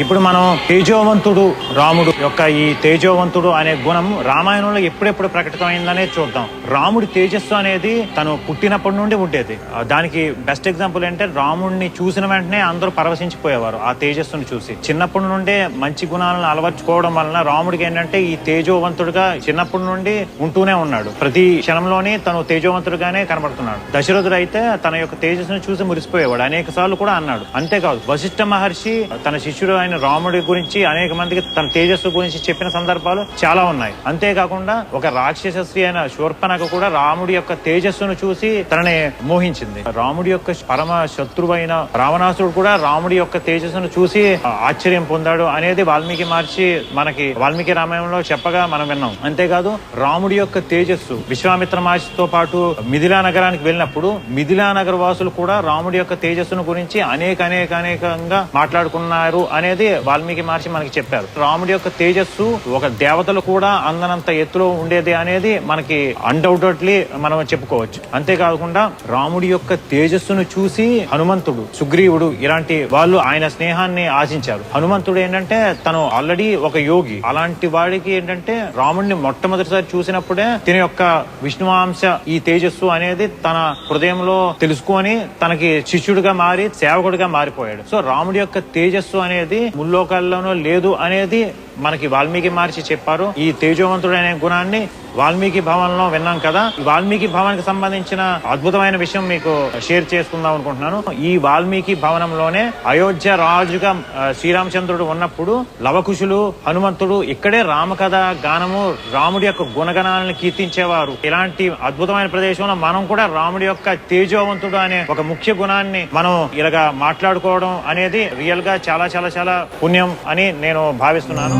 ఇప్పుడు మనం తేజోవంతుడు రాముడు యొక్క ఈ తేజోవంతుడు అనే గుణం రామాయణంలో ఎప్పుడెప్పుడు ప్రకటితమైందనే చూద్దాం. రాముడి తేజస్సు అనేది తను పుట్టినప్పటి నుండి ఉండేది. దానికి బెస్ట్ ఎగ్జాంపుల్ ఏంటంటే రాముడిని చూసిన వెంటనే అందరూ పరవశించిపోయేవారు ఆ తేజస్సును చూసి. చిన్నప్పటి నుండే మంచి గుణాలను అలవర్చుకోవడం వలన రాముడికి ఏంటంటే ఈ తేజోవంతుడుగా చిన్నప్పటి నుండి ఉంటూనే ఉన్నాడు. ప్రతి క్షణంలోనే తను తేజోవంతుడుగానే కనబడుతున్నాడు. దశరథుడు అయితే తన యొక్క తేజస్సును చూసి మురిసిపోయేవాడు. అనేక సార్లు కూడా అన్నాడు. అంతేకాదు వశిష్ఠ మహర్షి తన శిష్యుడు ఆయన రాముడి గురించి అనేక మందికి తన తేజస్సు గురించి చెప్పిన సందర్భాలు చాలా ఉన్నాయి. అంతేకాకుండా ఒక రాక్షస స్త్రీ అయిన శూర్పణఖ కూడా రాముడి యొక్క తేజస్సును చూసి తనని మోహించింది. రాముడి యొక్క పరమ శత్రువైన రావణాసురుడు కూడా రాముడి యొక్క తేజస్సును చూసి ఆశ్చర్యం పొందాడు అనేది వాల్మీకి మహర్షి మనకి వాల్మీకి రామాయణంలో చెప్పగా మనం విన్నాం. అంతేకాదు రాముడి యొక్క తేజస్సు విశ్వామిత్ర మహర్షితో పాటు మిథిలా నగరానికి వెళ్ళినప్పుడు మిథిలా నగర వాసులు కూడా రాముడి యొక్క తేజస్సును గురించి అనేకంగా మాట్లాడుకున్నారు అనేది వాల్మీకి మహర్షి మనకి చెప్పారు. రాముడి యొక్క తేజస్సు ఒక దేవతలు కూడా అందనంత ఎత్తులో ఉండేది అనేది మనకి అన్డౌటెడ్లీ మనం చెప్పుకోవచ్చు. అంతేకాకుండా రాముడి యొక్క తేజస్సును చూసి హనుమంతుడు, సుగ్రీవుడు ఇలాంటి వాళ్ళు ఆయన స్నేహాన్ని ఆశించారు. హనుమంతుడు ఏంటంటే తను ఆల్రెడీ ఒక యోగి. అలాంటి వాడికి ఏంటంటే రాముడిని మొట్టమొదటిసారి చూసినప్పుడే తన యొక్క విష్ణువాంశ ఈ తేజస్సు అనేది తన హృదయంలో తెలుసుకొని తనకి శిష్యుడిగా మారి సేవకుడిగా మారిపోయాడు. సో రాముడి యొక్క తేజస్సు అనేది ముల్లోకాల్లోనూ లేదు అనేది మనకి వాల్మీకి మహర్షి చెప్పారు. ఈ తేజోవంతుడు అనే గుణాన్ని వాల్మీకి భవన్ లో విన్నాం కదా. వాల్మీకి భవన్ కి సంబంధించిన అద్భుతమైన విషయం మీకు షేర్ చేసుకుందాం అనుకుంటున్నాను. ఈ వాల్మీకి భవనంలోనే అయోధ్య రాజుగా శ్రీరామచంద్రుడు ఉన్నప్పుడు లవకుశులు, హనుమంతుడు ఇక్కడే రామకథ గానము, రాముడి యొక్క గుణగణాలను కీర్తించేవారు. ఇలాంటి అద్భుతమైన ప్రదేశంలో మనం కూడా రాముడి యొక్క తేజోవంతుడు అనే ఒక ముఖ్య గుణాన్ని మనం ఇలాగా మాట్లాడుకోవడం అనేది రియల్ గా చాలా చాలా చాలా పుణ్యం అని నేను భావిస్తున్నాను.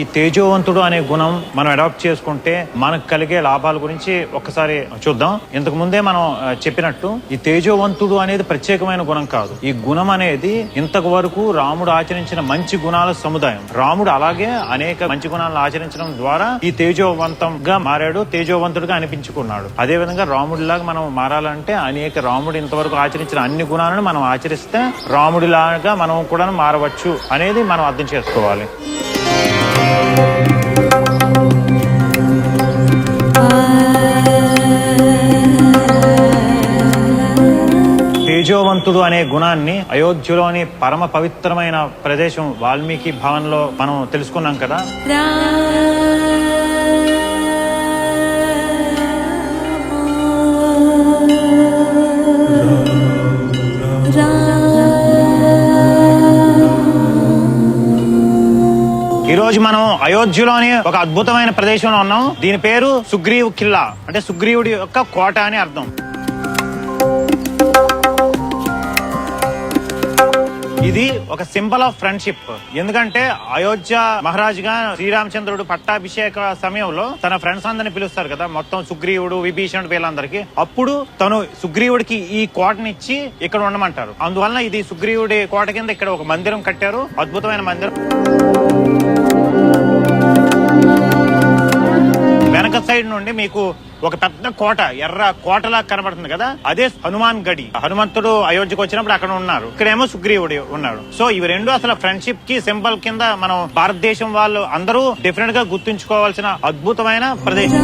ఈ తేజోవంతుడు అనే గుణం మనం అడాప్ట్ చేసుకుంటే మనకు కలిగే లాభాల గురించి ఒక్కసారి చూద్దాం. ఇంతకు ముందే మనం చెప్పినట్టు ఈ తేజోవంతుడు అనేది ప్రత్యేకమైన గుణం కాదు. ఈ గుణం అనేది ఇంతవరకు రాముడు ఆచరించిన మంచి గుణాల సముదాయం. రాముడు అలాగే అనేక మంచి గుణాలను ఆచరించడం ద్వారా ఈ తేజోవంతంగా మారాడు, తేజోవంతుడుగా అనిపించుకున్నాడు. అదే విధంగా రాముడిలాగా మనం మారాలంటే రాముడు ఇంతవరకు ఆచరించిన అన్ని గుణాలను మనం ఆచరిస్తే రాముడిలాగా మనం కూడా మారవచ్చు అనేది మనం అర్థం చేసుకోవాలి. తేజోవంతుడు అనే గుణాన్ని అయోధ్యలోని పరమ పవిత్రమైన ప్రదేశం వాల్మీకి భవన్ లో మనం తెలుసుకున్నాం కదా. ఈ రోజు మనం అయోధ్యలోని ఒక అద్భుతమైన ప్రదేశంలో ఉన్నాం. దీని పేరు సుగ్రీవ్ కిల్లా, అంటే సుగ్రీవుడి యొక్క కోట అని అర్థం. ఇది ఒక సింబల్ ఆఫ్ ఫ్రెండ్షిప్. ఎందుకంటే అయోధ్య మహారాజుగా శ్రీరామచంద్రుడు పట్టాభిషేక సమయంలో తన ఫ్రెండ్స్ అందరిని పిలుస్తారు కదా, మొత్తం సుగ్రీవుడు, విభీషణుడు, వీళ్ళందరికీ. అప్పుడు తను సుగ్రీవుడికి ఈ కోటనిచ్చి ఇక్కడ ఉండమంటారు. అందువలన ఇది సుగ్రీవుడి కోట కింద ఇక్కడ ఒక మందిరం కట్టారు, అద్భుతమైన మందిరం. వెనక సైడ్ నుండి మీకు ఒక పెద్ద కోట, ఎర్ర కోటలా కనబడుతుంది కదా, అదే హనుమాన్ గడి. హనుమంతుడు అయోధ్యకు వచ్చినప్పుడు అక్కడ ఉన్నారు, ఇక్కడేమో సుగ్రీవుడు ఉన్నాడు. సో ఇవి రెండు అసలు ఫ్రెండ్షిప్ కి సింబల్ కింద మనం భారతదేశం వాళ్ళు అందరూ డెఫినెట్ గా గుర్తుంచుకోవాల్సిన అద్భుతమైన ప్రదేశం.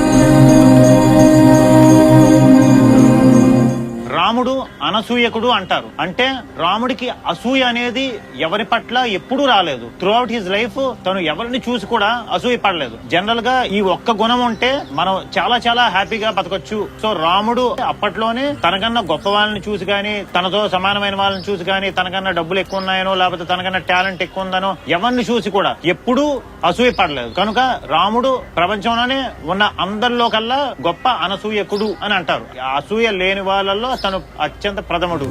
రాముడు అనసూయకుడు అంటారు. అంటే రాముడికి అసూయ అనేది ఎవరి పట్ల ఎప్పుడూ రాలేదు. త్రూ అవుట్ హిజ్ లైఫ్ తను ఎవరిని చూసి కూడా అసూయ పడలేదు. జనరల్ గా ఈ ఒక్క గుణం ఉంటే మనం చాలా చాలా హ్యాపీగా బతకొచ్చు. సో రాముడు అప్పట్లోనే తనకన్నా గొప్ప వాళ్ళని చూసి గాని, తనతో సమానమైన వాళ్ళని చూసి గాని, తనకన్నా డబ్బులు ఎక్కువ ఉన్నాయనో లేకపోతే తనకన్నా టాలెంట్ ఎక్కువ ఉందనో ఎవరిని చూసి కూడా ఎప్పుడూ అసూయ పడలేదు. కనుక రాముడు ప్రపంచంలోనే ఉన్న అందరిలో కల్లా గొప్ప అనసూయకుడు అని అంటారు. అసూయ లేని వాళ్ళల్లో తను అత్యంత ప్రథముడు.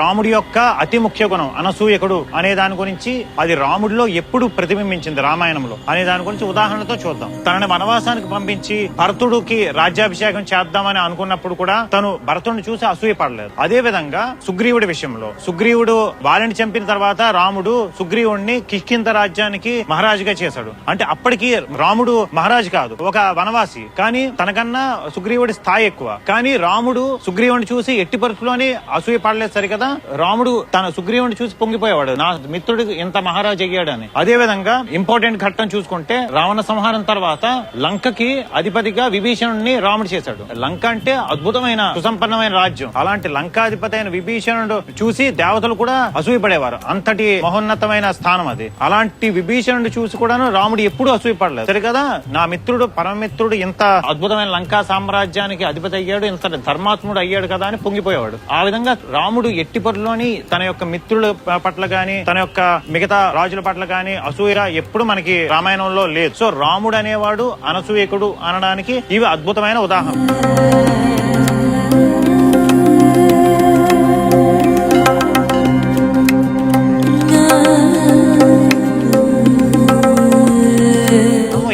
రాముడి యొక్క అతి ముఖ్య గుణం అనసూయకుడు అనే దాని గురించి, అది రాముడిలో ఎప్పుడు ప్రతిబింబించింది రామాయణంలో అనే దాని గురించి ఉదాహరణతో చూద్దాం. తనని వనవాసానికి పంపించి భరతుడికి రాజ్యాభిషేకం చేద్దామని అనుకున్నప్పుడు కూడా తను భరతుడిని చూసి అసూయ పడలేదు. అదే విధంగా సుగ్రీవుడి విషయంలో, సుగ్రీవుడు వాలిని చంపిన తర్వాత రాముడు సుగ్రీవుడిని కిష్కింధ రాజ్యానికి మహారాజుగా చేశాడు. అంటే అప్పటికి రాముడు మహారాజు కాదు, ఒక వనవాసి. కానీ తనకన్నా సుగ్రీవుడి స్థాయి ఎక్కువ. కానీ రాముడు సుగ్రీవుడిని చూసి ఎట్టి పరిస్థితుల్లోని అసూయ పడలేదు సరికదా. రాముడు తన సుగ్రీవుని చూసి పొంగిపోయేవాడు, నా మిత్రుడు ఇంత మహారాజు అయ్యాడని. అదే విధంగా ఇంపార్టెంట్ ఘట్టం చూసుకుంటే, రావణ సంహారం తర్వాత లంకకి అధిపతిగా విభీషణుడిని రాముడు చేశాడు. లంక అంటే అద్భుతమైన సుసంపన్నమైన రాజ్యం. అలాంటి లంకాధిపతి అయిన విభీషణుడు చూసి దేవతలు కూడా అసూయపడేవారు. అంతటి మహోన్నతమైన స్థానం అది. అలాంటి విభీషణుడు చూసి కూడాను రాముడు ఎప్పుడూ అసూయపడలేదు. సరే కదా, నా మిత్రుడు పరమమిత్రుడు ఇంత అద్భుతమైన లంకా సామ్రాజ్యానికి అధిపతి అయ్యాడు, ఇంత ధర్మాత్ముడు అయ్యాడు కదా అని పొంగిపోయేవాడు. ఆ విధంగా రాముడు ఎట్టి పరిలోని తన యొక్క మిత్రుల పట్ల గాని, తన యొక్క మిగతా రాజుల పట్ల గాని అసూయ ఎప్పుడు మనకి రామాయణంలో లేదు. సో రాముడు అనేవాడు అనసూయకుడు అనడానికి ఇవి అద్భుతమైన ఉదాహరణ.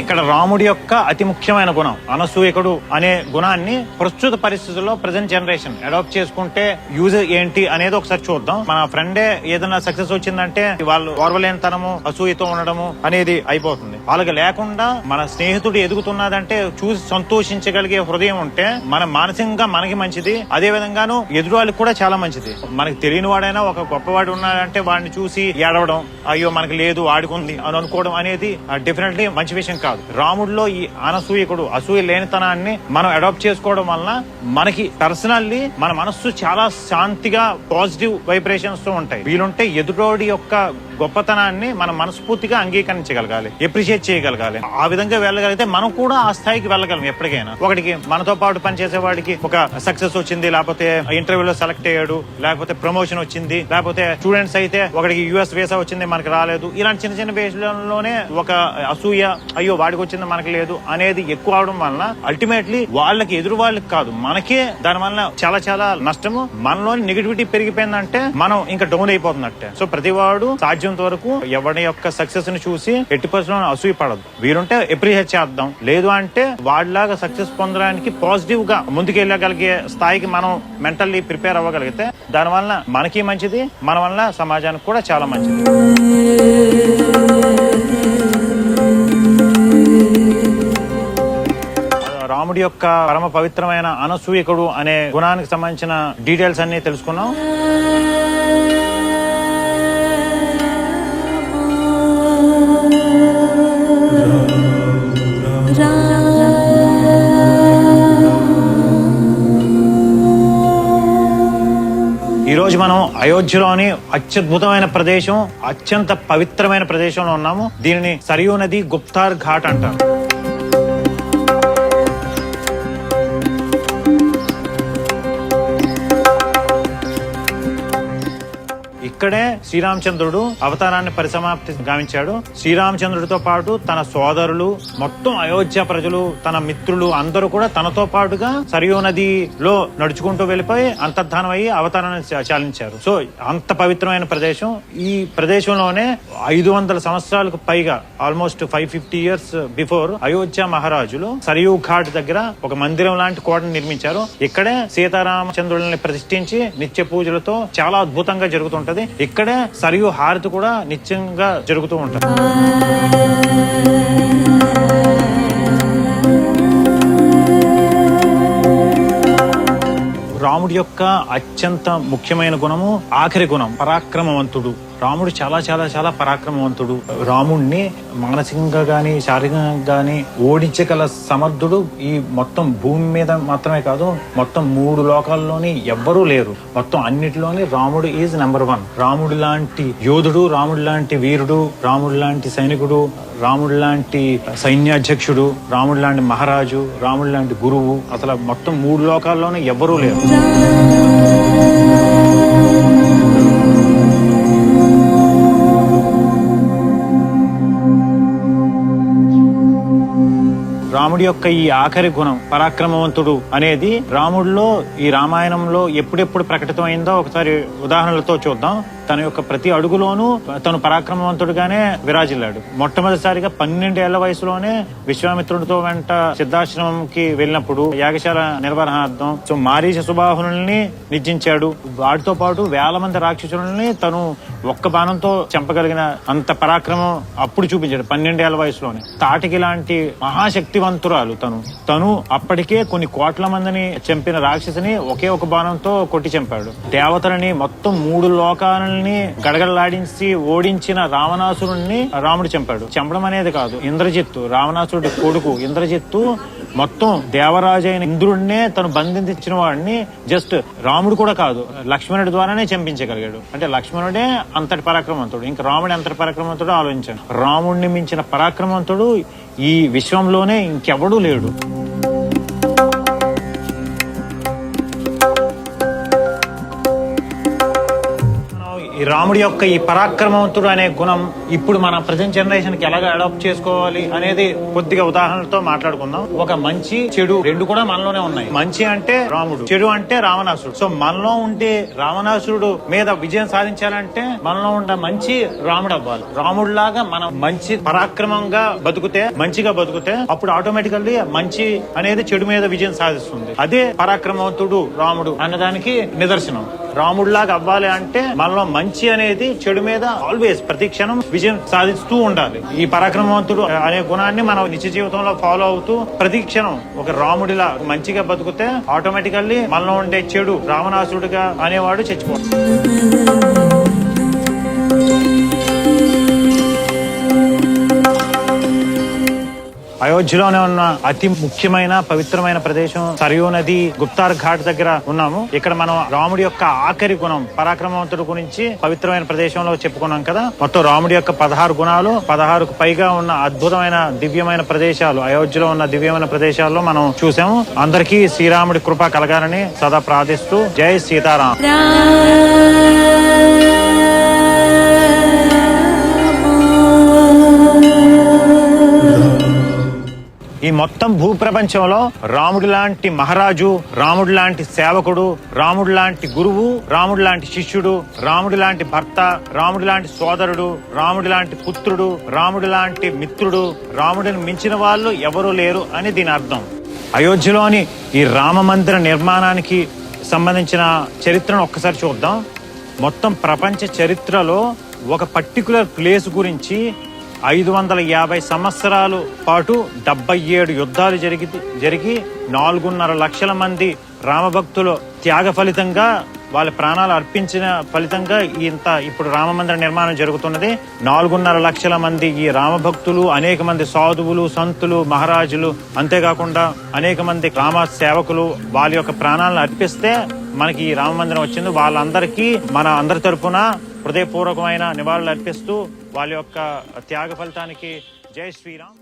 ఇక్కడ రాముడి యొక్క అతి ముఖ్యమైన గుణం అనసూయకుడు అనే గుణాన్ని ప్రస్తుత పరిస్థితుల్లో ప్రజెంట్ జనరేషన్ అడాప్ట్ చేసుకుంటే యూజ్ ఏంటి అనేది ఒకసారి చూద్దాం. మన ఫ్రెండే ఏదైనా సక్సెస్ వచ్చిందంటే వాళ్ళు ఓర్వలేనితనము, అసూయతో ఉండడము అనేది అయిపోతుంది. వాళ్ళకి లేకుండా మన స్నేహితుడు ఎదుగుతున్నదంటే చూసి సంతోషించగలిగే హృదయం ఉంటే మన మానసికంగా మనకి మంచిది. అదే విధంగాను ఎదురు వాళ్ళకి కూడా చాలా మంచిది. మనకి తెలియని వాడైనా ఒక గొప్పవాడు ఉన్నాడంటే వాడిని చూసి ఏడవడం, అయ్యో మనకి లేదు వాడుకుంది అని అనుకోవడం అనేది డెఫినెట్లీ మంచి విషయం కాదు. రాముడిలో ఈ అనసూయకుడు, అసూయ లేనితనాన్ని మనం అడాప్ట్ చేసుకోవడం వలన మనకి పర్సనల్లీ మన మనస్సు చాలా శాంతిగా పాజిటివ్ వైబ్రేషన్స్ తో ఉంటాయి. వీలుంటే ఎదురోడి యొక్క గొప్పతనాన్ని మనం మనస్ఫూర్తిగా అంగీకరించగలగాలి, ఎప్రిషియేట్ చేయగలగాలి. ఆ విధంగా వెళ్ళగలిగితే మనం కూడా ఆ స్థాయికి వెళ్ళగలం. ఎప్పటికైనా ఒకటికి మనతో పాటు పనిచేసే వాడికి ఒక సక్సెస్ వచ్చింది, లేకపోతే ఇంటర్వ్యూలో సెలెక్ట్ అయ్యాడు, లేకపోతే ప్రమోషన్ వచ్చింది, లేకపోతే స్టూడెంట్స్ అయితే ఒకటికి యుఎస్ వీసా వచ్చింది మనకి రాలేదు, ఇలాంటి చిన్న చిన్న విషయంలోనే ఒక అసూయ, అయ్యో వాడికి వచ్చింది మనకి లేదు అనేది ఎక్కువ అవడం వలన అల్టిమేట్లీ వాళ్ళకి ఎదురు వాళ్ళకి కాదు మనకే దాని వలన చాలా చాలా నష్టము. మనలోని నెగిటివిటీ పెరిగిపోయిందంటే మనం ఇంకా డౌన్ అయిపోతున్నట్టే. సో ప్రతి వాడు సాధ్యంత వరకు ఎవరి యొక్క సక్సెస్ ని చూసి ఎట్టి పరిస్థితుల్లో అసూయ పడదు. వీరుంటే ఎప్రిషియేట్ చేద్దాం, లేదు అంటే వాడిలాగా సక్సెస్ పొందడానికి పాజిటివ్ గా ముందుకెళ్ళగలిగే స్థాయికి మనం మెంటల్లీ ప్రిపేర్ అవ్వగలిగితే దాని వలన మనకి మంచిది, మన వలన సమాజానికి కూడా చాలా మంచిది. రాముడి యొక్క పరమ పవిత్రమైన అనసూయకుడు అనే గుణానికి సంబంధించిన డీటెయిల్స్ అన్ని తెలుసుకున్నాం. ఈ రోజు మనం అయోధ్యలోని అత్యద్భుతమైన ప్రదేశం, అత్యంత పవిత్రమైన ప్రదేశంలో ఉన్నాము. దీనిని సరియూ నది గుప్తార్ ఘాట్ అంటారు. ఇక్కడే శ్రీరామచంద్రుడు అవతారాన్ని పరిసమాప్తి గావించాడు. శ్రీరామచంద్రుడితో పాటు తన సోదరులు, మొత్తం అయోధ్య ప్రజలు, తన మిత్రులు అందరూ కూడా తనతో పాటుగా సరియూ నదిలో నడుచుకుంటూ వెళ్ళిపోయి అంతర్ధానం అయ్యి అవతారాన్ని చాలించారు. సో అంత పవిత్రమైన ప్రదేశం. ఈ ప్రదేశంలోనే 500 సంవత్సరాలకు పైగా, ఆల్మోస్ట్ 550 years బిఫోర్, అయోధ్య మహారాజులు సరియూ ఘాట్ దగ్గర ఒక మందిరం లాంటి కోటను నిర్మించారు. ఇక్కడే సీతారామచంద్రుల్ని ప్రతిష్ఠించి నిత్య పూజలతో చాలా అద్భుతంగా జరుగుతుంటది. ఇక్కడే సరియూ హారతి కూడా నిత్యంగా జరుగుతూ ఉంటది. రాముడి యొక్క అత్యంత ముఖ్యమైన గుణము ఆఖరి గుణం పరాక్రమవంతుడు. రాముడు చాలా చాలా చాలా పరాక్రమవంతుడు. రాముడిని మానసికంగా గాని శారీరకంగా గాని ఓడించగల సమర్థుడు ఈ మొత్తం భూమి మీద మాత్రమే కాదు, మొత్తం 3 లోకాల్లోని ఎవ్వరూ లేరు. మొత్తం అన్నిటిలోని రాముడు ఈజ్ నెంబర్ 1. రాముడు లాంటి యోధుడు, రాముడు లాంటి వీరుడు, రాముడు లాంటి సైనికుడు, రాముడు లాంటి సైన్యాధ్యక్షుడు, రాముడు లాంటి మహారాజు, రాముడు లాంటి గురువు అసలు మొత్తం 3 లోకాల్లోనే ఎవ్వరూ లేరు. రాముడి యొక్క ఈ ఆఖరి గుణం పరాక్రమవంతుడు అనేది రాముడిలో, ఈ రామాయణంలో ఎప్పుడెప్పుడు ప్రకటితమైందో ఒకసారి ఉదాహరణలతో చూద్దాం. తన యొక్క ప్రతి అడుగులోనూ తను పరాక్రమవంతుడుగానే విరాజిల్లాడు. మొట్టమొదటిసారిగా 12 ఏళ్ల వయసులోనే విశ్వామిత్రుడితో వెంట సిద్ధాశ్రమంకి వెళ్ళినప్పుడు యాగశాల నిర్వహణార్థం మారీచ సుబాహుల్ని నిర్జించాడు. వాటితో పాటు 1000 మంది రాక్షసుల్ని తను ఒక్క బాణంతో చంపగలిగిన అంత పరాక్రమం అప్పుడు చూపించాడు 12 ఏళ్ల వయసులోనే. తాటికి లాంటి మహాశక్తివంతురాలు తను అప్పటికే కొన్ని కోట్ల మందిని చంపిన రాక్షసిని ఒకే ఒక బాణంతో కొట్టి చంపాడు. దేవతలని మొత్తం 3 లోకాలని గడగడలాడించి ఓడించిన రావణాసురుణ్ణి రాముడు చంపాడు. చంపడం అనేది కాదు, ఇంద్రజిత్తు, రావణాసురుడి కొడుకు ఇంద్రజిత్తు మొత్తం దేవరాజైన ఇంద్రుడినే తను బంధించిన వాడిని జస్ట్ రాముడు కూడా కాదు, లక్ష్మణుడి ద్వారానే చంపించగలిగాడు. అంటే లక్ష్మణుడే అంతటి పరాక్రమవంతుడు. ఇంకా రాముడు ఎంతటి పరాక్రమవంతుడు ఆలోచించాడు. రాముడిని మించిన పరాక్రమవంతుడు ఈ విశ్వంలోనే ఇంకెవడూ లేడు. ఈ రాముడి యొక్క ఈ పరాక్రమవంతుడు అనే గుణం ఇప్పుడు మన ప్రజెంట్ జనరేషన్ కి ఎలాగా అడాప్ట్ చేసుకోవాలి అనేది కొద్దిగా ఉదాహరణలతో మాట్లాడుకుందాం. ఒక మంచి చెడు రెండు కూడా మనలోనే ఉన్నాయి. మంచి అంటే రాముడు, చెడు అంటే రావణాసురుడు. సో మనలో ఉండే రావణాసురుడు మీద విజయం సాధించాలంటే మనలో ఉండే మంచి రాముడు అవ్వాలి. రాముడు లాగా మనం మంచి పరాక్రమంగా బతుకుతే, మంచిగా బతుకుతే అప్పుడు ఆటోమేటికల్లీ మంచి అనేది చెడు మీద విజయం సాధిస్తుంది. అదే పరాక్రమవంతుడు రాముడు అన్నదానికి నిదర్శనం. రాముడిలాగా అవ్వాలి అంటే మనలో మంచి అనేది చెడు మీద ఆల్వేస్ ప్రతి క్షణం విజయం సాధిస్తూ ఉండాలి. ఈ పరాక్రమవంతుడు అనే గుణాన్ని మనం నిత్య జీవితంలో ఫాలో అవుతూ ప్రతి క్షణం ఒక రాముడిలా మంచిగా బతుకుతే ఆటోమేటికల్లీ మనలో ఉండే చెడు రావణాసురుడిగా అనేవాడు చచ్చిపోతాడు. అయోధ్యలోనే ఉన్న అతి ముఖ్యమైన పవిత్రమైన ప్రదేశం సరియూ నది గుప్తార్ ఘాట్ దగ్గర ఉన్నాము. ఇక్కడ మనం రాముడి యొక్క ఆఖరి గుణం పరాక్రమవంతుడు గురించి పవిత్రమైన ప్రదేశంలో చెప్పుకున్నాం కదా. మొత్తం రాముడి యొక్క 16 గుణాలు, 16కు పైగా ఉన్న అద్భుతమైన దివ్యమైన ప్రదేశాలు అయోధ్యలో ఉన్న దివ్యమైన ప్రదేశాల్లో మనం చూసాము. అందరికీ శ్రీరాముడి కృప కలగాలని సదా ప్రార్థిస్తూ జై సీతారాం. ఈ మొత్తం భూప్రపంచంలో రాముడు లాంటి మహారాజు, రాముడు లాంటి సేవకుడు, రాముడు లాంటి గురువు, రాముడు లాంటి శిష్యుడు, రాముడు లాంటి భర్త, రాముడు లాంటి సోదరుడు, రాముడు లాంటి పుత్రుడు, రాముడు లాంటి మిత్రుడు, రాముడిని మించిన వాళ్ళు ఎవరూ లేరు అని దీని అర్థం. అయోధ్యలోని ఈ రామ మందిర నిర్మాణానికి సంబంధించిన చరిత్రను ఒక్కసారి చూద్దాం. మొత్తం ప్రపంచ చరిత్రలో ఒక పర్టికులర్ ప్లేస్ గురించి 550 సంవత్సరాల పాటు 77 యుద్ధాలు జరిగి 4.5 లక్షల మంది రామభక్తులు త్యాగ ఫలితంగా వాళ్ళ ప్రాణాలు అర్పించిన ఫలితంగా ఇప్పుడు రామ మందిర నిర్మాణం జరుగుతున్నది. 4.5 లక్షల మంది ఈ రామభక్తులు, అనేక మంది సాధువులు, సంతులు, మహారాజులు, అంతేకాకుండా అనేక మంది రామ సేవకులు వాళ్ళ యొక్క ప్రాణాలను అర్పిస్తే మనకి ఈ రామ మందిరం వచ్చింది. వాళ్ళందరికీ మన అందరి తరపున హృదయపూర్వకమైన నివాళులు అర్పిస్తూ వాళ్ళ యొక్క త్యాగ ఫలితానికి జై శ్రీరామ్.